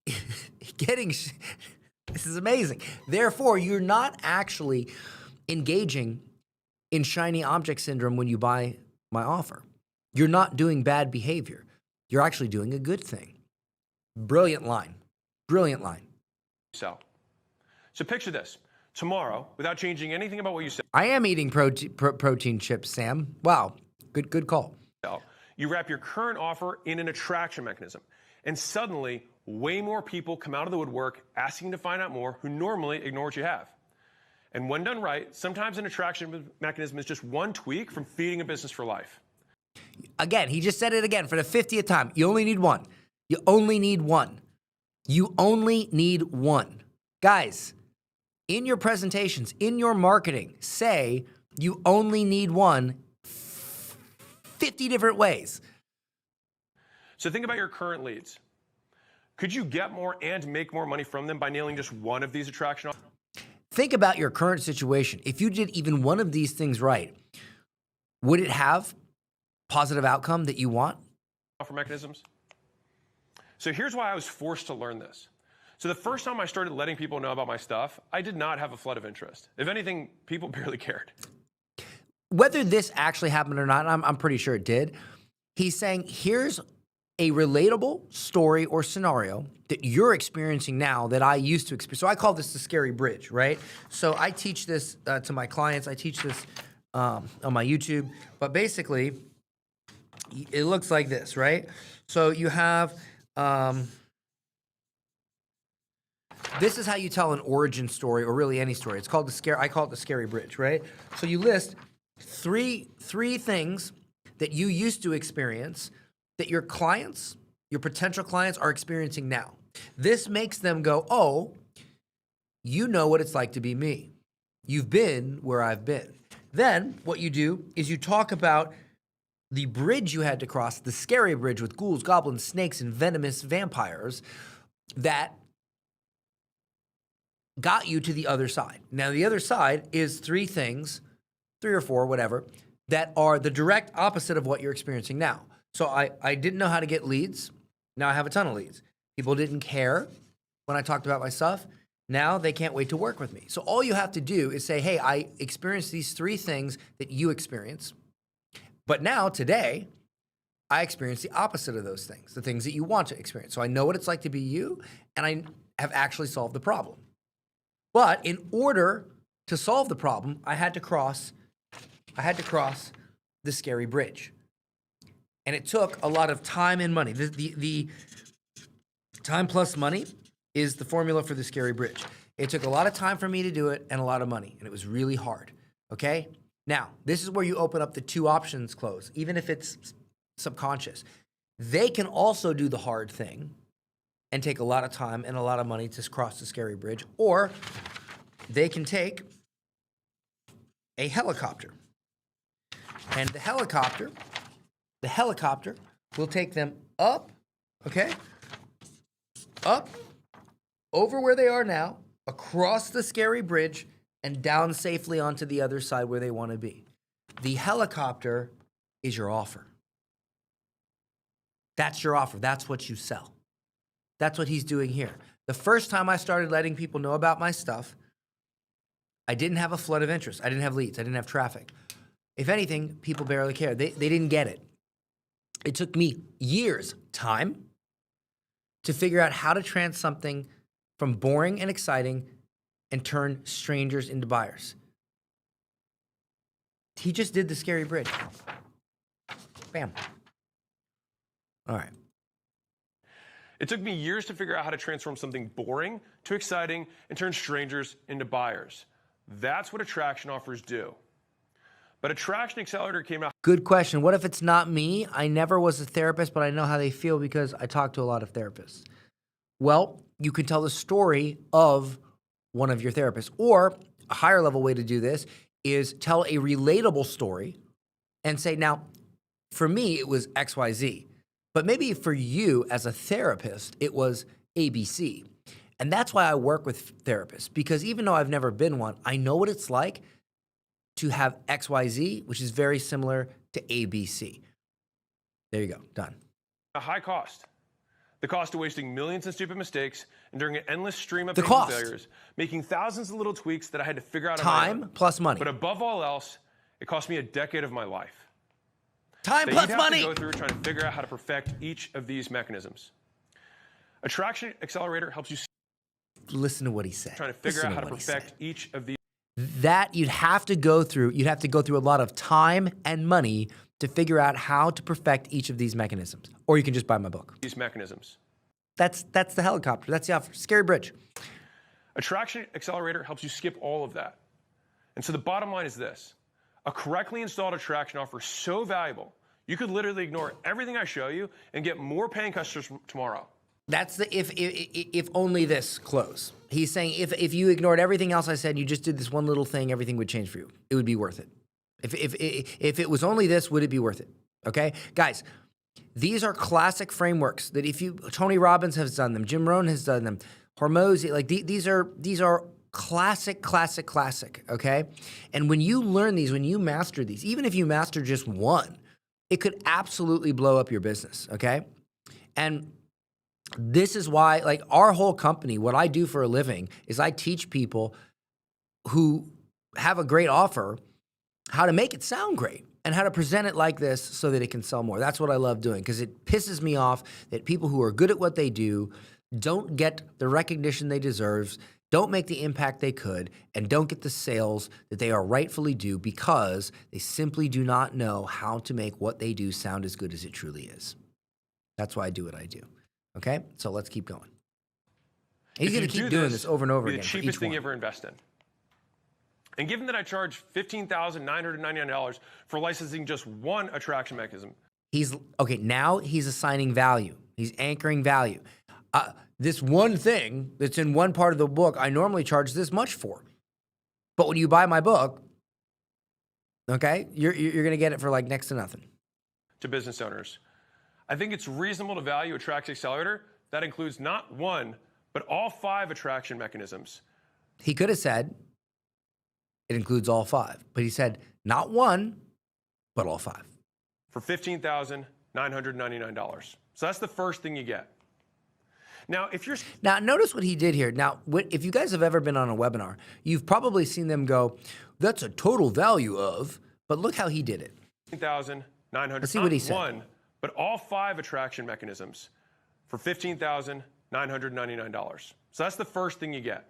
this is amazing. Therefore, you're not actually engaging in shiny object syndrome when you buy my offer. You're not doing bad behavior. You're actually doing a good thing. Brilliant line. Brilliant line. So picture this. Tomorrow, without changing anything about what you sell. I am eating protein chips, Sam. Wow. Good call. You wrap your current offer in an attraction mechanism. And suddenly, way more people come out of the woodwork asking to find out more who normally ignore what you have. And when done right, sometimes an attraction mechanism is just one tweak from feeding a business for life. Again, he just said it again for the 50th time. You only need one. You only need one. You only need one. Guys, in your presentations, in your marketing, say you only need one 50 different ways. So think about your current leads. Could you get more and make more money from them by nailing just one of these attraction offers? Think about your current situation. If you did even one of these things right, would it have positive outcome that you want? Offer mechanisms. So here's why I was forced to learn this. So the first time I started letting people know about my stuff, I did not have a flood of interest. If anything, people barely cared. Whether this actually happened or not, I'm pretty sure it did. He's saying, here's a relatable story or scenario that you're experiencing now that I used to experience. So I call this the scary bridge, right? So I teach this to my clients. I teach this on my YouTube. But basically, it looks like this, right? So you have... this is how you tell an origin story, or really any story. It's called I call it the scary bridge, right? So you list three things that you used to experience that your clients, your potential clients, are experiencing now. This makes them go, oh, you know what it's like to be me. You've been where I've been. Then what you do is you talk about the bridge you had to cross, the scary bridge with ghouls, goblins, snakes, and venomous vampires that got you to the other side. Now, the other side is three things, three or four, whatever, that are the direct opposite of what you're experiencing now. So I didn't know how to get leads. Now I have a ton of leads. People didn't care when I talked about my stuff. Now they can't wait to work with me. So all you have to do is say, hey, I experienced these three things that you experience. But now, today, I experience the opposite of those things, the things that you want to experience. So I know what it's like to be you, and I have actually solved the problem. But in order to solve the problem, I had to cross the scary bridge. And it took a lot of time and money. The time plus money is the formula for the scary bridge. It took a lot of time for me to do it and a lot of money, and it was really hard, okay? Now, this is where you open up the two options close, even if it's subconscious. They can also do the hard thing and take a lot of time and a lot of money to cross the scary bridge, or they can take a helicopter. And the helicopter will take them up, okay? Up, over where they are now, across the scary bridge, and down safely onto the other side where they want to be. The helicopter is your offer. That's your offer. That's what you sell. That's what he's doing here. The first time I started letting people know about my stuff, I didn't have a flood of interest. I didn't have leads. I didn't have traffic. If anything, people barely cared. They didn't get it. It took me years, time, to figure out how to trans something from boring and exciting and turn strangers into buyers. He just did the scary bridge. Bam. All right. It took me years to figure out how to transform something boring to exciting and turn strangers into buyers. That's what attraction offers do. But Attraction Accelerator came out. Good question. What if it's not me? I never was a therapist, but I know how they feel because I talk to a lot of therapists. Well, you can tell the story of one of your therapists. Or a higher level way to do this is tell a relatable story and say, now, for me, it was XYZ. But maybe for you as a therapist, it was ABC. And that's why I work with therapists, because even though I've never been one, I know what it's like to have XYZ, which is very similar to ABC. There you go, done. A high cost. The cost of wasting millions in stupid mistakes, enduring an endless stream of The painful cost. failures, making thousands of little tweaks that I had to figure out on my Time own. plus money. But above all else, it cost me a decade of my life. Time That plus you'd have money. to go through trying to figure out how to perfect each of these mechanisms. Attraction Accelerator helps you Listen to what he said. trying to figure Listen out how to what he perfect said. each of these That you'd have to go through a lot of time and money to figure out how to perfect each of these mechanisms. Or you can just buy my book. mechanisms. That's the helicopter. That's the offer. Scary bridge. Attraction Accelerator helps you skip all of that. And so the bottom line is this. A correctly installed attraction offer is so valuable, you could literally ignore everything I show you and get more paying customers tomorrow. That's the if only this close. He's saying if you ignored everything else I said and you just did this one little thing, everything would change for you. It would be worth it. If it was only this, would it be worth it? Okay? Guys, these are classic frameworks that Tony Robbins has done them, Jim Rohn has done them, Hormozi, like these are classic, okay? And when you learn these, when you master these, even if you master just one, it could absolutely blow up your business, okay? And this is why, like, our whole company, what I do for a living is I teach people who have a great offer how to make it sound great and how to present it like this so that it can sell more. That's what I love doing, because it pisses me off that people who are good at what they do don't get the recognition they deserve, don't make the impact they could, and don't get the sales that they are rightfully due because they simply do not know how to make what they do sound as good as it truly is. That's why I do what I do. Okay? So let's keep going. He's going to keep doing this over and over again. The cheapest thing you ever invest in. And given that I charge $15,999 for licensing just one attraction mechanism. Now he's assigning value. He's anchoring value. This one thing that's in one part of the book, I normally charge this much for. But when you buy my book, okay, you're going to get it for like next to nothing. To business owners. I think it's reasonable to value Attraction Accelerator. That includes not one, but all 5 attraction mechanisms. He could have said it includes all 5, but he said not 1, but all 5. For $15,999. So that's the first thing you get. Now, Now, notice what he did here. Now, if you guys have ever been on a webinar, you've probably seen them go, that's a total value of, but look how he did it. $15,900. Let's see what he said. 1, but all 5 attraction mechanisms for $15,999. So that's the first thing you get.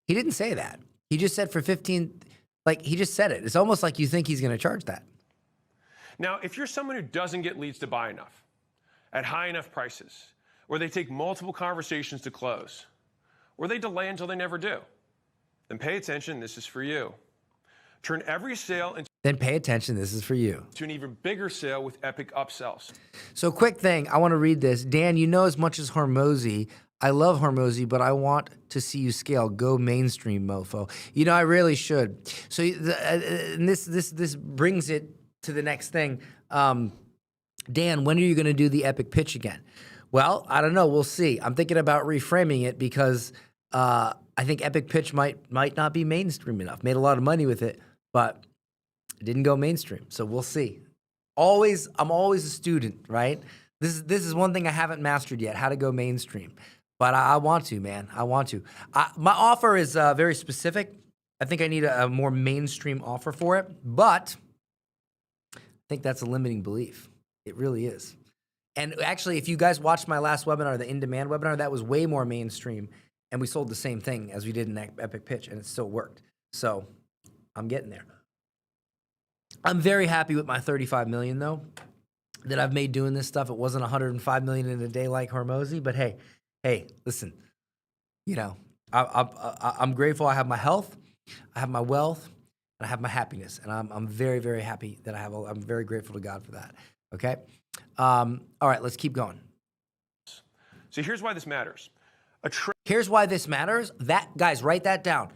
He didn't say that. He just said for 15, like he just said it. It's almost like you think he's going to charge that. Now, if you're someone who doesn't get leads to buy enough at high enough prices, or they take multiple conversations to close, or they delay until they never do, then pay attention, this is for you. Turn every sale into Then pay attention, this is for you. an even bigger sale with epic upsells. So quick thing, I want to read this. Dan, you know as much as Hormozi. I love Hormozi, but I want to see you scale. Go mainstream, mofo. You know, I really should. So and this brings it to the next thing. Dan, when are you going to do the epic pitch again? Well, I don't know. We'll see. I'm thinking about reframing it because I think epic pitch might not be mainstream enough. Made a lot of money with it, but it didn't go mainstream. So we'll see. I'm always a student, right? This is one thing I haven't mastered yet, how to go mainstream. But I want to, man. I want to. My offer is very specific. I think I need a more mainstream offer for it, but I think that's a limiting belief. It really is. And actually, if you guys watched my last webinar, the in-demand webinar, that was way more mainstream, and we sold the same thing as we did in Epic Pitch, and it still worked. So I'm getting there. I'm very happy with my 35 million, though, that I've made doing this stuff. It wasn't 105 million in a day like Hormozi, but hey, listen, you know, I'm grateful I have my health, I have my wealth, and I have my happiness, and I'm very, very happy that I'm very grateful to God for that. Okay. All right, let's keep going. So here's why this matters. Here's why this matters. Guys, write that down.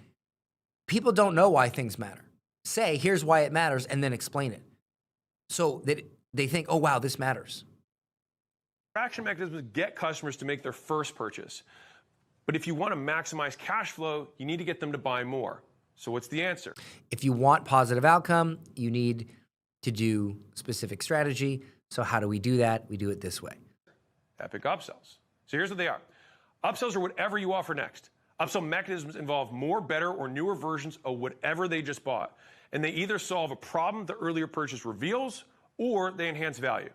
People don't know why things matter. Say, here's why it matters, and then explain it. So that they think, oh, wow, this matters. Attraction mechanisms get customers to make their first purchase. But if you want to maximize cash flow, you need to get them to buy more. So what's the answer? If you want positive outcome, you need to do specific strategy. So how do we do that? We do it this way. Epic upsells. So here's what they are. Upsells are whatever you offer next. Upsell mechanisms involve more, better, or newer versions of whatever they just bought. And they either solve a problem the earlier purchase reveals, or they enhance value.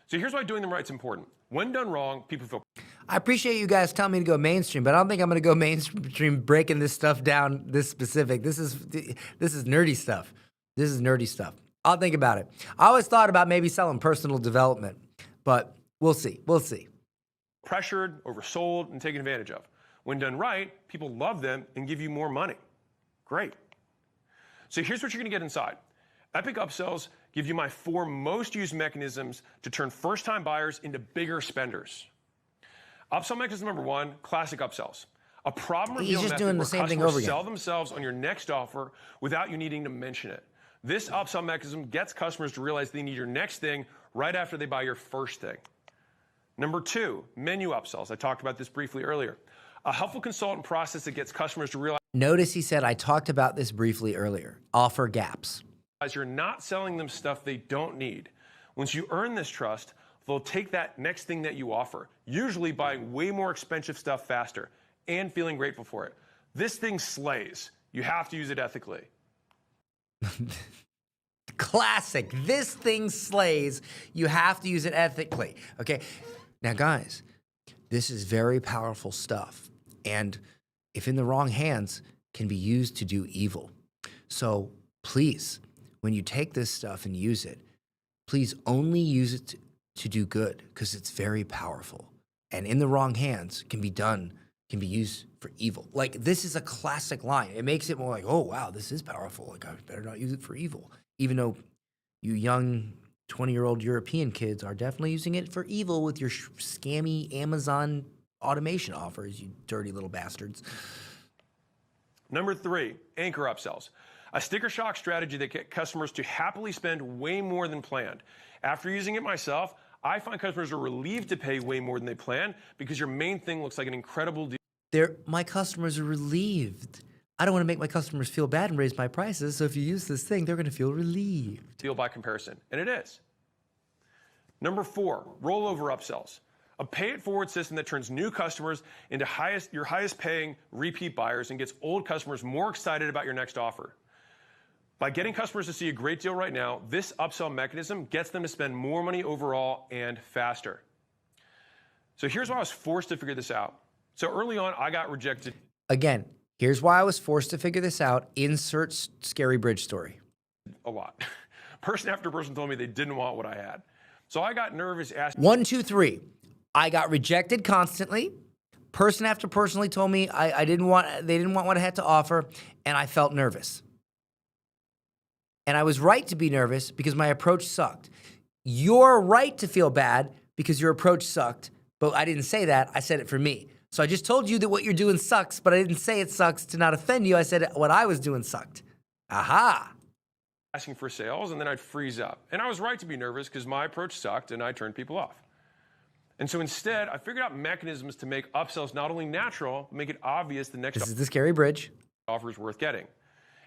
So here's why doing them right is important. When done wrong, people feel... I appreciate you guys telling me to go mainstream, but I don't think I'm going to go mainstream breaking this stuff down this specific. This is nerdy stuff. This is nerdy stuff. I'll think about it. I always thought about maybe selling personal development, but we'll see. We'll see. Pressured, oversold, and taken advantage of. When done right, people love them and give you more money. Great. So here's what you're going to get inside. Epic upsells give you my 4 most used mechanisms to turn first-time buyers into bigger spenders. Upsell mechanism number 1, classic upsells. A problem reveal method doing the where same thing customers over again. sell themselves on your next offer without you needing to mention it. This upsell mechanism gets customers to realize they need your next thing right after they buy your first thing. Number 2, menu upsells. I talked about this briefly earlier. A helpful consultant process that gets customers to realize... Notice he said, I talked about this briefly earlier. Offer gaps. You're not selling them stuff they don't need. Once you earn this trust, they'll take that next thing that you offer, usually buying way more expensive stuff faster and feeling grateful for it. This thing slays. You have to use it ethically. Classic. This thing slays. You have to use it ethically. Okay. Now, guys, this is very powerful stuff. And if in the wrong hands, can be used to do evil. So please, when you take this stuff and use it, please only use it to do good, because it's very powerful. And in the wrong hands can be used for evil. Like, this is a classic line. It makes it more like, oh, wow, this is powerful. Like, I better not use it for evil. Even though you young 20-year-old European kids are definitely using it for evil with your scammy Amazon automation offers, you dirty little bastards. Number 3, anchor upsells. A sticker shock strategy that gets customers to happily spend way more than planned. After using it myself, I find customers are relieved to pay way more than they planned because your main thing looks like an incredible deal. My customers are relieved. I don't want to make my customers feel bad and raise my prices. So if you use this thing, they're going to feel relieved. Deal by comparison, and it is. Number 4, rollover upsells. A pay-it-forward system that turns new customers into your highest paying repeat buyers and gets old customers more excited about your next offer. By getting customers to see a great deal right now, this upsell mechanism gets them to spend more money overall and faster. So here's why I was forced to figure this out. So early on, I got rejected. Again, here's why I was forced to figure this out. Insert scary bridge story. A lot. Person after person told me they didn't want what I had. So I got nervous asking. 1, 2, 3. I got rejected constantly. Person after person told me they didn't want what I had to offer, and I felt nervous. And I was right to be nervous because my approach sucked. You're right to feel bad because your approach sucked, but I didn't say that. I said it for me. So I just told you that what you're doing sucks, but I didn't say it sucks to not offend you. I said what I was doing sucked. Aha. Asking for sales, and then I'd freeze up. And I was right to be nervous because my approach sucked and I turned people off. And so instead, I figured out mechanisms to make upsells not only natural, but make it obvious the next This is the scary bridge. offer is worth getting.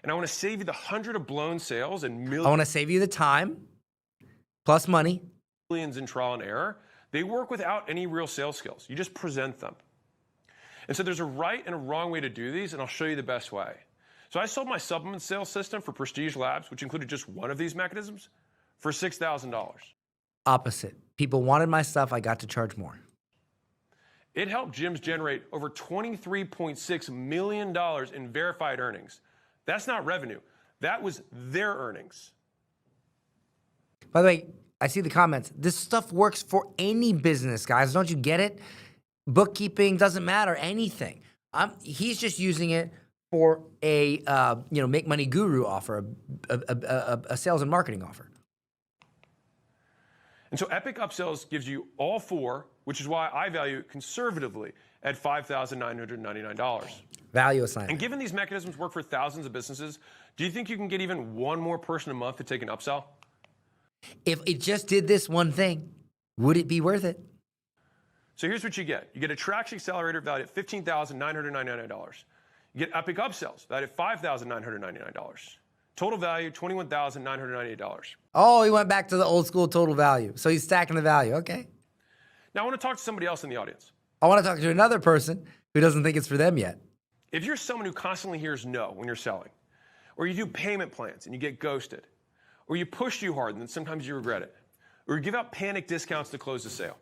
And I want to save you the 100 of blown sales and millions. I want to save you the time plus money. Millions in trial and error. They work without any real sales skills. You just present them. And so there's a right and a wrong way to do these, and I'll show you the best way. So I sold my supplement sales system for Prestige Labs, which included just one of these mechanisms, for $6,000. Opposite. People wanted my stuff. I got to charge more. It helped gyms generate over $23.6 million in verified earnings. That's not revenue. That was their earnings. By the way, I see the comments. This stuff works for any business, guys. Don't you get it? Bookkeeping doesn't matter, anything. He's just using it for a make money guru offer, a sales and marketing offer. And so Epic Upsells gives you all 4, which is why I value it conservatively at $5,999. Value assignment. And given these mechanisms work for thousands of businesses, do you think you can get even one more person a month to take an upsell? If it just did this one thing, would it be worth it? So here's what you get. You get a Traction Accelerator valued at $15,999. You get Epic Upsells valued at $5,999. Total value, $21,998. Oh, he went back to the old school total value. So he's stacking the value. Okay. Now I want to talk to somebody else in the audience. I want to talk to another person who doesn't think it's for them yet. If you're someone who constantly hears no when you're selling, or you do payment plans and you get ghosted, or you push too hard and then sometimes you regret it, or you give out panic discounts to close the sale.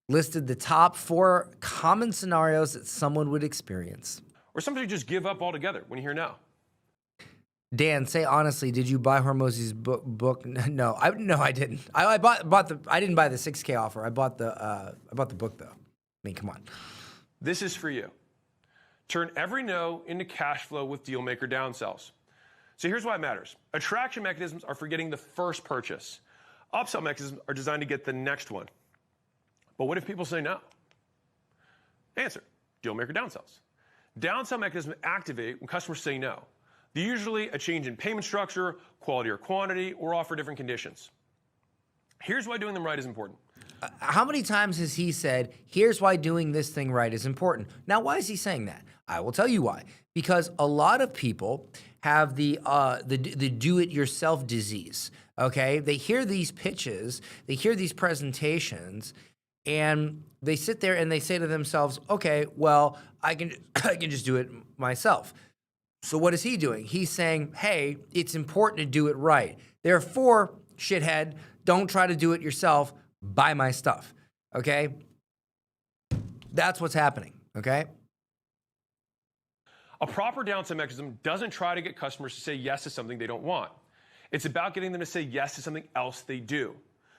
Listed the top 4 common scenarios that someone would experience. Or sometimes you just give up altogether when you hear no. Dan, say honestly, did you buy Hormozi's book? No, I didn't. I didn't buy the 6K offer. I bought the book though. I mean, come on. This is for you. Turn every no into cash flow with dealmaker downsells. So here's why it matters. Attraction mechanisms are for getting the first purchase. Upsell mechanisms are designed to get the next one. But what if people say no? Answer, dealmaker downsells. Downsell mechanisms activate when customers say no. They're usually a change in payment structure, quality or quantity, or offer different conditions. Here's why doing them right is important. How many times has he said, here's why doing this thing right is important? Now, why is he saying that? I will tell you why. Because a lot of people have the do-it-yourself disease, okay? They hear these pitches, they hear these presentations, and they sit there and they say to themselves, okay, well, I can just do it myself. So what is he doing? He's saying, hey, it's important to do it right. Therefore, shithead, don't try to do it yourself. Buy my stuff, okay? That's what's happening, okay? A proper downsell mechanism doesn't try to get customers to say yes to something they don't want. It's about getting them to say yes to something else they do.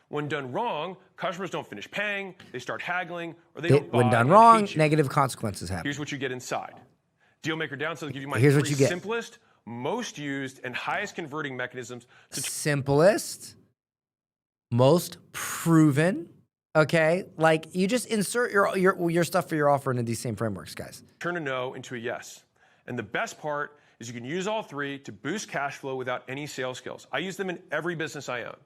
When done wrong, customers don't finish paying, they start haggling, or they don't buy. When done wrong, negative consequences happen. Here's what you get inside. Dealmaker Downsells give you my Here's what you get. simplest, most used, and highest converting mechanisms. Simplest, most proven, okay? Like, you just insert your stuff for your offer into these same frameworks, guys. Turn a no into a yes. And the best part is you can use all 3 to boost cash flow without any sales skills. I use them in every business I own.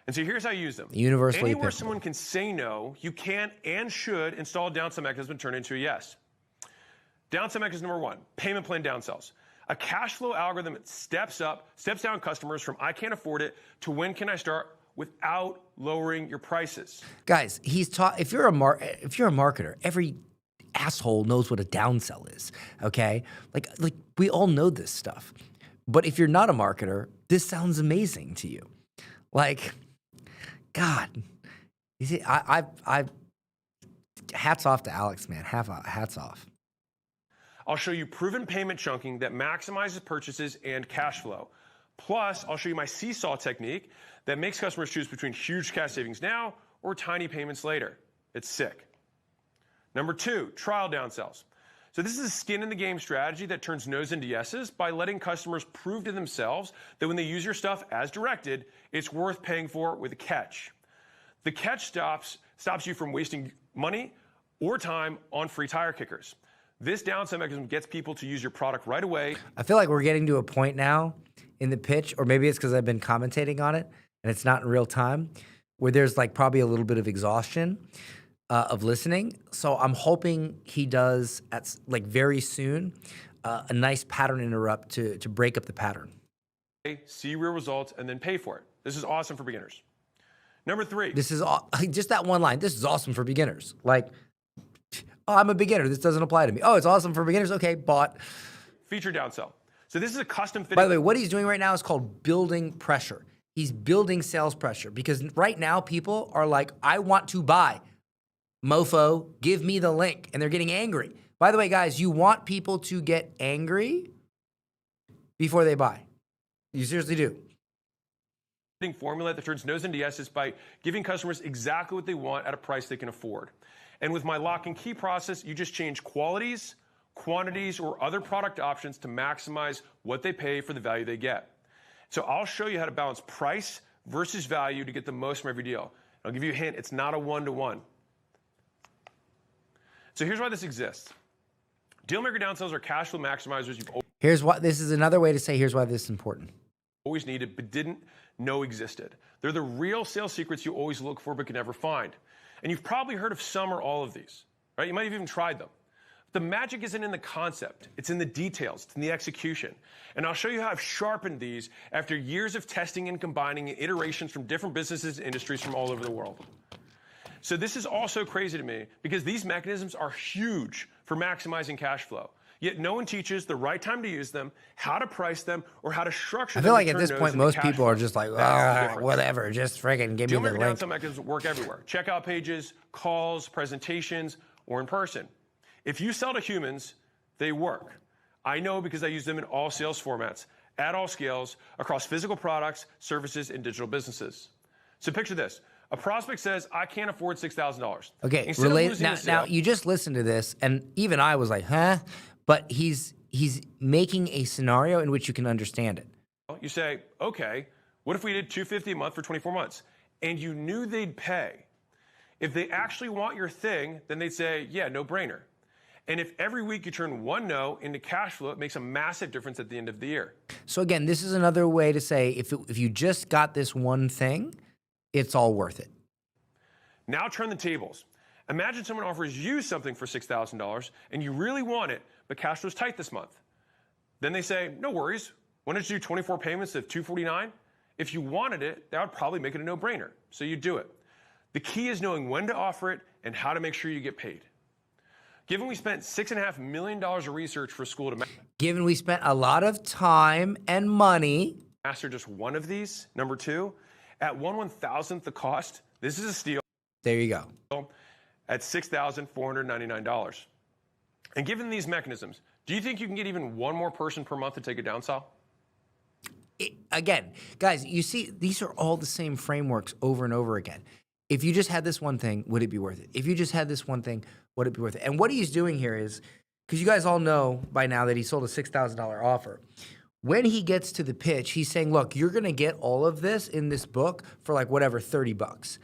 And so here's how you use them. Universally Anywhere applicable. someone can say no, you can and should install a downsell mechanism and turn it into a yes. Downsell mechanism number one, payment plan downsells. A cash flow algorithm that steps down customers from I can't afford it to when can I start without lowering your prices. Guys, he's taught. If you're a marketer, every asshole knows what a downsell is. Okay, like we all know this stuff. But if you're not a marketer, this sounds amazing to you. Like, God, you see, I hats off to Alex, man. Hats off. I'll show you proven payment chunking that maximizes purchases and cash flow. Plus, I'll show you my seesaw technique that makes customers choose between huge cash savings now or tiny payments later. It's sick. Number two, trial downsells. So this is a skin in the game strategy that turns no's into yeses by letting customers prove to themselves that when they use your stuff as directed, it's worth paying for with a catch. The catch stops you from wasting money or time on free tire kickers. This downsell mechanism gets people to use your product right away. I feel like we're getting to a point now in the pitch, or maybe it's because I've been commentating on it and it's not in real time, where there's like probably a little bit of exhaustion of listening. So I'm hoping he does at like very soon a nice pattern interrupt to break up the pattern. See real results and then pay for it. This is awesome for beginners. Number three. This is just that one line. This is awesome for beginners. Like, oh, I'm a beginner. This doesn't apply to me. Oh, it's awesome for beginners. Okay, bought. Feature downsell. So this is a custom fit. By the way, what he's doing right now is called building pressure. He's building sales pressure because right now people are like, I want to buy. Mofo, give me the link. And they're getting angry. By the way, guys, you want people to get angry before they buy. You seriously do. Formula that turns no's into yeses by giving customers exactly what they want at a price they can afford. And with my lock and key process, you just change qualities, quantities, or other product options to maximize what they pay for the value they get. So I'll show you how to balance price versus value to get the most from every deal. I'll give you a hint, it's not a one-to-one. So here's why this exists. Dealmaker downsells are cash flow maximizers This is another way to say here's why this is important. Always needed but didn't know existed. They're the real sales secrets you always look for but can never find. And you've probably heard of some or all of these, right? You might have even tried them. The magic isn't in the concept. It's in the details. It's in the execution. And I'll show you how I've sharpened these after years of testing and combining iterations from different businesses and industries from all over the world. So this is also crazy to me because these mechanisms are huge for maximizing cash flow. Yet no one teaches the right time to use them, how to price them, or how to structure them. I feel like at this point, most people are just like, whatever, just friggin' give me the link. Downsell mechanisms work everywhere. Checkout pages, calls, presentations, or in person. If you sell to humans, they work. I know because I use them in all sales formats, at all scales, across physical products, services, and digital businesses. So picture this. A prospect says, I can't afford $6,000. Okay, now you just listened to this, and even I was like, huh? But he's making a scenario in which you can understand it. You say, okay, what if we did $250 a month for 24 months? And you knew they'd pay. If they actually want your thing, then they'd say, yeah, no brainer. And if every week you turn one no into cash flow, it makes a massive difference at the end of the year. So again, this is another way to say if you just got this one thing, it's all worth it. Now turn the tables. Imagine someone offers you something for $6,000 and you really want it, but cash flow's tight this month. Then they say, no worries. Why don't you do 24 payments of $249? If you wanted it, that would probably make it a no-brainer. So you do it. The key is knowing when to offer it and how to make sure you get paid. Given we spent $6.5 million of research for school to Given we spent a lot of time and money. Master just one of these, number two, at 1/1000th the cost, this is a steal. There you go. At $6,499. And given these mechanisms, do you think you can get even one more person per month to take a downsell? Again, guys, you see, these are all the same frameworks over and over again. If you just had this one thing, would it be worth it? If you just had this one thing, would it be worth it? And what he's doing here is, because you guys all know by now that he sold a $6,000 offer. When he gets to the pitch, he's saying, look, you're going to get all of this in this book for like whatever, $30.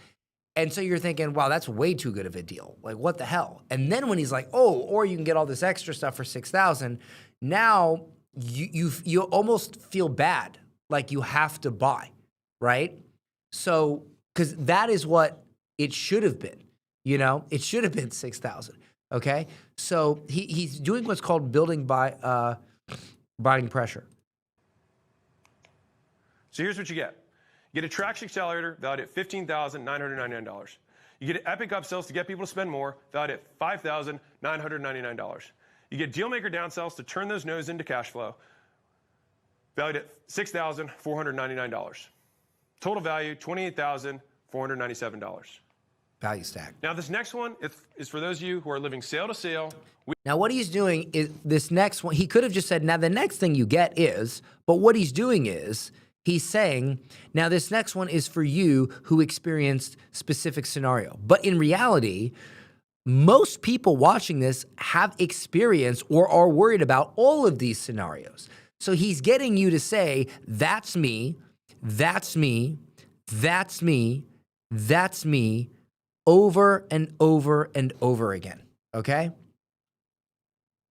And so you're thinking, wow, that's way too good of a deal. Like, what the hell? And then when he's like, oh, or you can get all this extra stuff for $6,000, now you almost feel bad, like you have to buy, right? So, because that is what it should have been, you know? It should have been $6,000. Okay, so he's doing what's called building by buying pressure. So here's what you get. You get a traction accelerator valued at $15,999. You get epic upsells to get people to spend more, valued at $5,999. You get dealmaker downsells to turn those no's into cash flow, valued at $6,499. Total value, $28,497. Value stack. Now this next one is for those of you who are living sale to sale. Now what he's doing is this next one, he could have just said, now the next thing you get is, but what he's doing is, he's saying, now this next one is for you who experienced specific scenario. But in reality, most people watching this have experienced or are worried about all of these scenarios. So he's getting you to say, that's me, that's me, that's me, that's me, over and over and over again, okay?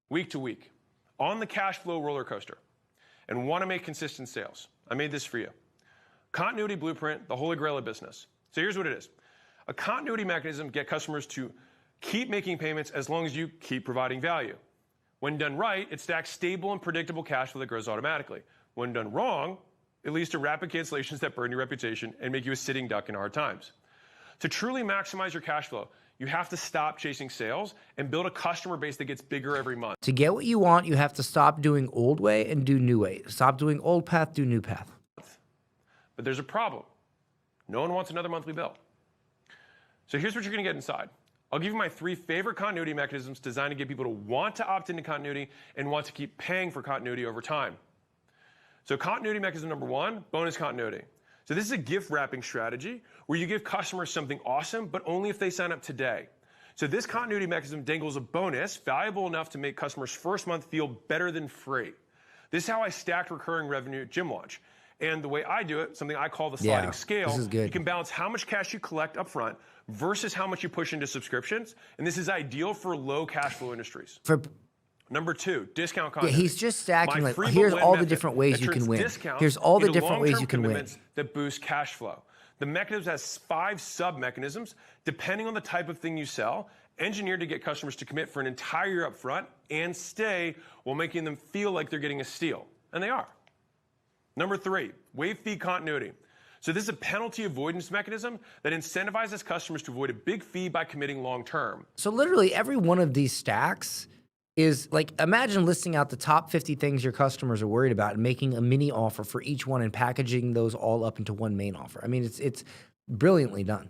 Week to week, on the cash flow roller coaster, and want to make consistent sales. I made this for you. Continuity blueprint, the holy grail of business. So here's what it is. A continuity mechanism gets customers to keep making payments as long as you keep providing value. When done right, it stacks stable and predictable cash flow that grows automatically. When done wrong, it leads to rapid cancellations that burn your reputation and make you a sitting duck in hard times. To truly maximize your cash flow, you have to stop chasing sales and build a customer base that gets bigger every month. To get what you want, you have to stop doing old way and do new way. Stop doing old path, do new path. But there's a problem. No one wants another monthly bill. So here's what you're going to get inside. I'll give you my 3 favorite continuity mechanisms designed to get people to want to opt into continuity and want to keep paying for continuity over time. So continuity mechanism number 1, bonus continuity. So this is a gift wrapping strategy where you give customers something awesome, but only if they sign up today. So this continuity mechanism dangles a bonus valuable enough to make customers' first month feel better than free. This is how I stacked recurring revenue at Gym Launch. And the way I do it, something I call the sliding scale, this is good. You can balance how much cash you collect up front versus how much you push into subscriptions. And this is ideal for low cash flow industries. Number 2, discount content. Yeah, he's just stacking like, here's all the different ways you can win. Here's all the different ways you can win. That boost cash flow. The mechanism has 5 sub-mechanisms, depending on the type of thing you sell, engineered to get customers to commit for an entire year up front and stay while making them feel like they're getting a steal. And they are. Number 3, waive fee continuity. So this is a penalty avoidance mechanism that incentivizes customers to avoid a big fee by committing long term. So literally every one of these stacks is like, imagine listing out the top 50 things your customers are worried about and making a mini offer for each one and packaging those all up into one main offer. I mean, it's brilliantly done.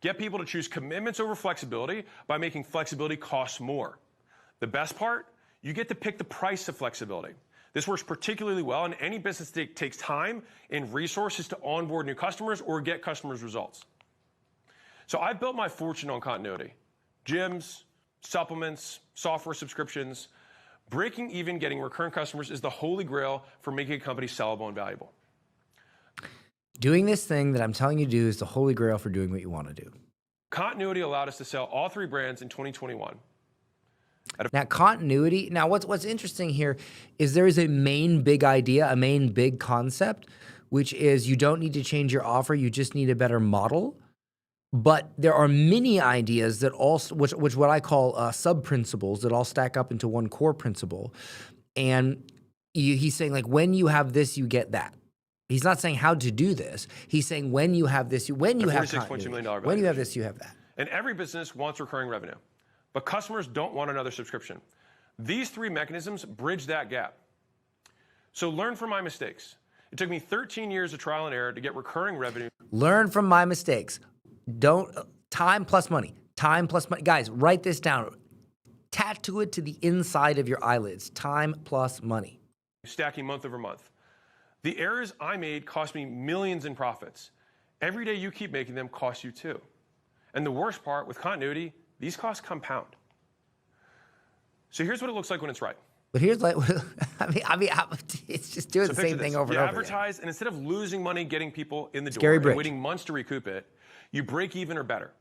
Get people to choose commitments over flexibility by making flexibility cost more. The best part, you get to pick the price of flexibility. This works particularly well in any business that takes time and resources to onboard new customers or get customers' results. So I've built my fortune on continuity. Gyms, supplements, software subscriptions. Breaking even, getting recurrent customers is the holy grail for making a company sellable and valuable. Doing this thing that I'm telling you to do is the holy grail for doing what you want to do. Continuity allowed us to sell all 3 brands in 2021. Now, continuity. Now, what's interesting here is there is a main big idea, a main big concept, which is you don't need to change your offer. You just need a better model. But there are many ideas that also, which what I call sub-principles that all stack up into one core principle. And he's saying, like, when you have this, you get that. He's not saying how to do this. He's saying when you have this, when you have continuity, when you have this, you have that. And every business wants recurring revenue, but customers don't want another subscription. These 3 mechanisms bridge that gap. So learn from my mistakes. It took me 13 years of trial and error to get recurring revenue. Learn from my mistakes. Time plus money. Time plus money. Guys, write this down. Tattoo it to the inside of your eyelids. Time plus money. Stacking month over month. The errors I made cost me millions in profits. Every day you keep making them costs you too. And the worst part with continuity, these costs compound. So here's what it looks like when it's right. But here's like, I mean, it's just doing the same thing over and over. You advertise, and instead of losing money getting people in the door Scary and bridge. waiting months to recoup it, you break even or better.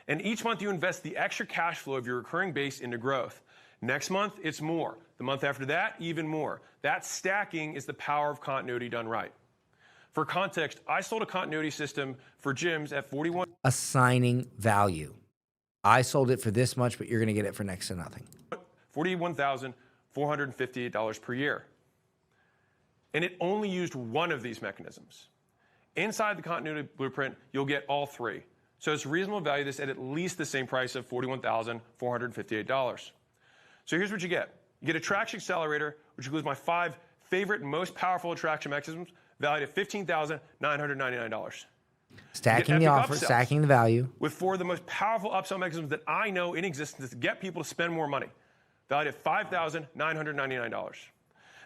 And each month you invest the extra cash flow of your recurring base into growth. Next month, it's more. The month after that, even more. That stacking is the power of continuity done right. For context, I sold a continuity system for gyms at 41. Assigning value. I sold it for this much, but you're going to get it for next to nothing. $41,458 per year. And it only used one of these mechanisms. Inside the continuity blueprint, you'll get all three. So it's reasonable to value this at least the same price of $41,458. So here's what you get. You get a traction accelerator, which includes my 5 favorite, most powerful attraction mechanisms, valued at $15,999. Stacking the offer, stacking the value. With 4 of the most powerful upsell mechanisms that I know in existence to get people to spend more money, valued at $5,999.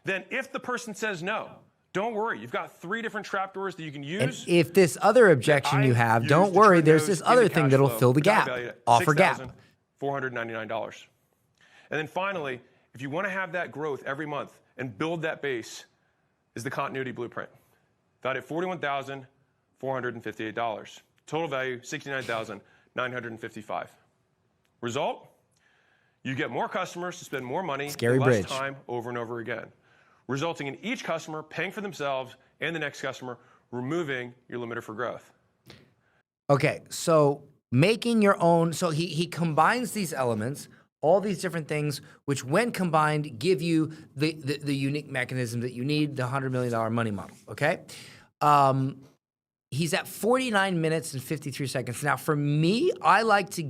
Then if the person says no, don't worry. You've got 3 different trapdoors that you can use. And if this other objection you have, don't worry. There's this other thing that'll fill the gap. Offer gap. $499. And then finally, if you want to have that growth every month and build that base, is the continuity blueprint. Valued at $41,458. Total value, $69,955. Result? You get more customers to spend more money in less time over and over again, resulting in each customer paying for themselves and the next customer, removing your limiter for growth. Okay, so making your own, so he combines these elements, all these different things, which when combined give you the unique mechanism that you need, the $100 million money model, okay? He's at 49 minutes and 53 seconds. Now, for me, I like to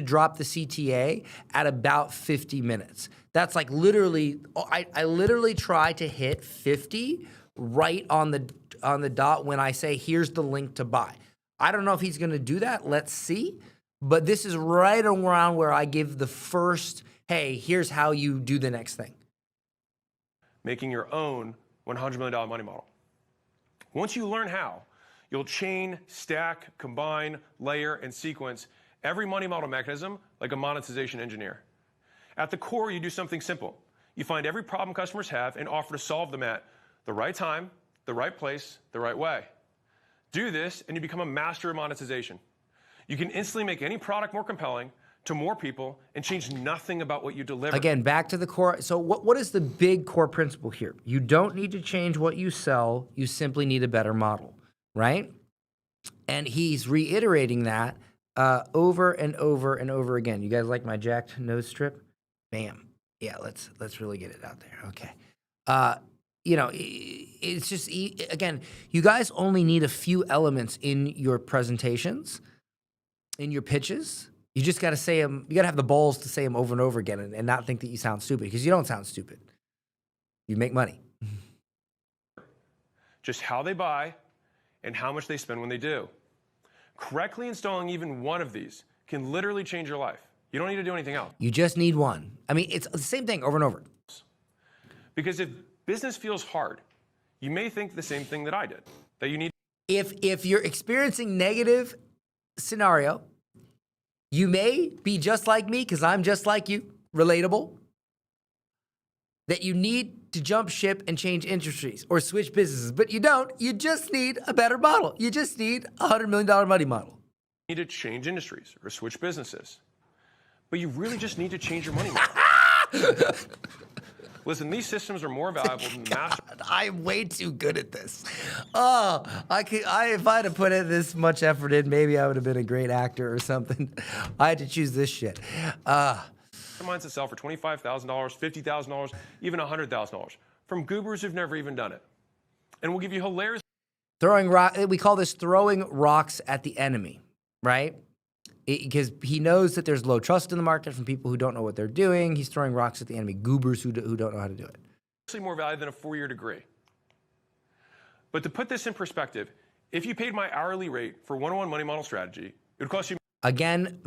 drop the CTA at about 50 minutes. That's like literally, I literally try to hit 50 right on the dot when I say, here's the link to buy. I don't know if he's gonna do that, let's see. But this is right around where I give the first, hey, here's how you do the next thing. Making your own $100 million money model. Once you learn how, you'll chain, stack, combine, layer, and sequence every money model mechanism like a monetization engineer. At the core, you do something simple. You find every problem customers have and offer to solve them at the right time, the right place, the right way. Do this, and you become a master of monetization. You can instantly make any product more compelling to more people and change nothing about what you deliver. Again, back to the core. So what is the big core principle here? You don't need to change what you sell. You simply need a better model, right? And he's reiterating that over and over and over again. You guys like my jacked nose strip? Bam. Yeah, let's really get it out there. Okay. You know, it's just, again, you guys only need a few elements in your presentations, in your pitches. You just got to say them. You got to have the balls to say them over and over again and not think that you sound stupid, because you don't sound stupid. You make money. Just how they buy and how much they spend when they do. Correctly installing even one of these can literally change your life. You don't need to do anything else. You just need one. I mean, it's the same thing over and over. Because if business feels hard, you may think the same thing that I did, that you need. If you're experiencing negative scenario, you may be just like me, because I'm just like you, relatable, that you need to jump ship and change industries or switch businesses, but you don't. You just need a better model. You just need a $100 million money model. You need to change industries or switch businesses, but you really just need to change your money model. Listen, these systems are more valuable than the master. I'm way too good at this. Oh, if I'd have put in this much effort in, maybe I would have been a great actor or something. I had to choose this shit. Mine's to sell for $25,000, $50,000, even $100,000 from goobers who've never even done it. And we'll give you hilarious. We call this throwing rocks at the enemy, right? Because he knows that there's low trust in the market from people who don't know what they're doing. He's throwing rocks at the enemy, goobers who don't know how to do it. Actually more value than a 4-year degree. But to put this in perspective, if you paid my hourly rate for one-on-one money model strategy, it would cost you. Again,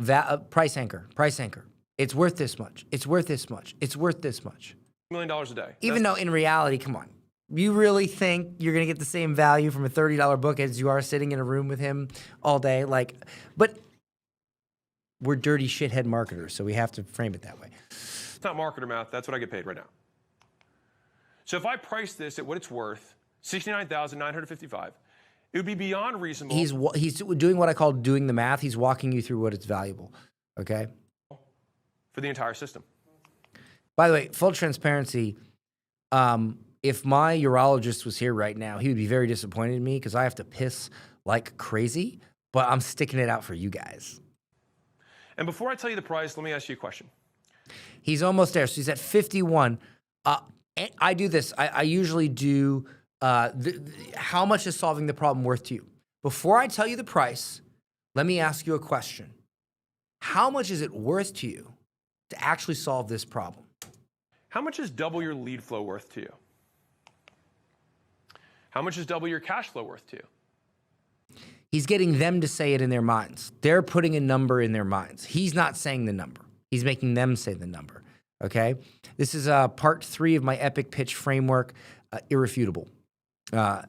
price anchor. It's worth this much. It's worth this much. It's worth this much. $1 million a day. Even though in reality, come on, you really think you're going to get the same value from a $30 book as you are sitting in a room with him all day? But we're dirty shithead marketers, so we have to frame it that way. It's not marketer math. That's what I get paid right now. So if I price this at what it's worth, $69,955, it would be beyond reasonable. He's doing what I call doing the math. He's walking you through what it's valuable, okay? For the entire system. By the way, full transparency, if my urologist was here right now, he would be very disappointed in me because I have to piss like crazy, but I'm sticking it out for you guys. And before I tell you the price, let me ask you a question. He's almost there. So he's at 51. I do this. I usually do how much is solving the problem worth to you? Before I tell you the price, let me ask you a question. How much is it worth to you to actually solve this problem? How much is double your lead flow worth to you? How much is double your cash flow worth to you? He's getting them to say it in their minds. They're putting a number in their minds. He's not saying the number. He's making them say the number, okay? This is part 3 of my epic pitch framework, irrefutable. The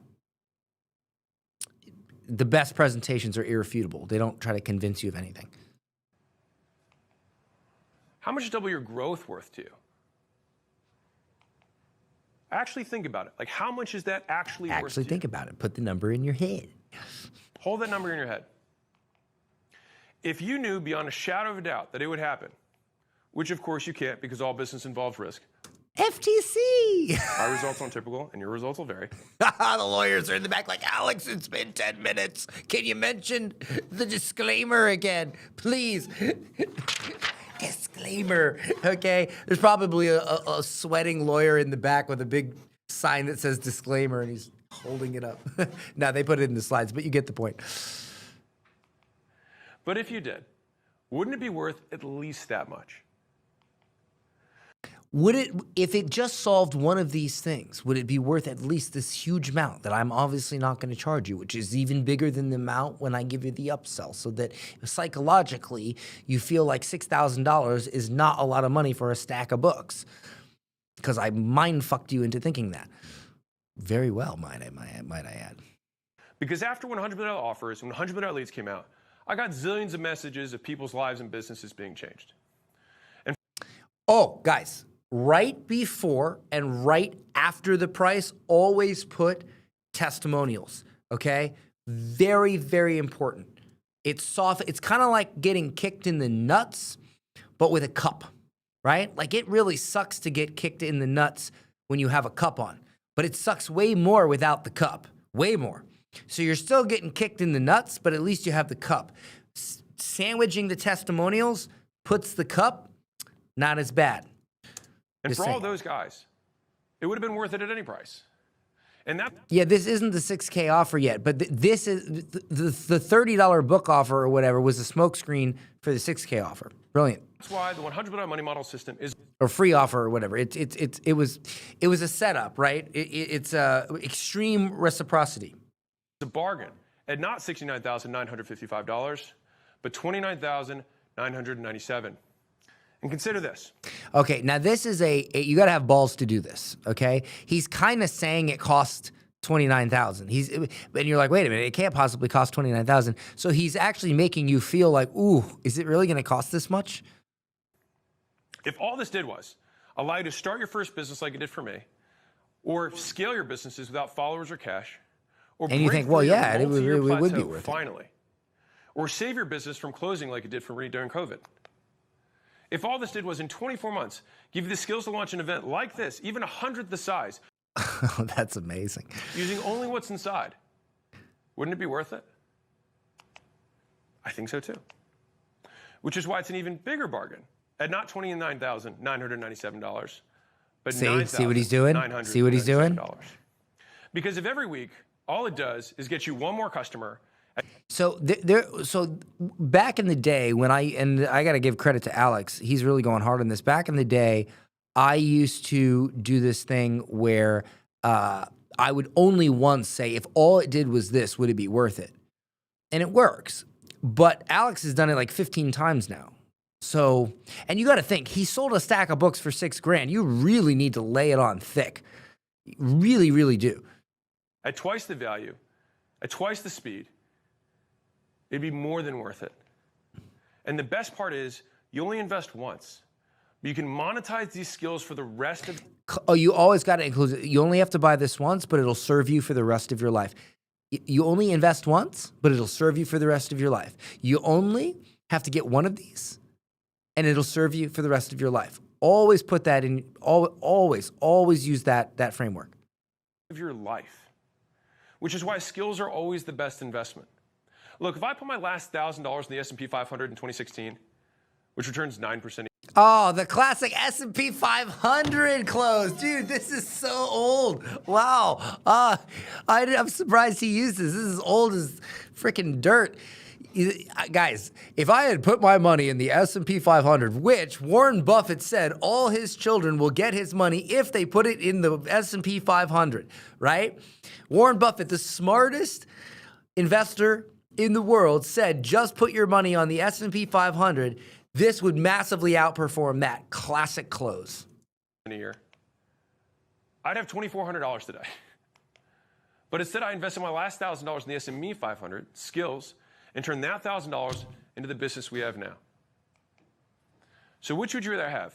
best presentations are irrefutable. They don't try to convince you of anything. How much is double your growth worth to you? Actually think about it. Like, how much is that actually worth to you? Actually think about it. Put the number in your head. Hold that number in your head. If you knew beyond a shadow of a doubt that it would happen, which of course you can't because all business involves risk. FTC. My results aren't typical and your results will vary. The lawyers are in the back like, Alex, it's been 10 minutes. Can you mention the disclaimer again, please? Disclaimer, okay? There's probably a sweating lawyer in the back with a big sign that says disclaimer, and he's holding it up. No, they put it in the slides, but you get the point. But if you did, wouldn't it be worth at least that much? Would it, if it just solved one of these things, would it be worth at least this huge amount that I'm obviously not going to charge you, which is even bigger than the amount when I give you the upsell, so that psychologically you feel like $6,000 is not a lot of money for a stack of books? Because I mind fucked you into thinking that. Very well, might I add. Because after $100 million offers, when $100 million leads came out, I got zillions of messages of people's lives and businesses being changed. Oh, guys, right before and right after the price, always put testimonials, okay? Very, very important. It's soft. It's kind of like getting kicked in the nuts, but with a cup, right? Like, it really sucks to get kicked in the nuts when you have a cup on, but it sucks way more without the cup, way more. So you're still getting kicked in the nuts, but at least you have the cup. Sandwiching the testimonials puts the cup, not as bad. And for all those guys, it would have been worth it at any price. And that, yeah, this isn't the 6K offer yet, but this is the $30 book offer or whatever was a smokescreen for the 6K offer. Brilliant. that's why the $100 money model system is Or free offer or whatever. It was a setup, right? It's extreme reciprocity. a bargain at not $69,955, but $29,997. And consider this. Okay, now this is you got to have balls to do this, okay? He's kind of saying it costs $29,000. And you're like, wait a minute, it can't possibly cost $29,000. So he's actually making you feel like, ooh, is it really going to cost this much? If all this did was allow you to start your first business like it did for me, or scale your businesses without followers or cash, or And you think, well, yeah, it would be worth it. Finally, or save your business from closing like it did for me during COVID. If all this did was in 24 months, give you the skills to launch an event like this, even 100th the size. That's amazing. Using only what's inside, wouldn't it be worth it? I think so too. Which is why it's an even bigger bargain at not $29,997, but see what he's doing? See what he's doing? Because if every week all it does is get you one more customer. So so back in the day when I got to give credit to Alex, he's really going hard on this. Back in the day, I used to do this thing where I would only once say, if all it did was this, would it be worth it? And it works. But Alex has done it like 15 times now. So, and you got to think, he sold a stack of books for $6,000. You really need to lay it on thick. You really, really do. At twice the value, at twice the speed, it'd be more than worth it. And the best part is, you only invest once. But you can monetize these skills for the rest of... Oh, you always got to include it. You only have to buy this once, but it'll serve you for the rest of your life. You only invest once, but it'll serve you for the rest of your life. You only have to get one of these, and it'll serve you for the rest of your life. Always put that in, always use that framework. Of your life, which is why skills are always the best investment. Look, if I put my last $1,000 in the S&P 500 in 2016, which returns 9%. Oh, the classic S&P 500 close. Dude, this is so old. Wow. I'm surprised he used this. This is old as freaking dirt. Guys, if I had put my money in the S&P 500, which Warren Buffett said all his children will get his money if they put it in the S&P 500, right? Warren Buffett, the smartest investor in the world, said just put your money on the S&P 500. This would massively outperform that classic close. In a year, I'd have $2,400 today. But instead, I invested my last $1,000 in the S&P 500 skills and turned that $1,000 into the business we have now. So which would you rather have?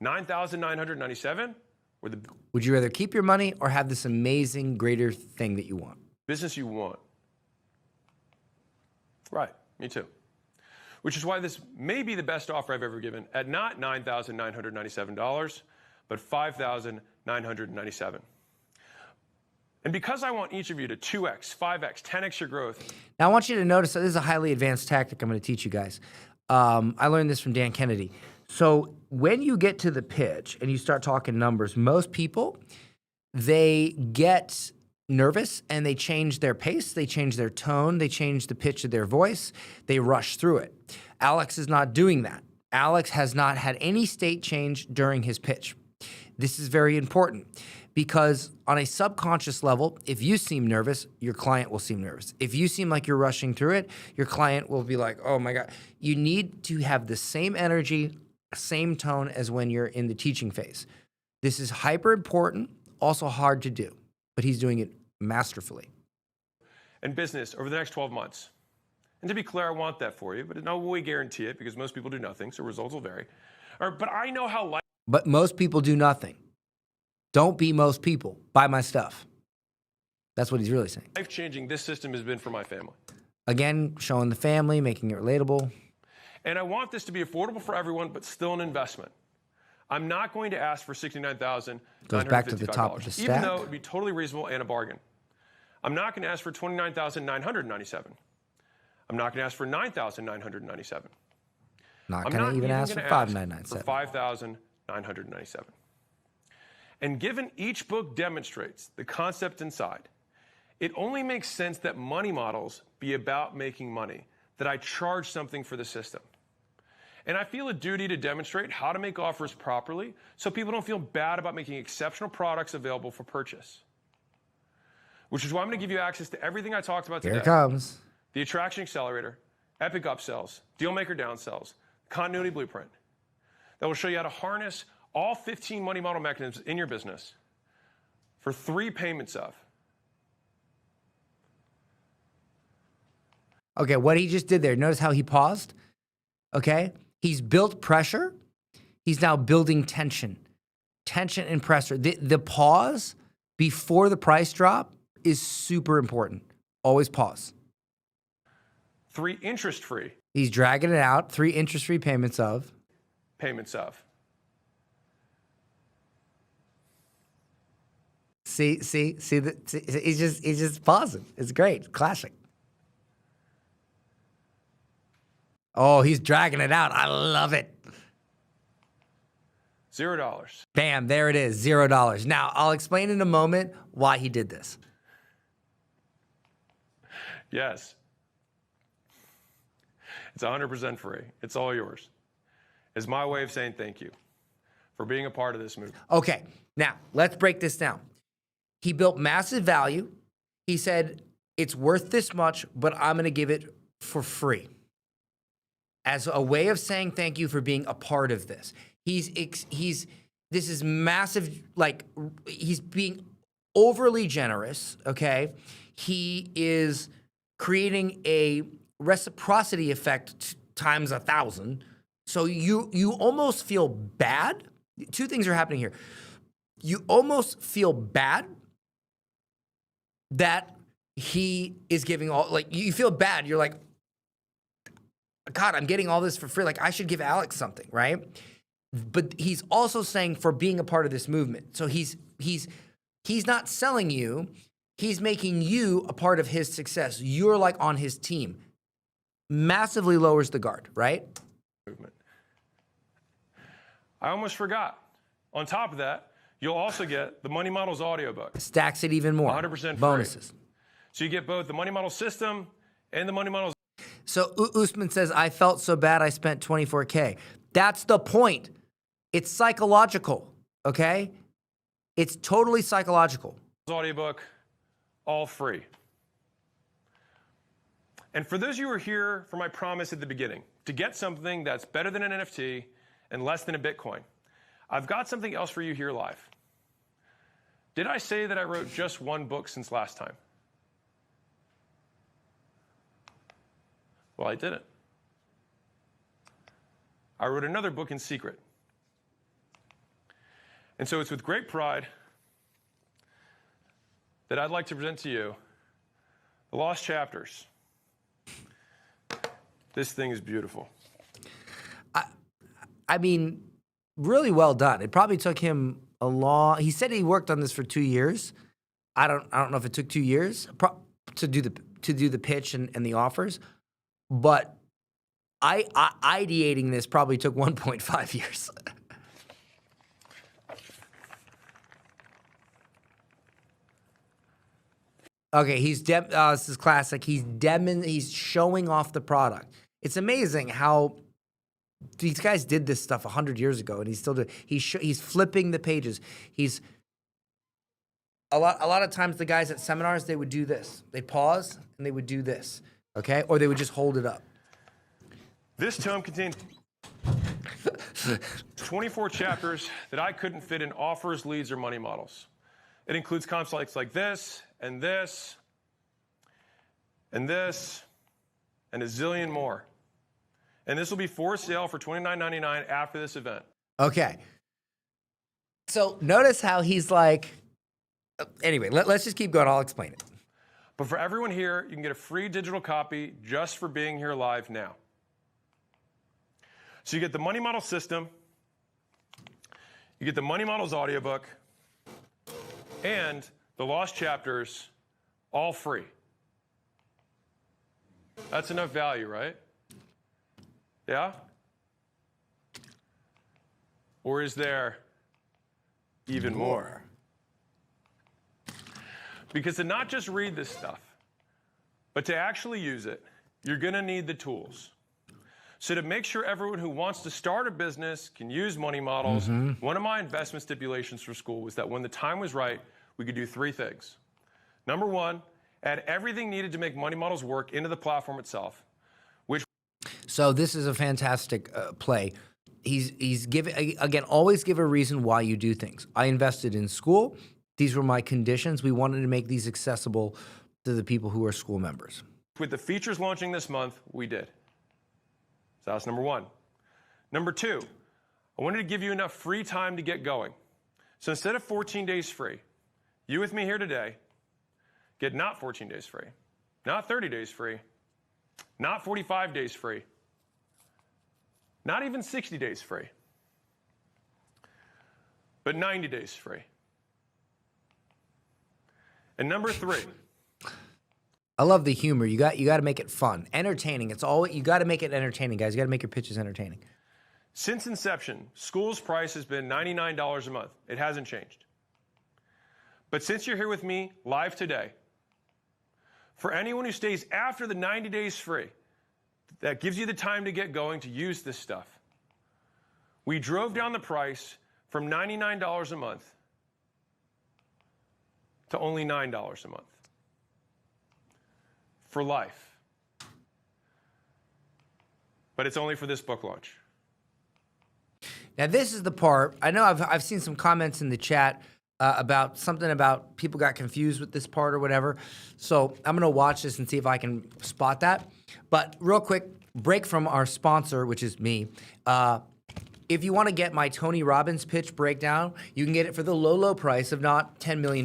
9,997 or the Would you rather keep your money or have this amazing, greater thing that you want? business you want? Right, me too. Which is why this may be the best offer I've ever given at not $9,997, but $5,997. And because I want each of you to 2x, 5x, 10x your growth. Now, I want you to notice that this is a highly advanced tactic I'm going to teach you guys. I learned this from Dan Kennedy. So when you get to the pitch and you start talking numbers, most people, they get nervous and they change their pace, they change their tone, they change the pitch of their voice, they rush through it. Alex is not doing that. Alex has not had any state change during his pitch. This is very important because on a subconscious level, if you seem nervous, your client will seem nervous. If you seem like you're rushing through it, your client will be like, oh my God. You need to have the same energy, same tone as when you're in the teaching phase. This is hyper important, also hard to do, but he's doing it masterfully. And business over the next 12 months. And to be clear, I want that for you, but no way guarantee it because most people do nothing, so results will vary. But I know how But most people do nothing. Don't be most people. Buy my stuff. That's what he's really saying. life-changing this system has been for my family. Again, showing the family, making it relatable. And I want this to be affordable for everyone, but still an investment. I'm not going to ask for $69,955. Goes back to the top of the stack. Even though it would be totally reasonable and a bargain. I'm not going to ask for $29,997. I'm not going to ask for $9,997. Not going to even ask for $5,997. For $5,997. And given each book demonstrates the concept inside, it only makes sense that money models be about making money, that I charge something for the system. And I feel a duty to demonstrate how to make offers properly so people don't feel bad about making exceptional products available for purchase. Which is why I'm going to give you access to everything I talked about today. Here it comes. The Attraction Accelerator, Epic Upsells, Dealmaker Downsells, Continuity Blueprint. That will show you how to harness all 15 money model mechanisms in your business for 3 payments of. Okay, what he just did there, notice how he paused? Okay? He's built pressure. He's now building tension. Tension and pressure. The pause before the price drop is super important. Always pause. 3 interest-free He's dragging it out. 3 interest-free payments of. payments of. See, he's just pausing. It's great. Classic. Oh, he's dragging it out. I love it. $0. Bam, there it is, $0. Now, I'll explain in a moment why he did this. Yes. It's 100% free. It's all yours. It's my way of saying thank you for being a part of this movement. Okay, now, let's break this down. He built massive value. He said, it's worth this much, but I'm going to give it for free. As a way of saying thank you for being a part of this. This is massive, like, he's being overly generous, okay? He is creating a reciprocity effect times 1,000. So you almost feel bad. 2 things are happening here. You almost feel bad that he is giving all, like, you feel bad. You're like, God, I'm getting all this for free. Like, I should give Alex something, right? But he's also saying for being a part of this movement. So he's not selling you. He's making you a part of his success. You're like on his team. Massively lowers the guard, right? Movement. I almost forgot. On top of that, you'll also get the Money Models audiobook. Stacks it even more. 100% free. Bonuses. So you get both the Money Model system and the Money Models. So Usman says, I felt so bad I spent 24K. That's the point. It's psychological, okay? It's totally psychological. Audiobook, all free. And for those of you who are here for my promise at the beginning, to get something that's better than an NFT and less than a Bitcoin, I've got something else for you here live. Did I say that I wrote just one book since last time? Well, I didn't. I wrote another book in secret. And so it's with great pride that I'd like to present to you The Lost Chapters. This thing is beautiful. I mean, really well done. It probably took him a long. He said he worked on this for 2 years. I don't know if it took 2 years to do the pitch and the offers, but ideating this probably took 1.5 years. Okay, this is classic. He's showing off the product. It's amazing how these guys did this stuff 100 years ago, and he's still doing. He's flipping the pages. He's a lot of times the guys at seminars, they would do this. They'd pause and they would do this, okay, or they would just hold it up. This tome contains 24 chapters that I couldn't fit in offers, leads, or money models. It includes concepts like this, and this, and this, and a zillion more. And this will be for sale for $29.99 after this event. Okay. So notice how he's like, anyway, let's just keep going. I'll explain it. But for everyone here, you can get a free digital copy just for being here live now. So you get the Money Model system, you get the Money Models audiobook, and the Lost Chapters, all free. That's enough value, right? Yeah? Or is there even more? Because to not just read this stuff, but to actually use it, you're going to need the tools. So to make sure everyone who wants to start a business can use money models, one of my investment stipulations for school was that when the time was right, we could do 3 things. Number 1, add everything needed to make money models work into the platform itself. So this is a fantastic play. He's giving, again, always give a reason why you do things. I invested in school. These were my conditions. We wanted to make these accessible to the people who are school members. With the features launching this month, we did. So that's number 1. Number 2, I wanted to give you enough free time to get going. So instead of 14 days free, you with me here today get not 14 days free, not 30 days free, not 45 days free, not even 60 days free, but 90 days free. And number 3. I love the humor. You got to make it fun, entertaining. You got to make it entertaining, guys. You got to make your pitches entertaining. Since inception, school's price has been $99 a month. It hasn't changed. But since you're here with me live today, for anyone who stays after the 90 days free, that gives you the time to get going to use this stuff. We drove down the price from $99 a month to only $9 a month. For life. But it's only for this book launch. Now this is the part, I know I've seen some comments in the chat about something about people got confused with this part or whatever. So I'm going to watch this and see if I can spot that. But real quick, break from our sponsor, which is me. If you want to get my Tony Robbins pitch breakdown, you can get it for the low, low price of not $10 million,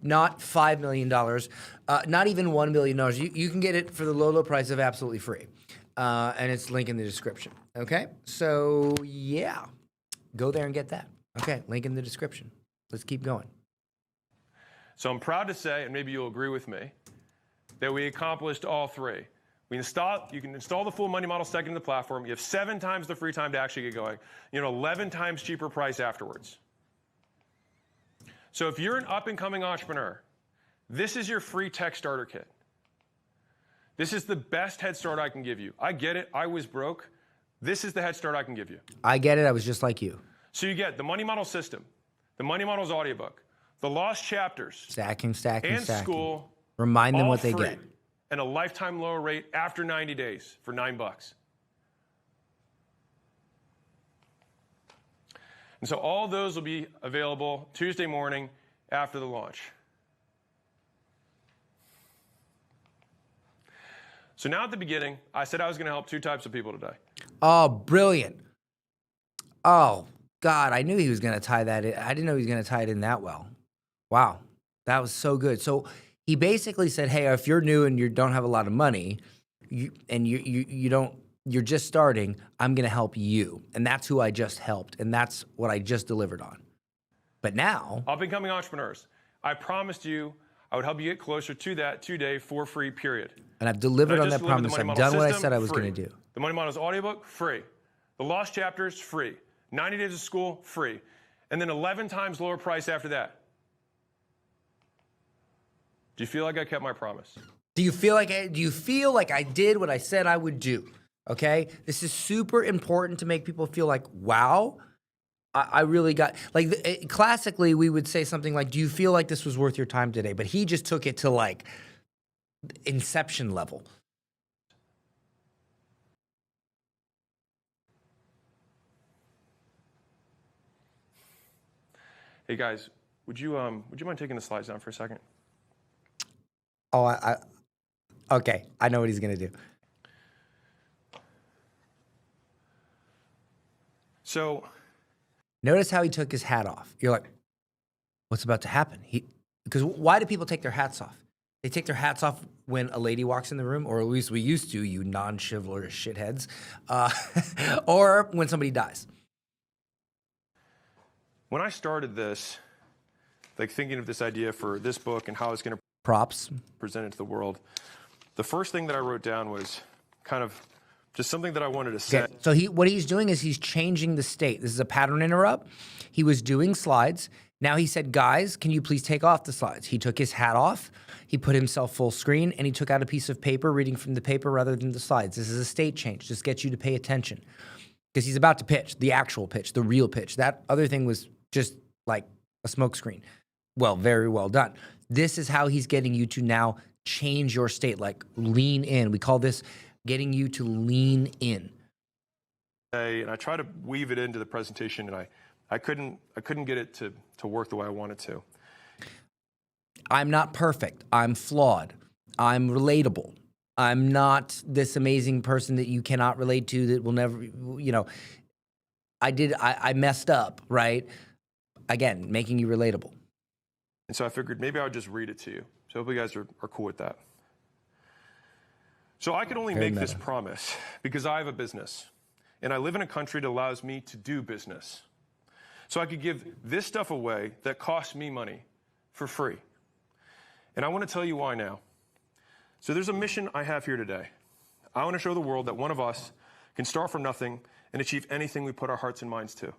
not $5 million, not even $1 million. You can get it for the low, low price of absolutely free. And it's linked in the description. Okay? So, yeah. Go there and get that. Okay, link in the description. Let's keep going. So I'm proud to say, and maybe you'll agree with me, that we accomplished all 3. You can install the full money model stack into the platform. You have 7 times the free time to actually get going. 11 times cheaper price afterwards. So if you're an up-and-coming entrepreneur, this is your free tech starter kit. This is the best head start I can give you. I get it. I was broke. This is the head start I can give you. I get it. I was just like you. So you get the money model system, the money models audiobook, the lost chapters, stacking, and school. Remind them what they free, get. And a lifetime lower rate after 90 days for $9. And so all those will be available Tuesday morning after the launch. So now at the beginning, I said I was going to help 2 types of people today. Oh, brilliant. Oh, God, I knew he was going to tie that in. I didn't know he was going to tie it in that well. Wow, that was so good. So he basically said, hey, if you're new and you don't have a lot of money, you're just starting, I'm going to help you. And that's who I just helped. And that's what I just delivered on. But now, up-and-coming entrepreneurs, I promised you I would help you get closer to that 2-day for free period. And I've delivered on that promise. I've done what I said I was going to do. The Money Models audiobook, free. The lost chapters, free. 90 days of school, free. And then 11 times lower price after that. Do you feel like I kept my promise? Do you feel like I did what I said I would do? Okay? This is super important to make people feel like, wow, I really got, like, classically we would say something like, do you feel like this was worth your time today? But he just took it to like inception level. Hey guys, would you mind taking the slides down for a second? Oh, okay. I know what he's gonna do. So, notice how he took his hat off. You're like, what's about to happen? Because why do people take their hats off? They take their hats off when a lady walks in the room, or at least we used to, you non-chivalrous shitheads, or when somebody dies. When I started this, like thinking of this idea for this book and how it's going to present it to the world, the first thing that I wrote down was kind of just something that I wanted to say. Okay. So what he's doing is he's changing the state. This is a pattern interrupt. He was doing slides. Now he said, guys, can you please take off the slides? He took his hat off. He put himself full screen, and he took out a piece of paper, reading from the paper rather than the slides. This is a state change. Just gets you to pay attention. Because he's about to pitch, the actual pitch, the real pitch. That other thing was just like a smokescreen. Well, very well done. This is how he's getting you to now change your state, like lean in. We call this getting you to lean in. And I try to weave it into the presentation, and I couldn't get it to work the way I wanted to. I'm not perfect. I'm flawed. I'm relatable. I'm not this amazing person that you cannot relate to that will never, I messed up, right? Again, making you relatable. And so I figured maybe I would just read it to you. So hopefully you guys are cool with that. So I can only make this promise because I have a business. And I live in a country that allows me to do business. So I could give this stuff away that costs me money for free. And I want to tell you why now. So there's a mission I have here today. I want to show the world that one of us can start from nothing and achieve anything we put our hearts and minds to.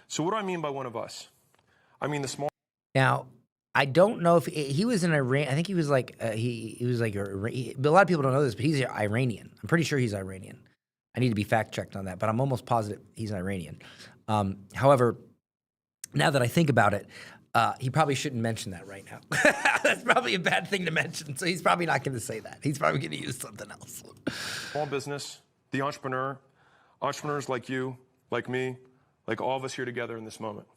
So what do I mean by one of us? I mean the small. Now, I don't know if he was in Iran. I think he was like, he was like, but a lot of people don't know this, but he's Iranian. I'm pretty sure he's Iranian. I need to be fact checked on that, but I'm almost positive he's Iranian. However, now that I think about it, he probably shouldn't mention that right now. That's probably a bad thing to mention. So he's probably not going to say that. He's probably going to use something else. Small business, the entrepreneur, entrepreneurs like you, like me, like all of us here together in this moment.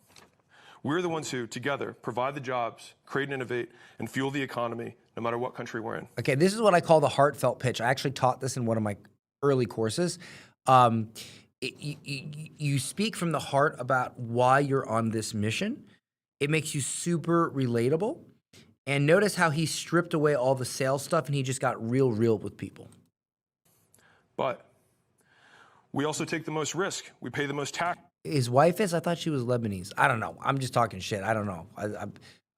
We're the ones who, together, provide the jobs, create and innovate, and fuel the economy, no matter what country we're in. Okay, this is what I call the heartfelt pitch. I actually taught this in one of my early courses. You speak from the heart about why you're on this mission. It makes you super relatable. And notice how he stripped away all the sales stuff and he just got real with people. But we also take the most risk. We pay the most tax. His wife is? I thought she was Lebanese. I don't know. I'm just talking shit. I don't know.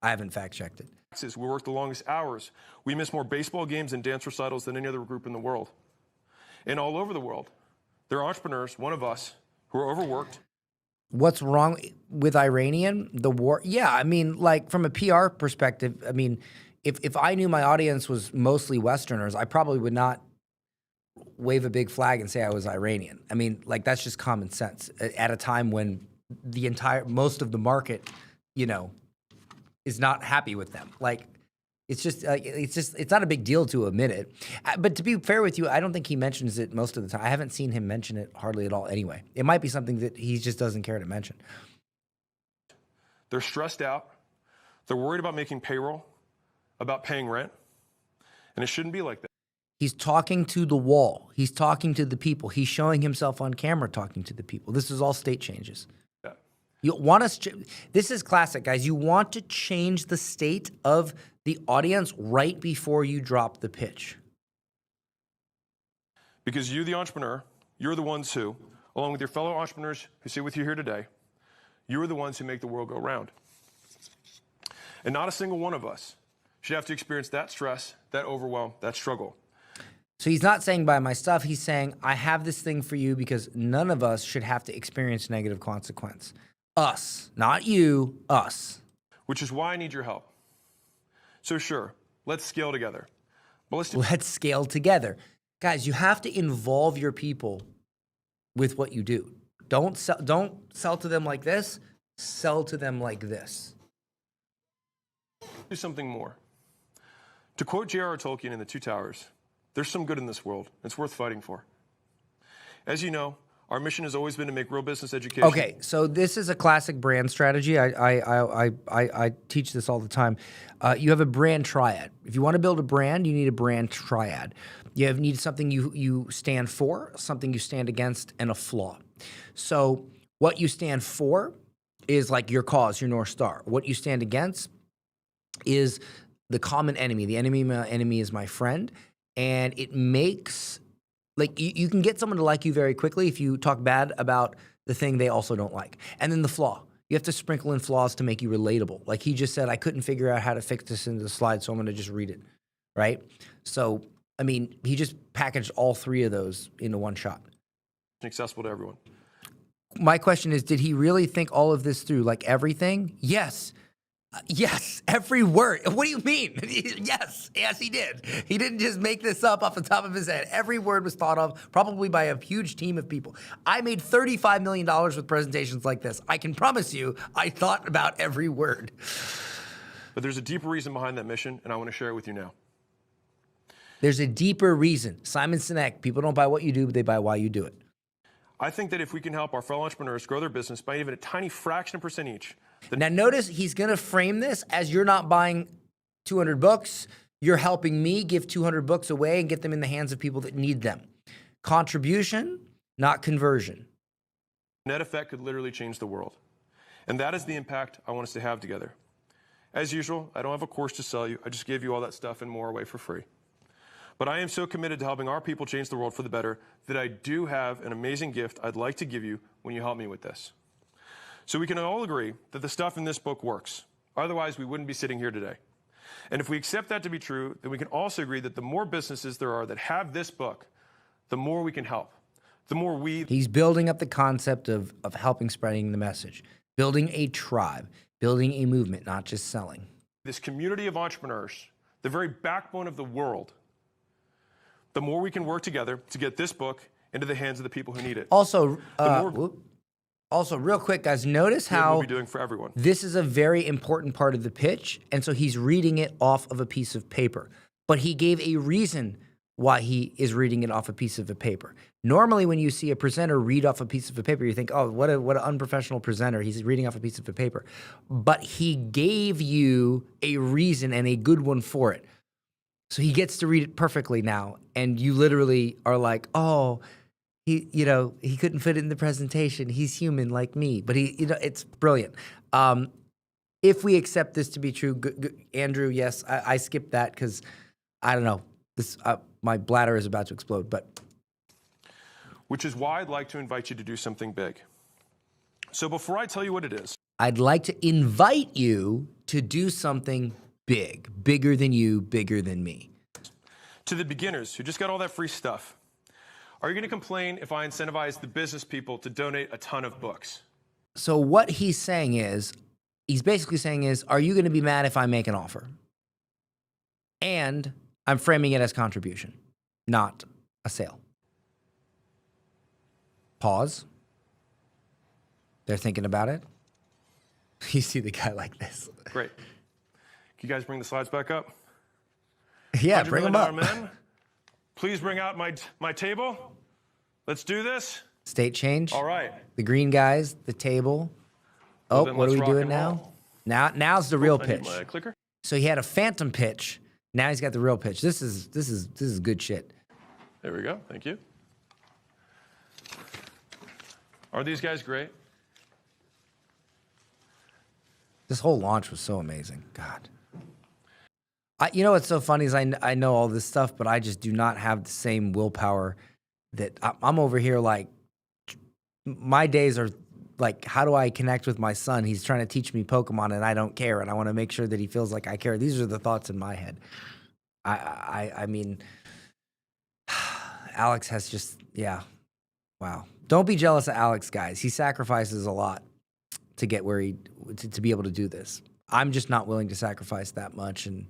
I haven't fact checked it. We work the longest hours. We miss more baseball games and dance recitals than any other group in the world. And all over the world, there are entrepreneurs, one of us, who are overworked. What's wrong with Iranian? The war? Yeah, I mean, like from a PR perspective, I mean, if I knew my audience was mostly Westerners, I probably would not wave a big flag and say I was Iranian. I mean, like that's just common sense at a time when most of the market, you know, is not happy with them. Like, it's not a big deal to admit it. But to be fair with you, I don't think he mentions it most of the time. I haven't seen him mention it hardly at all anyway. It might be something that he just doesn't care to mention. They're stressed out. They're worried about making payroll, about paying rent. And it shouldn't be like that. He's talking to the wall. He's talking to the people. He's showing himself on camera talking to the people. This is all state changes. You want us? This is classic, guys. You want to change the state of the audience right before you drop the pitch. Because you, the entrepreneur, you're the ones who, along with your fellow entrepreneurs who sit with you here today, you are the ones who make the world go round. And not a single one of us should have to experience that stress, that overwhelm, that struggle. So he's not saying buy my stuff. He's saying I have this thing for you because none of us should have to experience negative consequence. Us, not you, us. Which is why I need your help. So sure, let's scale together. But let's scale together. Guys, you have to involve your people with what you do. Don't sell to them like this, sell to them like this. Do something more. To quote J.R.R. Tolkien in The Two Towers, there's some good in this world. It's worth fighting for. As you know, our mission has always been to make real business education. Okay, so this is a classic brand strategy. I teach this all the time. You have a brand triad. If you want to build a brand, you need a brand triad. You need something you stand for, something you stand against, and a flaw. So what you stand for is like your cause, your North Star. What you stand against is the common enemy. The enemy is my friend. And it makes... Like, you can get someone to like you very quickly if you talk bad about the thing they also don't like. And then the flaw. You have to sprinkle in flaws to make you relatable. Like he just said, I couldn't figure out how to fix this into the slide, so I'm going to just read it, right? So, I mean, he just packaged all three of those into one shot. Accessible to everyone. My question is, did he really think all of this through? Like everything? Yes. Yes, every word. What do you mean? Yes, he did. He didn't just make this up off the top of his head. Every word was thought of, probably by a huge team of people. I made $35 million with presentations like this. I can promise you, I thought about every word. But there's a deeper reason behind that mission, and I want to share it with you now. There's a deeper reason. Simon Sinek, people don't buy what you do, but they buy why you do it. I think that if we can help our fellow entrepreneurs grow their business by even a tiny fraction of a percent each. Now notice he's going to frame this as you're not buying 200 books. You're helping me give 200 books away and get them in the hands of people that need them. Contribution, not conversion. Net effect could literally change the world. And that is the impact I want us to have together. As usual, I don't have a course to sell you. I just gave you all that stuff and more away for free. But I am so committed to helping our people change the world for the better that I do have an amazing gift I'd like to give you when you help me with this. So we can all agree that the stuff in this book works. Otherwise, we wouldn't be sitting here today. And if we accept that to be true, then we can also agree that the more businesses there are that have this book, the more we can help. The more we... He's building up the concept of helping spreading the message, building a tribe, building a movement, not just selling. This community of entrepreneurs, the very backbone of the world, the more we can work together to get this book into the hands of the people who need it. Also, real quick, guys, notice how we'll be doing for everyone. This is a very important part of the pitch, and so he's reading it off of a piece of paper. But he gave a reason why he is reading it off a piece of a paper. Normally, when you see a presenter read off a piece of a paper, you think, oh, what an unprofessional presenter. He's reading off a piece of a paper. But he gave you a reason and a good one for it. So he gets to read it perfectly now, and you literally are like, oh, he couldn't fit it in the presentation. He's human like me, but it's brilliant. If we accept this to be true, Andrew, yes, I skipped that because I don't know. My bladder is about to explode, but. Which is why I'd like to invite you to do something big. So before I tell you what it is. I'd like to invite you to do something big, bigger than you, bigger than me. To the beginners who just got all that free stuff, are you going to complain if I incentivize the business people to donate a ton of books? So what he's saying is, he's basically saying is, are you going to be mad if I make an offer? And I'm framing it as contribution, not a sale. Pause. They're thinking about it. You see the guy like this. Great. Can you guys bring the slides back up? Yeah, bring them up. Men, please bring out my table. Let's do this. State change. All right. The green guys, the table. Oh, then what are let's we rock doing and now? roll. Now's the real I need pitch. my clicker. So he had a phantom pitch. Now he's got the real pitch. This is good shit. There we go. Thank you. Are these guys great? This whole launch was so amazing. God. You know what's so funny is I know all this stuff, but I just do not have the same willpower that I'm over here like, my days are like, how do I connect with my son? He's trying to teach me Pokemon and I don't care, and I want to make sure that he feels like I care. These are the thoughts in my head. I mean, Alex has just, yeah, wow. Don't be jealous of Alex, guys. He sacrifices a lot to get where to be able to do this. I'm just not willing to sacrifice that much, and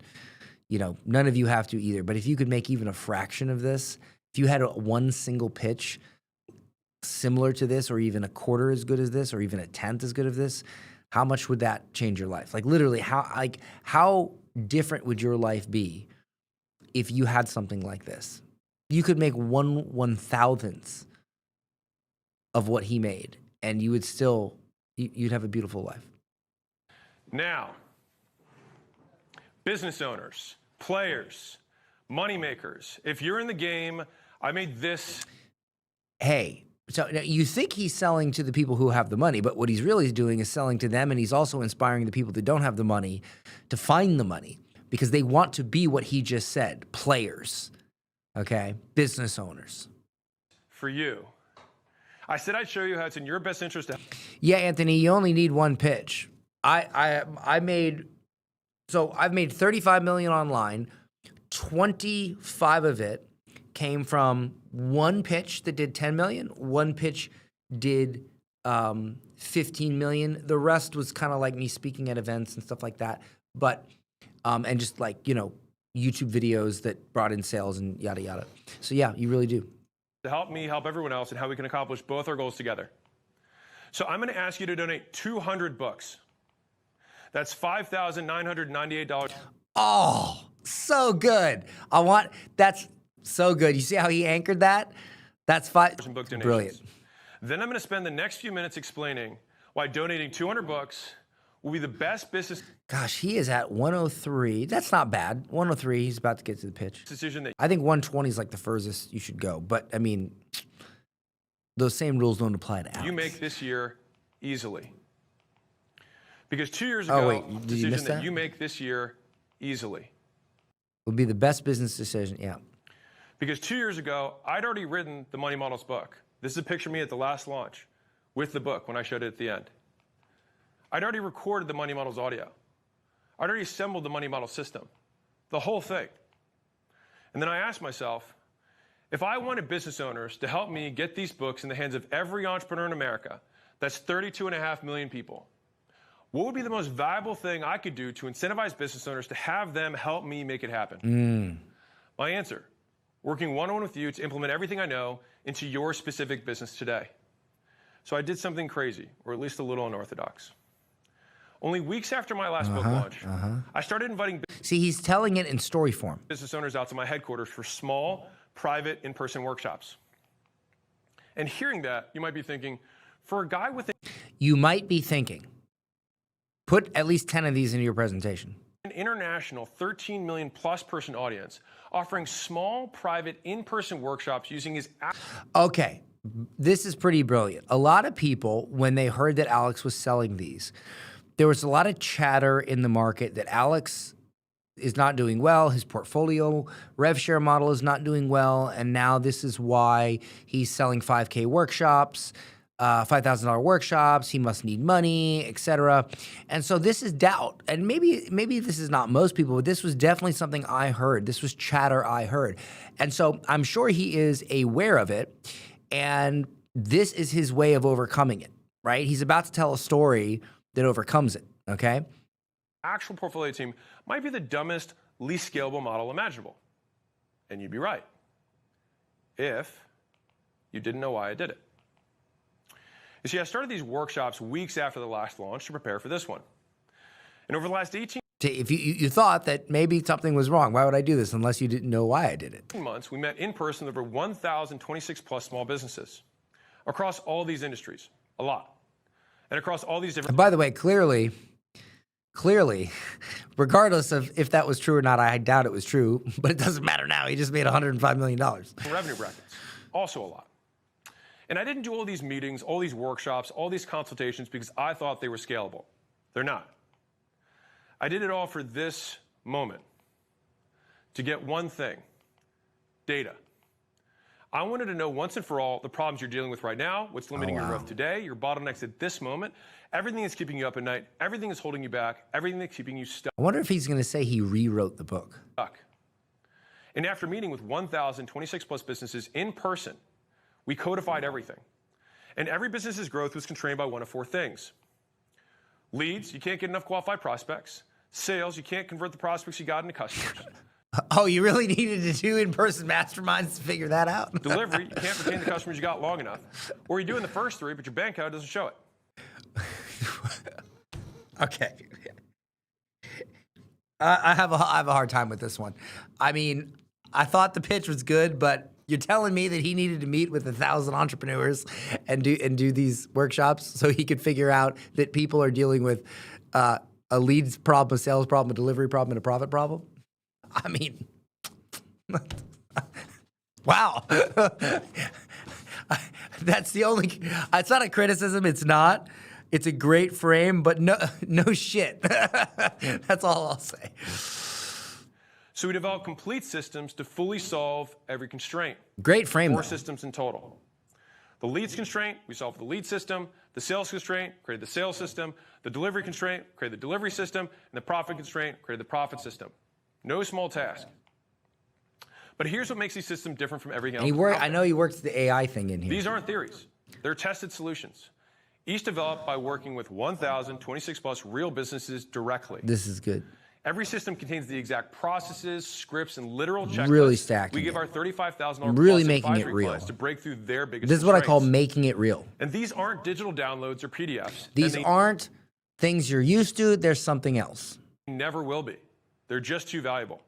you know, none of you have to either. But if you could make even a fraction of this, if you had one single pitch similar to this, or even a quarter as good as this, or even a tenth as good as this, how much would that change your life? Like literally, how different would your life be if you had something like this? You could make 1/1000th of what he made, and you would still, you'd have a beautiful life. Now, business owners, players, money makers, if you're in the game, I made this. Hey, so now you think he's selling to the people who have the money, but what he's really doing is selling to them, and he's also inspiring the people that don't have the money to find the money because they want to be what he just said, players, okay, business owners. For you. I said I'd show you how it's in your best interest to. Yeah, Anthony, you only need one pitch. I've made 35 million online. 25 of it came from one pitch that did 10 million. One pitch did 15 million. The rest was kind of like me speaking at events and stuff like that. But and just like, you know, YouTube videos that brought in sales and yada yada. So yeah, you really do. To help me help everyone else and how we can accomplish both our goals together. So I'm going to ask you to donate 200 books. That's $5,998. Oh, so good. That's so good. You see how he anchored that? That's brilliant. Then I'm going to spend the next few minutes explaining why donating 200 books will be the best business. Gosh, he is at 103. That's not bad. 103, he's about to get to the pitch. Decision that I think 120 is like the furthest you should go. But, I mean, those same rules don't apply to Alex. You make this year easily. Because 2 years ago, decision that you make this year easily. Would be the best business decision, yeah. Because 2 years ago, I'd already written the Money Models book. This is a picture of me at the last launch with the book when I showed it at the end. I'd already recorded the Money Models audio. I'd already assembled the Money Model system, the whole thing. And then I asked myself, if I wanted business owners to help me get these books in the hands of every entrepreneur in America, that's 32.5 million people, what would be the most valuable thing I could do to incentivize business owners to have them help me make it happen? My answer, working one-on-one with you to implement everything I know into your specific business today. So I did something crazy, or at least a little unorthodox. Only weeks after my last book launch, I started inviting See, he's telling it in story form. business owners out to my headquarters for small, private, in-person workshops. And hearing that, you might be thinking, for a guy with You might be thinking, put at least 10 of these into your presentation. an international 13 million plus person audience, offering small, private, in-person workshops using his app. Okay, this is pretty brilliant. A lot of people, when they heard that Alex was selling these, there was a lot of chatter in the market that Alex is not doing well, his portfolio rev share model is not doing well, and now this is why he's selling 5K workshops. $5,000 workshops, he must need money, etc. And so this is doubt. And maybe this is not most people, but this was definitely something I heard. This was chatter I heard. And so I'm sure he is aware of it. And this is his way of overcoming it, right? He's about to tell a story that overcomes it, okay? Actual portfolio team might be the dumbest, least scalable model imaginable. And you'd be right if you didn't know why I did it. You see, I started these workshops weeks after the last launch to prepare for this one. And over the last 18 If you thought that maybe something was wrong, why would I do this unless you didn't know why I did it? months, we met in person with over 1,026 plus small businesses across all these industries, a lot. And across all these different... And by the way, clearly, regardless of if that was true or not, I doubt it was true, but it doesn't matter now. He just made $105 million. Revenue brackets, also a lot. And I didn't do all these meetings, all these workshops, all these consultations because I thought they were scalable. They're not. I did it all for this moment, to get one thing, data. I wanted to know once and for all the problems you're dealing with right now, what's limiting your growth today, your bottlenecks at this moment, everything that's keeping you up at night, everything that's holding you back, everything that's keeping you stuck. I wonder if he's going to say he rewrote the book. And after meeting with 1,026 plus businesses in person, we codified everything. And every business's growth was constrained by one of four things. Leads, you can't get enough qualified prospects. Sales, you can't convert the prospects you got into customers. Oh, you really needed to do in-person masterminds to figure that out? Delivery, you can't retain the customers you got long enough. Or you're doing the first three, but your bank account doesn't show it. Okay. I have a hard time with this one. I mean, I thought the pitch was good, but you're telling me that he needed to meet with 1,000 entrepreneurs and do these workshops so he could figure out that people are dealing with a leads problem, a sales problem, a delivery problem, and a profit problem? I mean, wow. That's the only, it's not a criticism, it's not. It's a great frame, but no shit. That's all I'll say. So we developed complete systems to fully solve every constraint. Great frame, Four though. systems in total. The leads constraint, we solved the lead system. The sales constraint, created the sales system. The delivery constraint, created the delivery system. And the profit constraint, created the profit system. No small task. But here's what makes these systems different from everything else. I know he worked the AI thing in here. These aren't theories. They're tested solutions. Each developed by working with 1,026 plus real businesses directly. This is good. Every system contains the exact processes, scripts, and literal checklists. Really stacking we give it. our $35,000 Really plus making it advisory real. clients to break through their biggest This is what I call constraints. making it real. And these aren't digital downloads or PDFs. These aren't things you're used to. There's something else. Never will be. They're just too valuable.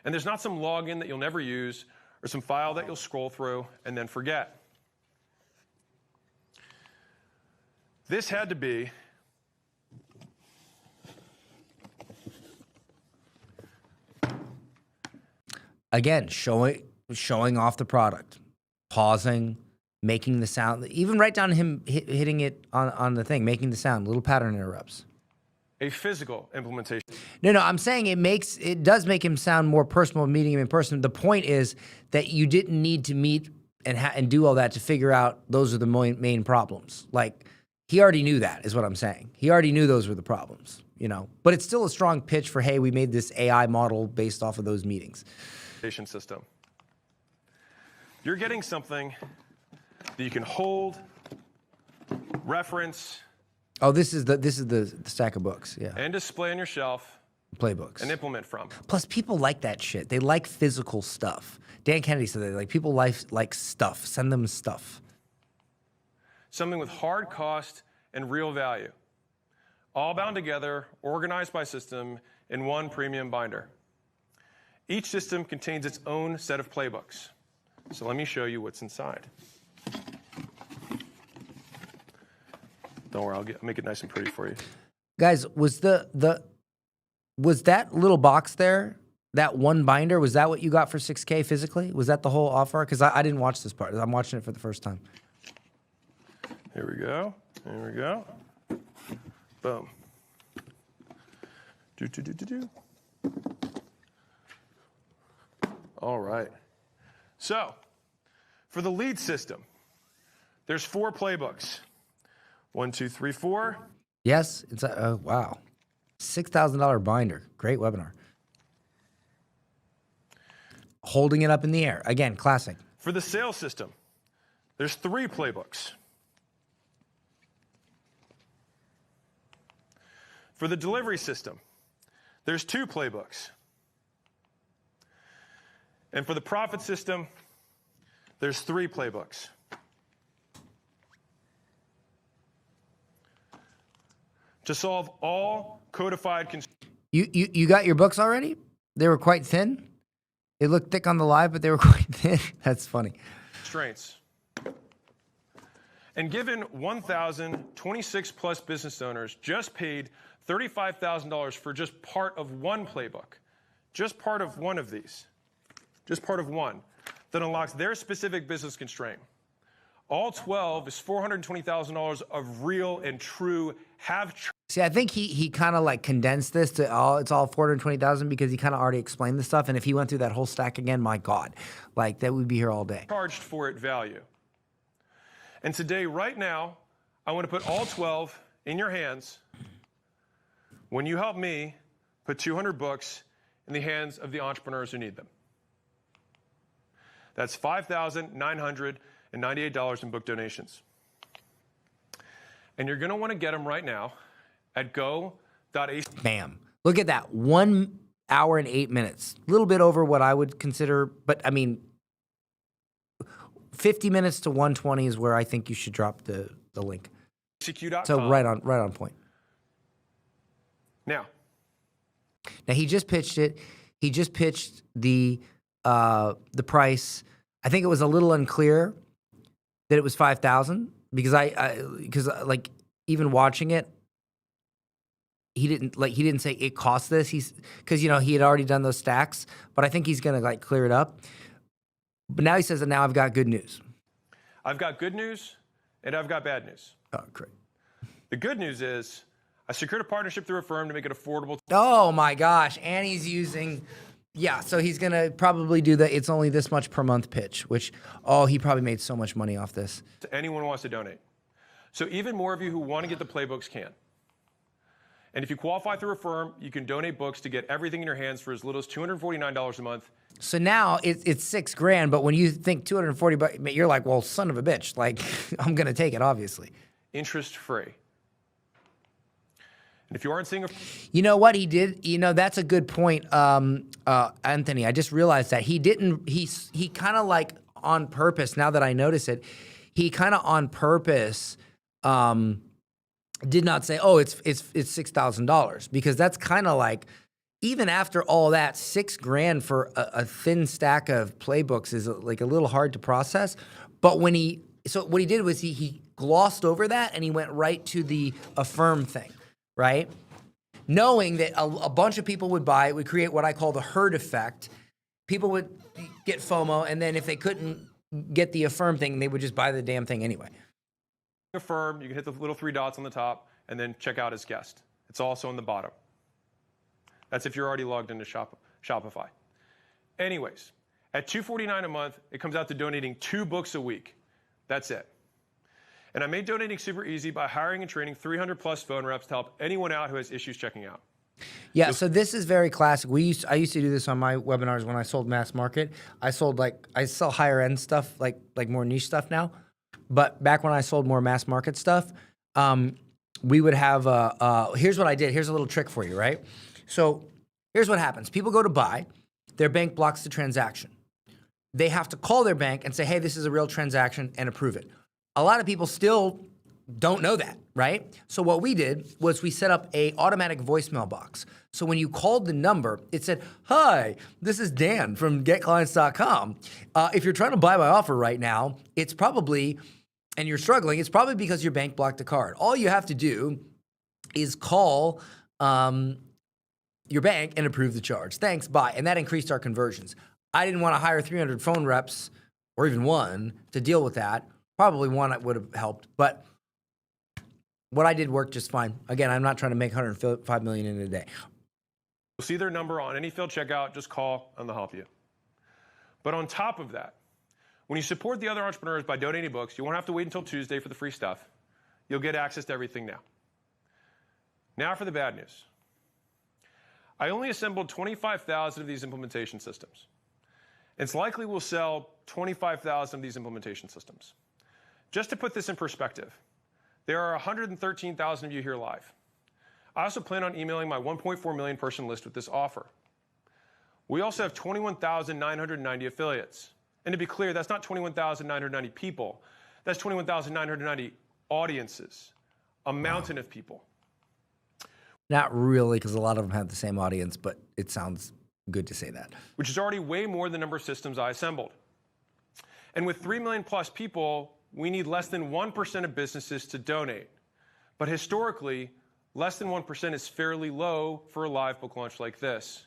And there's not some login that you'll never use or some file that you'll scroll through and then forget. This had to be Again, showing off the product, pausing, making the sound, even right down to him hitting it on the thing, making the sound, little pattern interrupts. a physical implementation. No, I'm saying it does make him sound more personal meeting him in person. The point is that you didn't need to meet and do all that to figure out those are the main problems. Like, he already knew that, is what I'm saying. He already knew those were the problems, you know. But it's still a strong pitch for, hey, we made this AI model based off of those meetings. System. You're getting something that you can hold, reference, Oh, this is the stack of books, yeah. and display on your shelf Playbooks. and implement from. Plus, people like that shit. They like physical stuff. Dan Kennedy said that. Like, people like stuff. Send them stuff. Something with hard cost and real value. All bound together, organized by system in one premium binder. Each system contains its own set of playbooks. So let me show you what's inside. Don't worry, I'll make it nice and pretty for you. Guys, was was that little box there, that one binder, was that what you got for $6K physically? Was that the whole offer? Because I didn't watch this part. I'm watching it for the first time. Here we go. Here we go. Boom. Do. All right. So, for the lead system, There's 4 playbooks. 1, 2, 3, 4. Yes, it's a wow, $6,000 binder. Great webinar. Holding it up in the air again, classic. For the sales system, there's 3 playbooks. For the delivery system, there's 2 playbooks. And for the profit system, there's 3 playbooks. To solve all codified You got your books already? They were quite thin. They looked thick on the live, but they were quite thin. That's funny. constraints. And given 1,026 plus business owners just paid $35,000 for just part of one playbook, just part of one of these, just part of one, that unlocks their specific business constraint. All 12 is $420,000 of real and true See, I think he kind of like condensed this to it's all 420,000 because he kind of already explained the stuff. And if he went through that whole stack again, my God, like that would be here all day. charged for it value. And today, right now, I want to put all 12 in your hands when you help me put 200 books in the hands of the entrepreneurs who need them. That's $5,998 in book donations. And you're going to want to get them right now at go.ac. Bam. Look at that. 1 hour and 8 minutes. A little bit over what I would consider, but I mean, 50 minutes to 120 is where I think you should drop the link. CQ.com. So right on point. Now he just pitched it. He just pitched the price. I think it was a little unclear that it was 5,000 because because like even watching it, he didn't say it cost this. Because he had already done those stacks, but I think he's gonna like clear it up. But now he says that now I've got good news. I've got good news and I've got bad news. Oh, great. The good news is I secured a partnership through a firm to make it affordable. Oh my gosh. And he's using, so he's going to probably do the it's only this much per month pitch, which, he probably made so much money off this. To anyone who wants to donate. So even more of you who want to get the playbooks can. And if you qualify through a firm, you can donate books to get everything in your hands for as little as $249 a month. So now it's $6,000, but when you think 240 bucks, you're like, well, son of a bitch. Like, I'm going to take it, obviously. Interest free. And if you aren't seeing You know what he did? That's a good point, Anthony. I just realized that he kind of like on purpose, now that I notice it, he kind of on purpose did not say, it's $6,000, because that's kind of like, even after all that, $6,000 for a thin stack of playbooks is like a little hard to process. But what he did was he glossed over that and he went right to the affirm thing, right? Knowing that a bunch of people would buy it, would create what I call the herd effect. People would get FOMO, and then if they couldn't get the affirm thing, they would just buy the damn thing anyway. Affirm, you can hit the little 3 dots on the top and then check out as guest. It's also on the bottom. That's if you're already logged into Shopify. Anyways, at $249 a month, it comes out to donating 2 books a week. That's it. And I made donating super easy by hiring and training 300 plus phone reps to help anyone out who has issues checking out. Yeah, so this is very classic. I used to do this on my webinars when I sold mass market. I sell higher end stuff, like more niche stuff now. But back when I sold more mass market stuff, we would have here's what I did. Here's a little trick for you, right? So here's what happens. People go to buy. Their bank blocks the transaction. They have to call their bank and say, hey, this is a real transaction, and approve it. A lot of people still don't know that, right? So what we did was we set up a automatic voicemail box. So when you called the number, it said, hi, this is Dan from getclients.com. If you're trying to buy my offer right now, it's probably, and you're struggling, it's probably because your bank blocked the card. All you have to do is call your bank and approve the charge. Thanks, bye. And that increased our conversions. I didn't want to hire 300 phone reps or even one to deal with that. Probably one that would have helped, but what I did worked just fine. Again, I'm not trying to make $105 million in a day. You'll see their number on any field checkout. Just call and they'll help you. But on top of that, When you support the other entrepreneurs by donating books, you won't have to wait until Tuesday for the free stuff. You'll get access to everything now. Now for the bad news. I only assembled 25,000 of these implementation systems. It's likely we'll sell 25,000 of these implementation systems. Just to put this in perspective, there are 113,000 of you here live. I also plan on emailing my 1.4 million person list with this offer. We also have 21,990 affiliates. And to be clear, that's not 21,990 people. That's 21,990 audiences, a mountain of people. Not really, because a lot of them have the same audience, but it sounds good to say that. Which is already way more than the number of systems I assembled. And with 3 million plus people, we need less than 1% of businesses to donate. But historically, less than 1% is fairly low for a live book launch like this.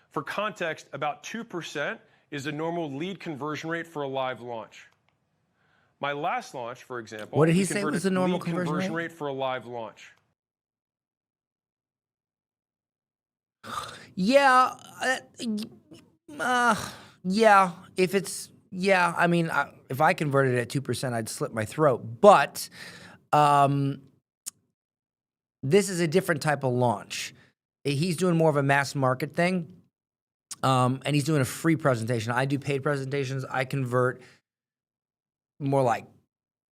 For context, about 2% is a normal lead conversion rate for a live launch. My last launch, for example, what did he say was the normal conversion rate for a live launch? Yeah, if it's, I mean, if I converted it at 2%, I'd slit my throat. But this is a different type of launch. He's doing more of a mass market thing, and he's doing a free presentation. I do paid presentations. I convert more like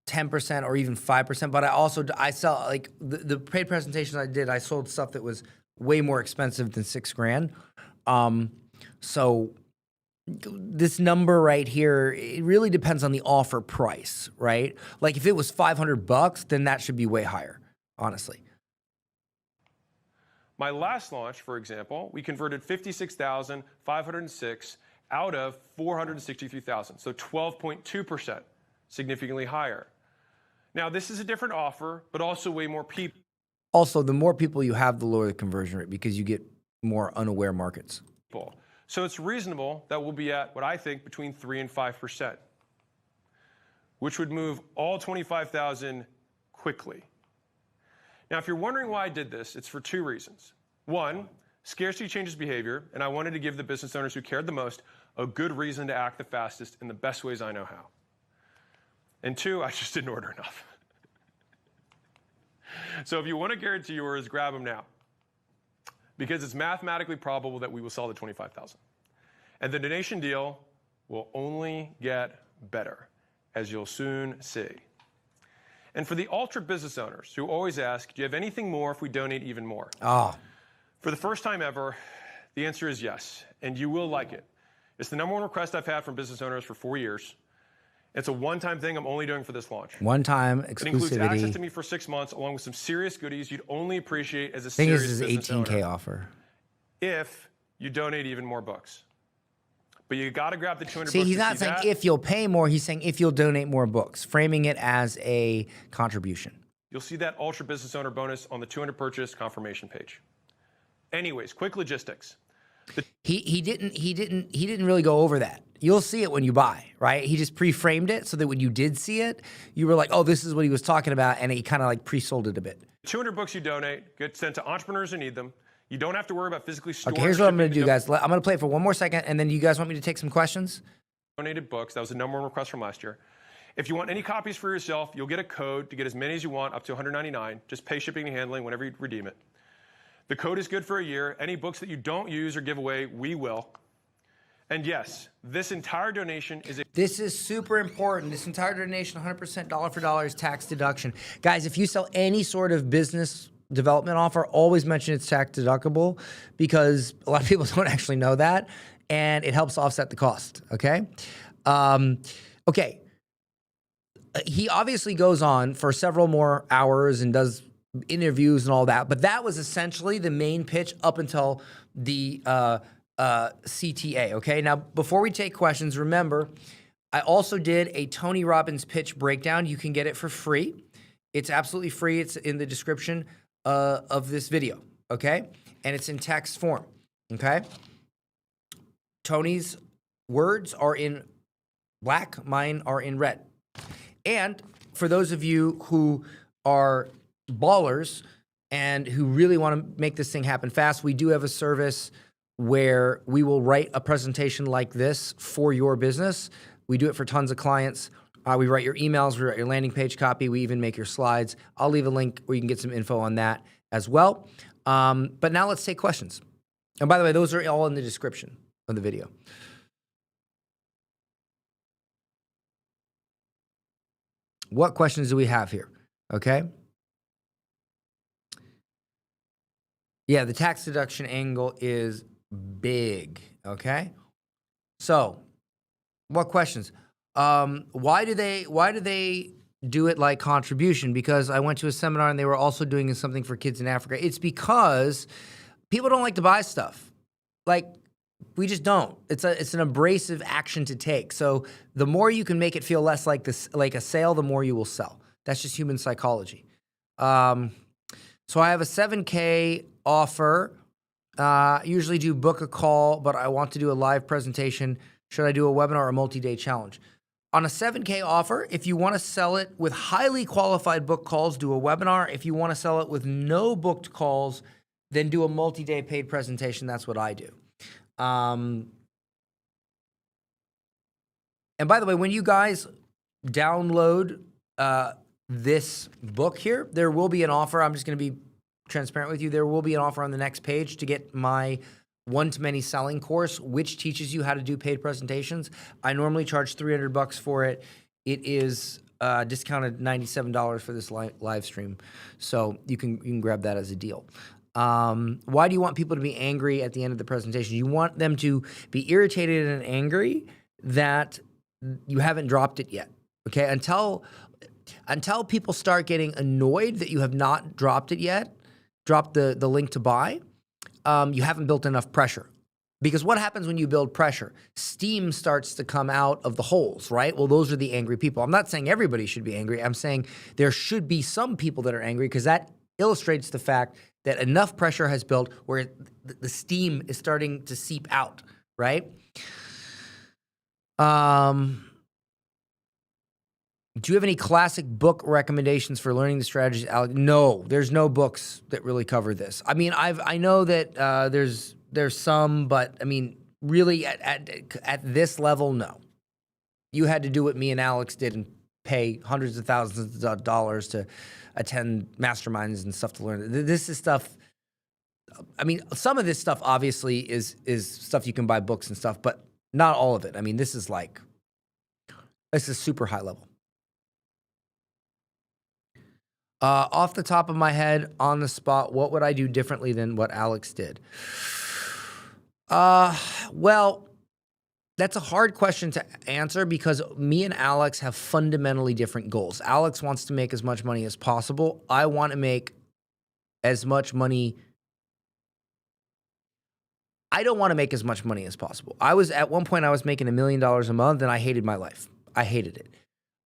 10% or even 5%, but I sell, like, the paid presentations I did, I sold stuff that was way more expensive than $6,000. So this number right here, it really depends on the offer price, right? Like if it was $500, then that should be way higher, honestly. My last launch, for example, we converted 56,506 out of 463,000, so 12.2%, significantly higher. Now, this is a different offer, but also way more people. Also, the more people you have, the lower the conversion rate because you get more unaware markets. So it's reasonable that we'll be at what I think between 3 and 5%, which would move all 25,000 quickly. Now, if you're wondering why I did this, it's for 2 reasons. 1, scarcity changes behavior, and I wanted to give the business owners who cared the most a good reason to act the fastest in the best ways I know how. And 2, I just didn't order enough. So if you want to guarantee yours, grab them now, because it's mathematically probable that we will sell the 25,000. And the donation deal will only get better, as you'll soon see. And for the ultra business owners who always ask, do you have anything more if we donate even more? For the first time ever, the answer is yes, and you will like it. It's the #1 request I've had from business owners for 4 years. It's a one-time thing I'm only doing for this launch. One-time exclusivity. It includes access to me for 6 months, along with some serious goodies you'd only appreciate as a serious business owner. I think this is an 18K offer. If you donate even more books. But you got to grab the 200 See, books he's not saying if you'll pay more, he's saying if you'll donate more books, framing it as a contribution. You'll see that ultra business owner bonus on the 200 purchase confirmation page. Anyways, quick logistics. He didn't really go over that. You'll see it when you buy, right? He just pre-framed it so that when you did see it, you were like, oh, this is what he was talking about, and he kind of like pre-sold it a bit. 200 books you donate get sent to entrepreneurs who need them. You don't have to worry about physically storing. Okay, here's what I'm going to do, guys. I'm going to play it for one more second, and then you guys want me to take some questions? Donated books. That was the #1 request from last year. If you want any copies for yourself, you'll get a code to get as many as you want, up to $199. Just pay shipping and handling whenever you redeem it. The code is good for a year. Any books that you don't use or give away, we will. And yes, this entire donation is This is super important. This entire donation, 100% dollar for dollar, is tax deduction. Guys, if you sell any sort of business development offer, always mention it's tax deductible, because a lot of people don't actually know that, and it helps offset the cost, okay? He obviously goes on for several more hours and does interviews and all that, but that was essentially the main pitch up until the CTA, okay? Now, before we take questions, remember, I also did a Tony Robbins pitch breakdown. You can get it for free. It's absolutely free. It's in the description of this video, okay? And it's in text form, okay? Tony's words are in black, mine are in red. And for those of you who are ballers and who really want to make this thing happen fast, we do have a service where we will write a presentation like this for your business. We do it for tons of clients. We write your emails, we write your landing page copy, we even make your slides. I'll leave a link where you can get some info on that as well. But now let's take questions. And by the way, those are all in the description of the video. What questions do we have here? Okay. Yeah, the tax deduction angle is big. Okay. So, what questions? Why do they do it like contribution? Because I went to a seminar and they were also doing something for kids in Africa. It's because people don't like to buy stuff. Like, we just don't. It's an abrasive action to take. So the more you can make it feel less like like a sale, the more you will sell. That's just human psychology. So I have a 7K offer. Usually do book a call, but I want to do a live presentation. Should I do a webinar or a multi-day challenge? On a 7K offer, if you want to sell it with highly qualified book calls, do a webinar. If you want to sell it with no booked calls, then do a multi-day paid presentation. That's what I do. And by the way, when you guys download this book here, there will be an offer. I'm just going to be transparent with you. There will be an offer on the next page to get my one-to-many selling course, which teaches you how to do paid presentations. I normally charge $300 for it. It is discounted $97 for this live stream. So you can grab that as a deal. Why do you want people to be angry at the end of the presentation? You want them to be irritated and angry that you haven't dropped it yet. Okay, until people start getting annoyed that you have not dropped it yet, dropped the link to buy, you haven't built enough pressure. Because what happens when you build pressure? Steam starts to come out of the holes, right? Well, those are the angry people. I'm not saying everybody should be angry. I'm saying there should be some people that are angry because that illustrates the fact that enough pressure has built where the steam is starting to seep out, right? Do you have any classic book recommendations for learning the strategies, Alex? No, there's no books that really cover this. I mean, I know that there's some, but I mean, really at this level, no. You had to do what me and Alex did and pay hundreds of thousands of dollars to attend masterminds and stuff to learn. This is stuff. I mean, some of this stuff obviously is stuff you can buy books and stuff, but not all of it. I mean, this is super high level. Off the top of my head, on the spot, what would I do differently than what Alex did? Well, that's a hard question to answer because me and Alex have fundamentally different goals. Alex wants to make as much money as possible. I want to make as much money. I don't want to make as much money as possible. At one point I was making $1 million a month and I hated my life. I hated it.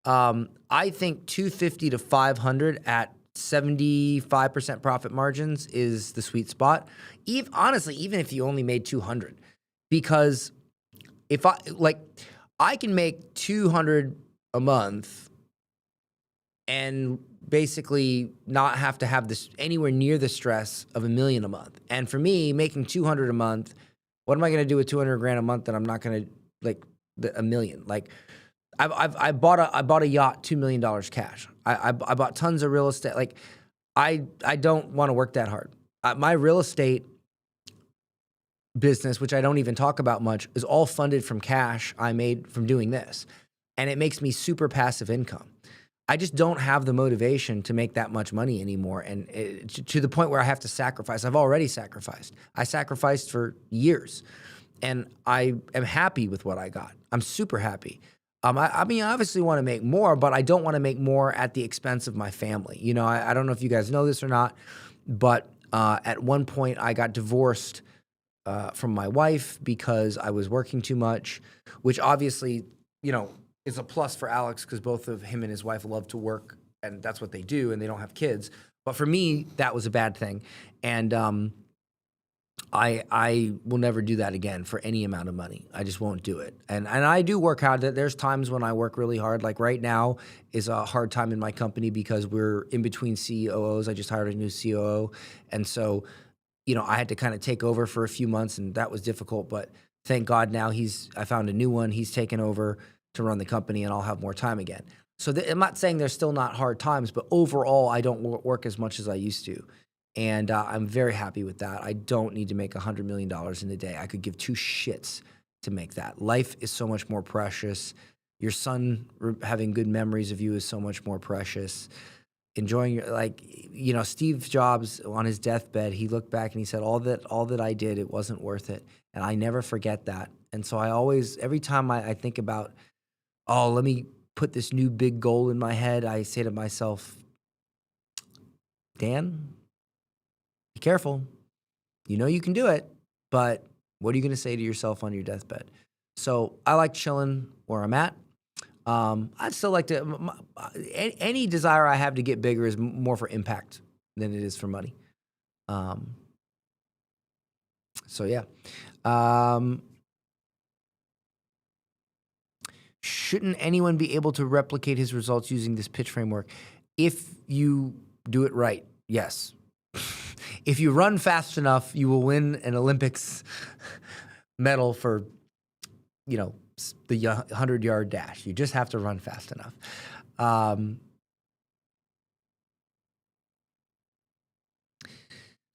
I think 250 to 500 at 75% profit margins is the sweet spot. Honestly, even if you only made 200, because if I can make 200 a month and basically not have to have this anywhere near the stress of $1 million a month. And for me, making 200 a month, what am I going to do with 200 grand a month that I'm not going to $1 million? Like I bought a yacht, $2 million cash. I bought tons of real estate. Like I don't want to work that hard. My real estate business, which I don't even talk about much, is all funded from cash I made from doing this. And it makes me super passive income. I just don't have the motivation to make that much money anymore. And to the point where I have to sacrifice. I've already sacrificed. I sacrificed for years. And I am happy with what I got. I'm super happy. I mean, I obviously want to make more, but I don't want to make more at the expense of my family. You know, I don't know if you guys know this or not, but at one point I got divorced from my wife because I was working too much, which obviously, you know, is a plus for Alex because both of him and his wife love to work and that's what they do and they don't have kids. But for me, that was a bad thing. And I will never do that again for any amount of money. I just won't do it. And I do work hard. There's times when I work really hard. Like right now is a hard time in my company because we're in between COOs. I just hired a new COO. And so, you know, I had to kind of take over for a few months and that was difficult. But thank God now I found a new one. He's taken over. to run the company and I'll have more time again. So I'm not saying there's still not hard times, but overall, I don't work as much as I used to. And I'm very happy with that. I don't need to make $100 million in a day. I could give two shits to make that. Life is so much more precious. Your son having good memories of you is so much more precious. Enjoying your, like, you know, Steve Jobs on his deathbed, he looked back and he said, all that I did, it wasn't worth it. And I never forget that. And so I always, every time I think about, oh, let me put this new big goal in my head, I say to myself, Dan, be careful. You know you can do it, but what are you going to say to yourself on your deathbed? So I like chilling where I'm at. I'd still like to, any desire I have to get bigger is more for impact than it is for money. So yeah. Shouldn't anyone be able to replicate his results using this pitch framework? If you do it right, yes. If you run fast enough, you will win an Olympics medal for, you know, the 100-yard dash. You just have to run fast enough.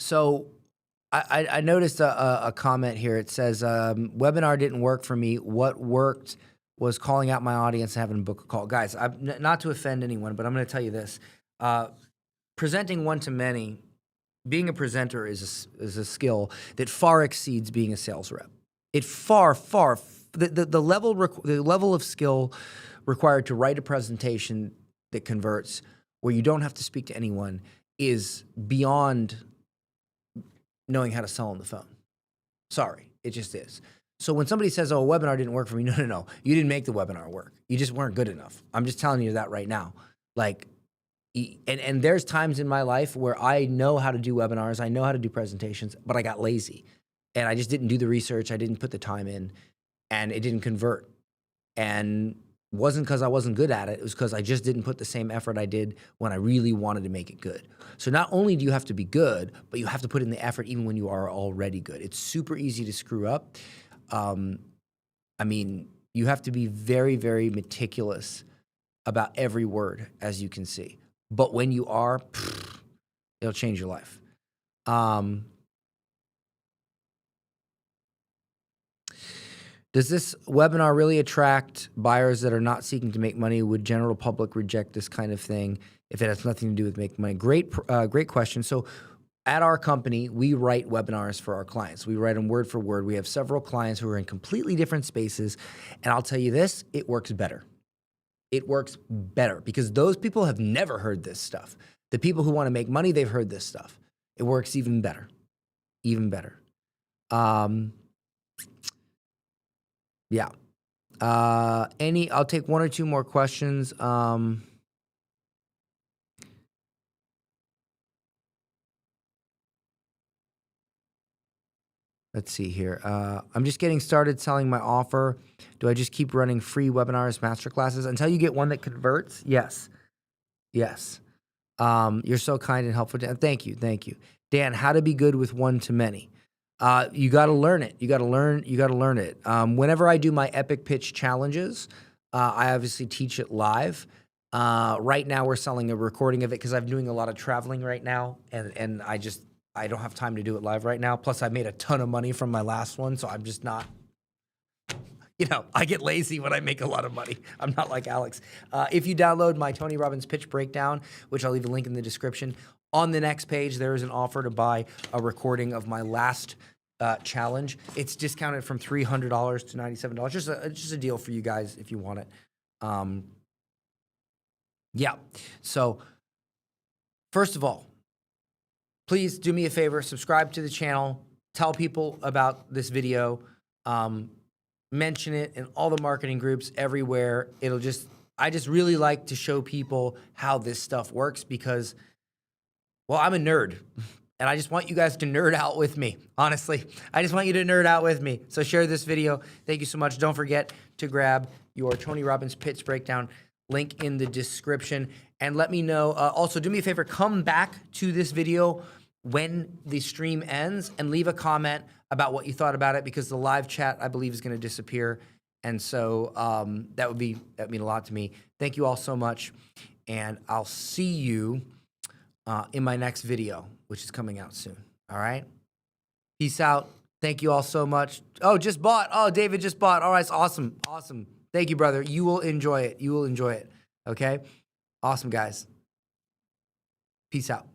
So I noticed a comment here. It says, webinar didn't work for me. What worked was calling out my audience and having a book a call. Guys, not to offend anyone, but I'm going to tell you this. Presenting one-to-many, being a presenter is a skill that far exceeds being a sales rep. It the level of skill required to write a presentation that converts, where you don't have to speak to anyone, is beyond knowing how to sell on the phone. Sorry, it just is. So when somebody says, oh, a webinar didn't work for me, no. You didn't make the webinar work. You just weren't good enough. I'm just telling you that right now. Like, and there's times in my life where I know how to do webinars, I know how to do presentations, but I got lazy. And I just didn't do the research, I didn't put the time in, and it didn't convert. And wasn't because I wasn't good at it, it was because I just didn't put the same effort I did when I really wanted to make it good. So not only do you have to be good, but you have to put in the effort even when you are already good. It's super easy to screw up. I mean, you have to be very, very meticulous about every word, as you can see. But when you are, it'll change your life. Does this webinar really attract buyers that are not seeking to make money? Would general public reject this kind of thing if it has nothing to do with making money? Great question. So at our company, we write webinars for our clients. We write them word for word. We have several clients who are in completely different spaces. And I'll tell you this, it works better. It works better because those people have never heard this stuff. The people who want to make money, they've heard this stuff. It works even better, even better. Yeah. I'll take one or two more questions. Let's see here. I'm just getting started selling my offer. Do I just keep running free webinars, masterclasses until you get one that converts? Yes. Yes. You're so kind and helpful, Dan. Thank you. Thank you. Dan, how to be good with one-to-many. You got to learn it. You got to learn it. Whenever I do my epic pitch challenges, I obviously teach it live. Right now we're selling a recording of it because I'm doing a lot of traveling right now. And I don't have time to do it live right now. Plus I made a ton of money from my last one. So I'm just not, you know, I get lazy when I make a lot of money. I'm not like Alex. If you download my Tony Robbins pitch breakdown, which I'll leave a link in the description, on the next page, there is an offer to buy a recording of my last challenge. It's discounted from $300 to $97. Just a deal for you guys if you want it. Yeah. So first of all, please do me a favor, subscribe to the channel, tell people about this video, mention it in all the marketing groups everywhere. I just really like to show people how this stuff works because, well, I'm a nerd and I just want you guys to nerd out with me. Honestly, I just want you to nerd out with me. So share this video. Thank you so much. Don't forget to grab your Tony Robbins pitch breakdown, link in the description, and let me know. Also, do me a favor, come back to this video when the stream ends and leave a comment about what you thought about it because the live chat, I believe, is going to disappear And so that would mean a lot to me. Thank you all so much. And I'll see you in my next video, which is coming out soon. All right? Peace out. Thank you all so much. Oh, just bought. Oh, David just bought. All right, it's awesome. Awesome. Thank you, brother. You will enjoy it. You will enjoy it. Okay? Awesome, guys. Peace out.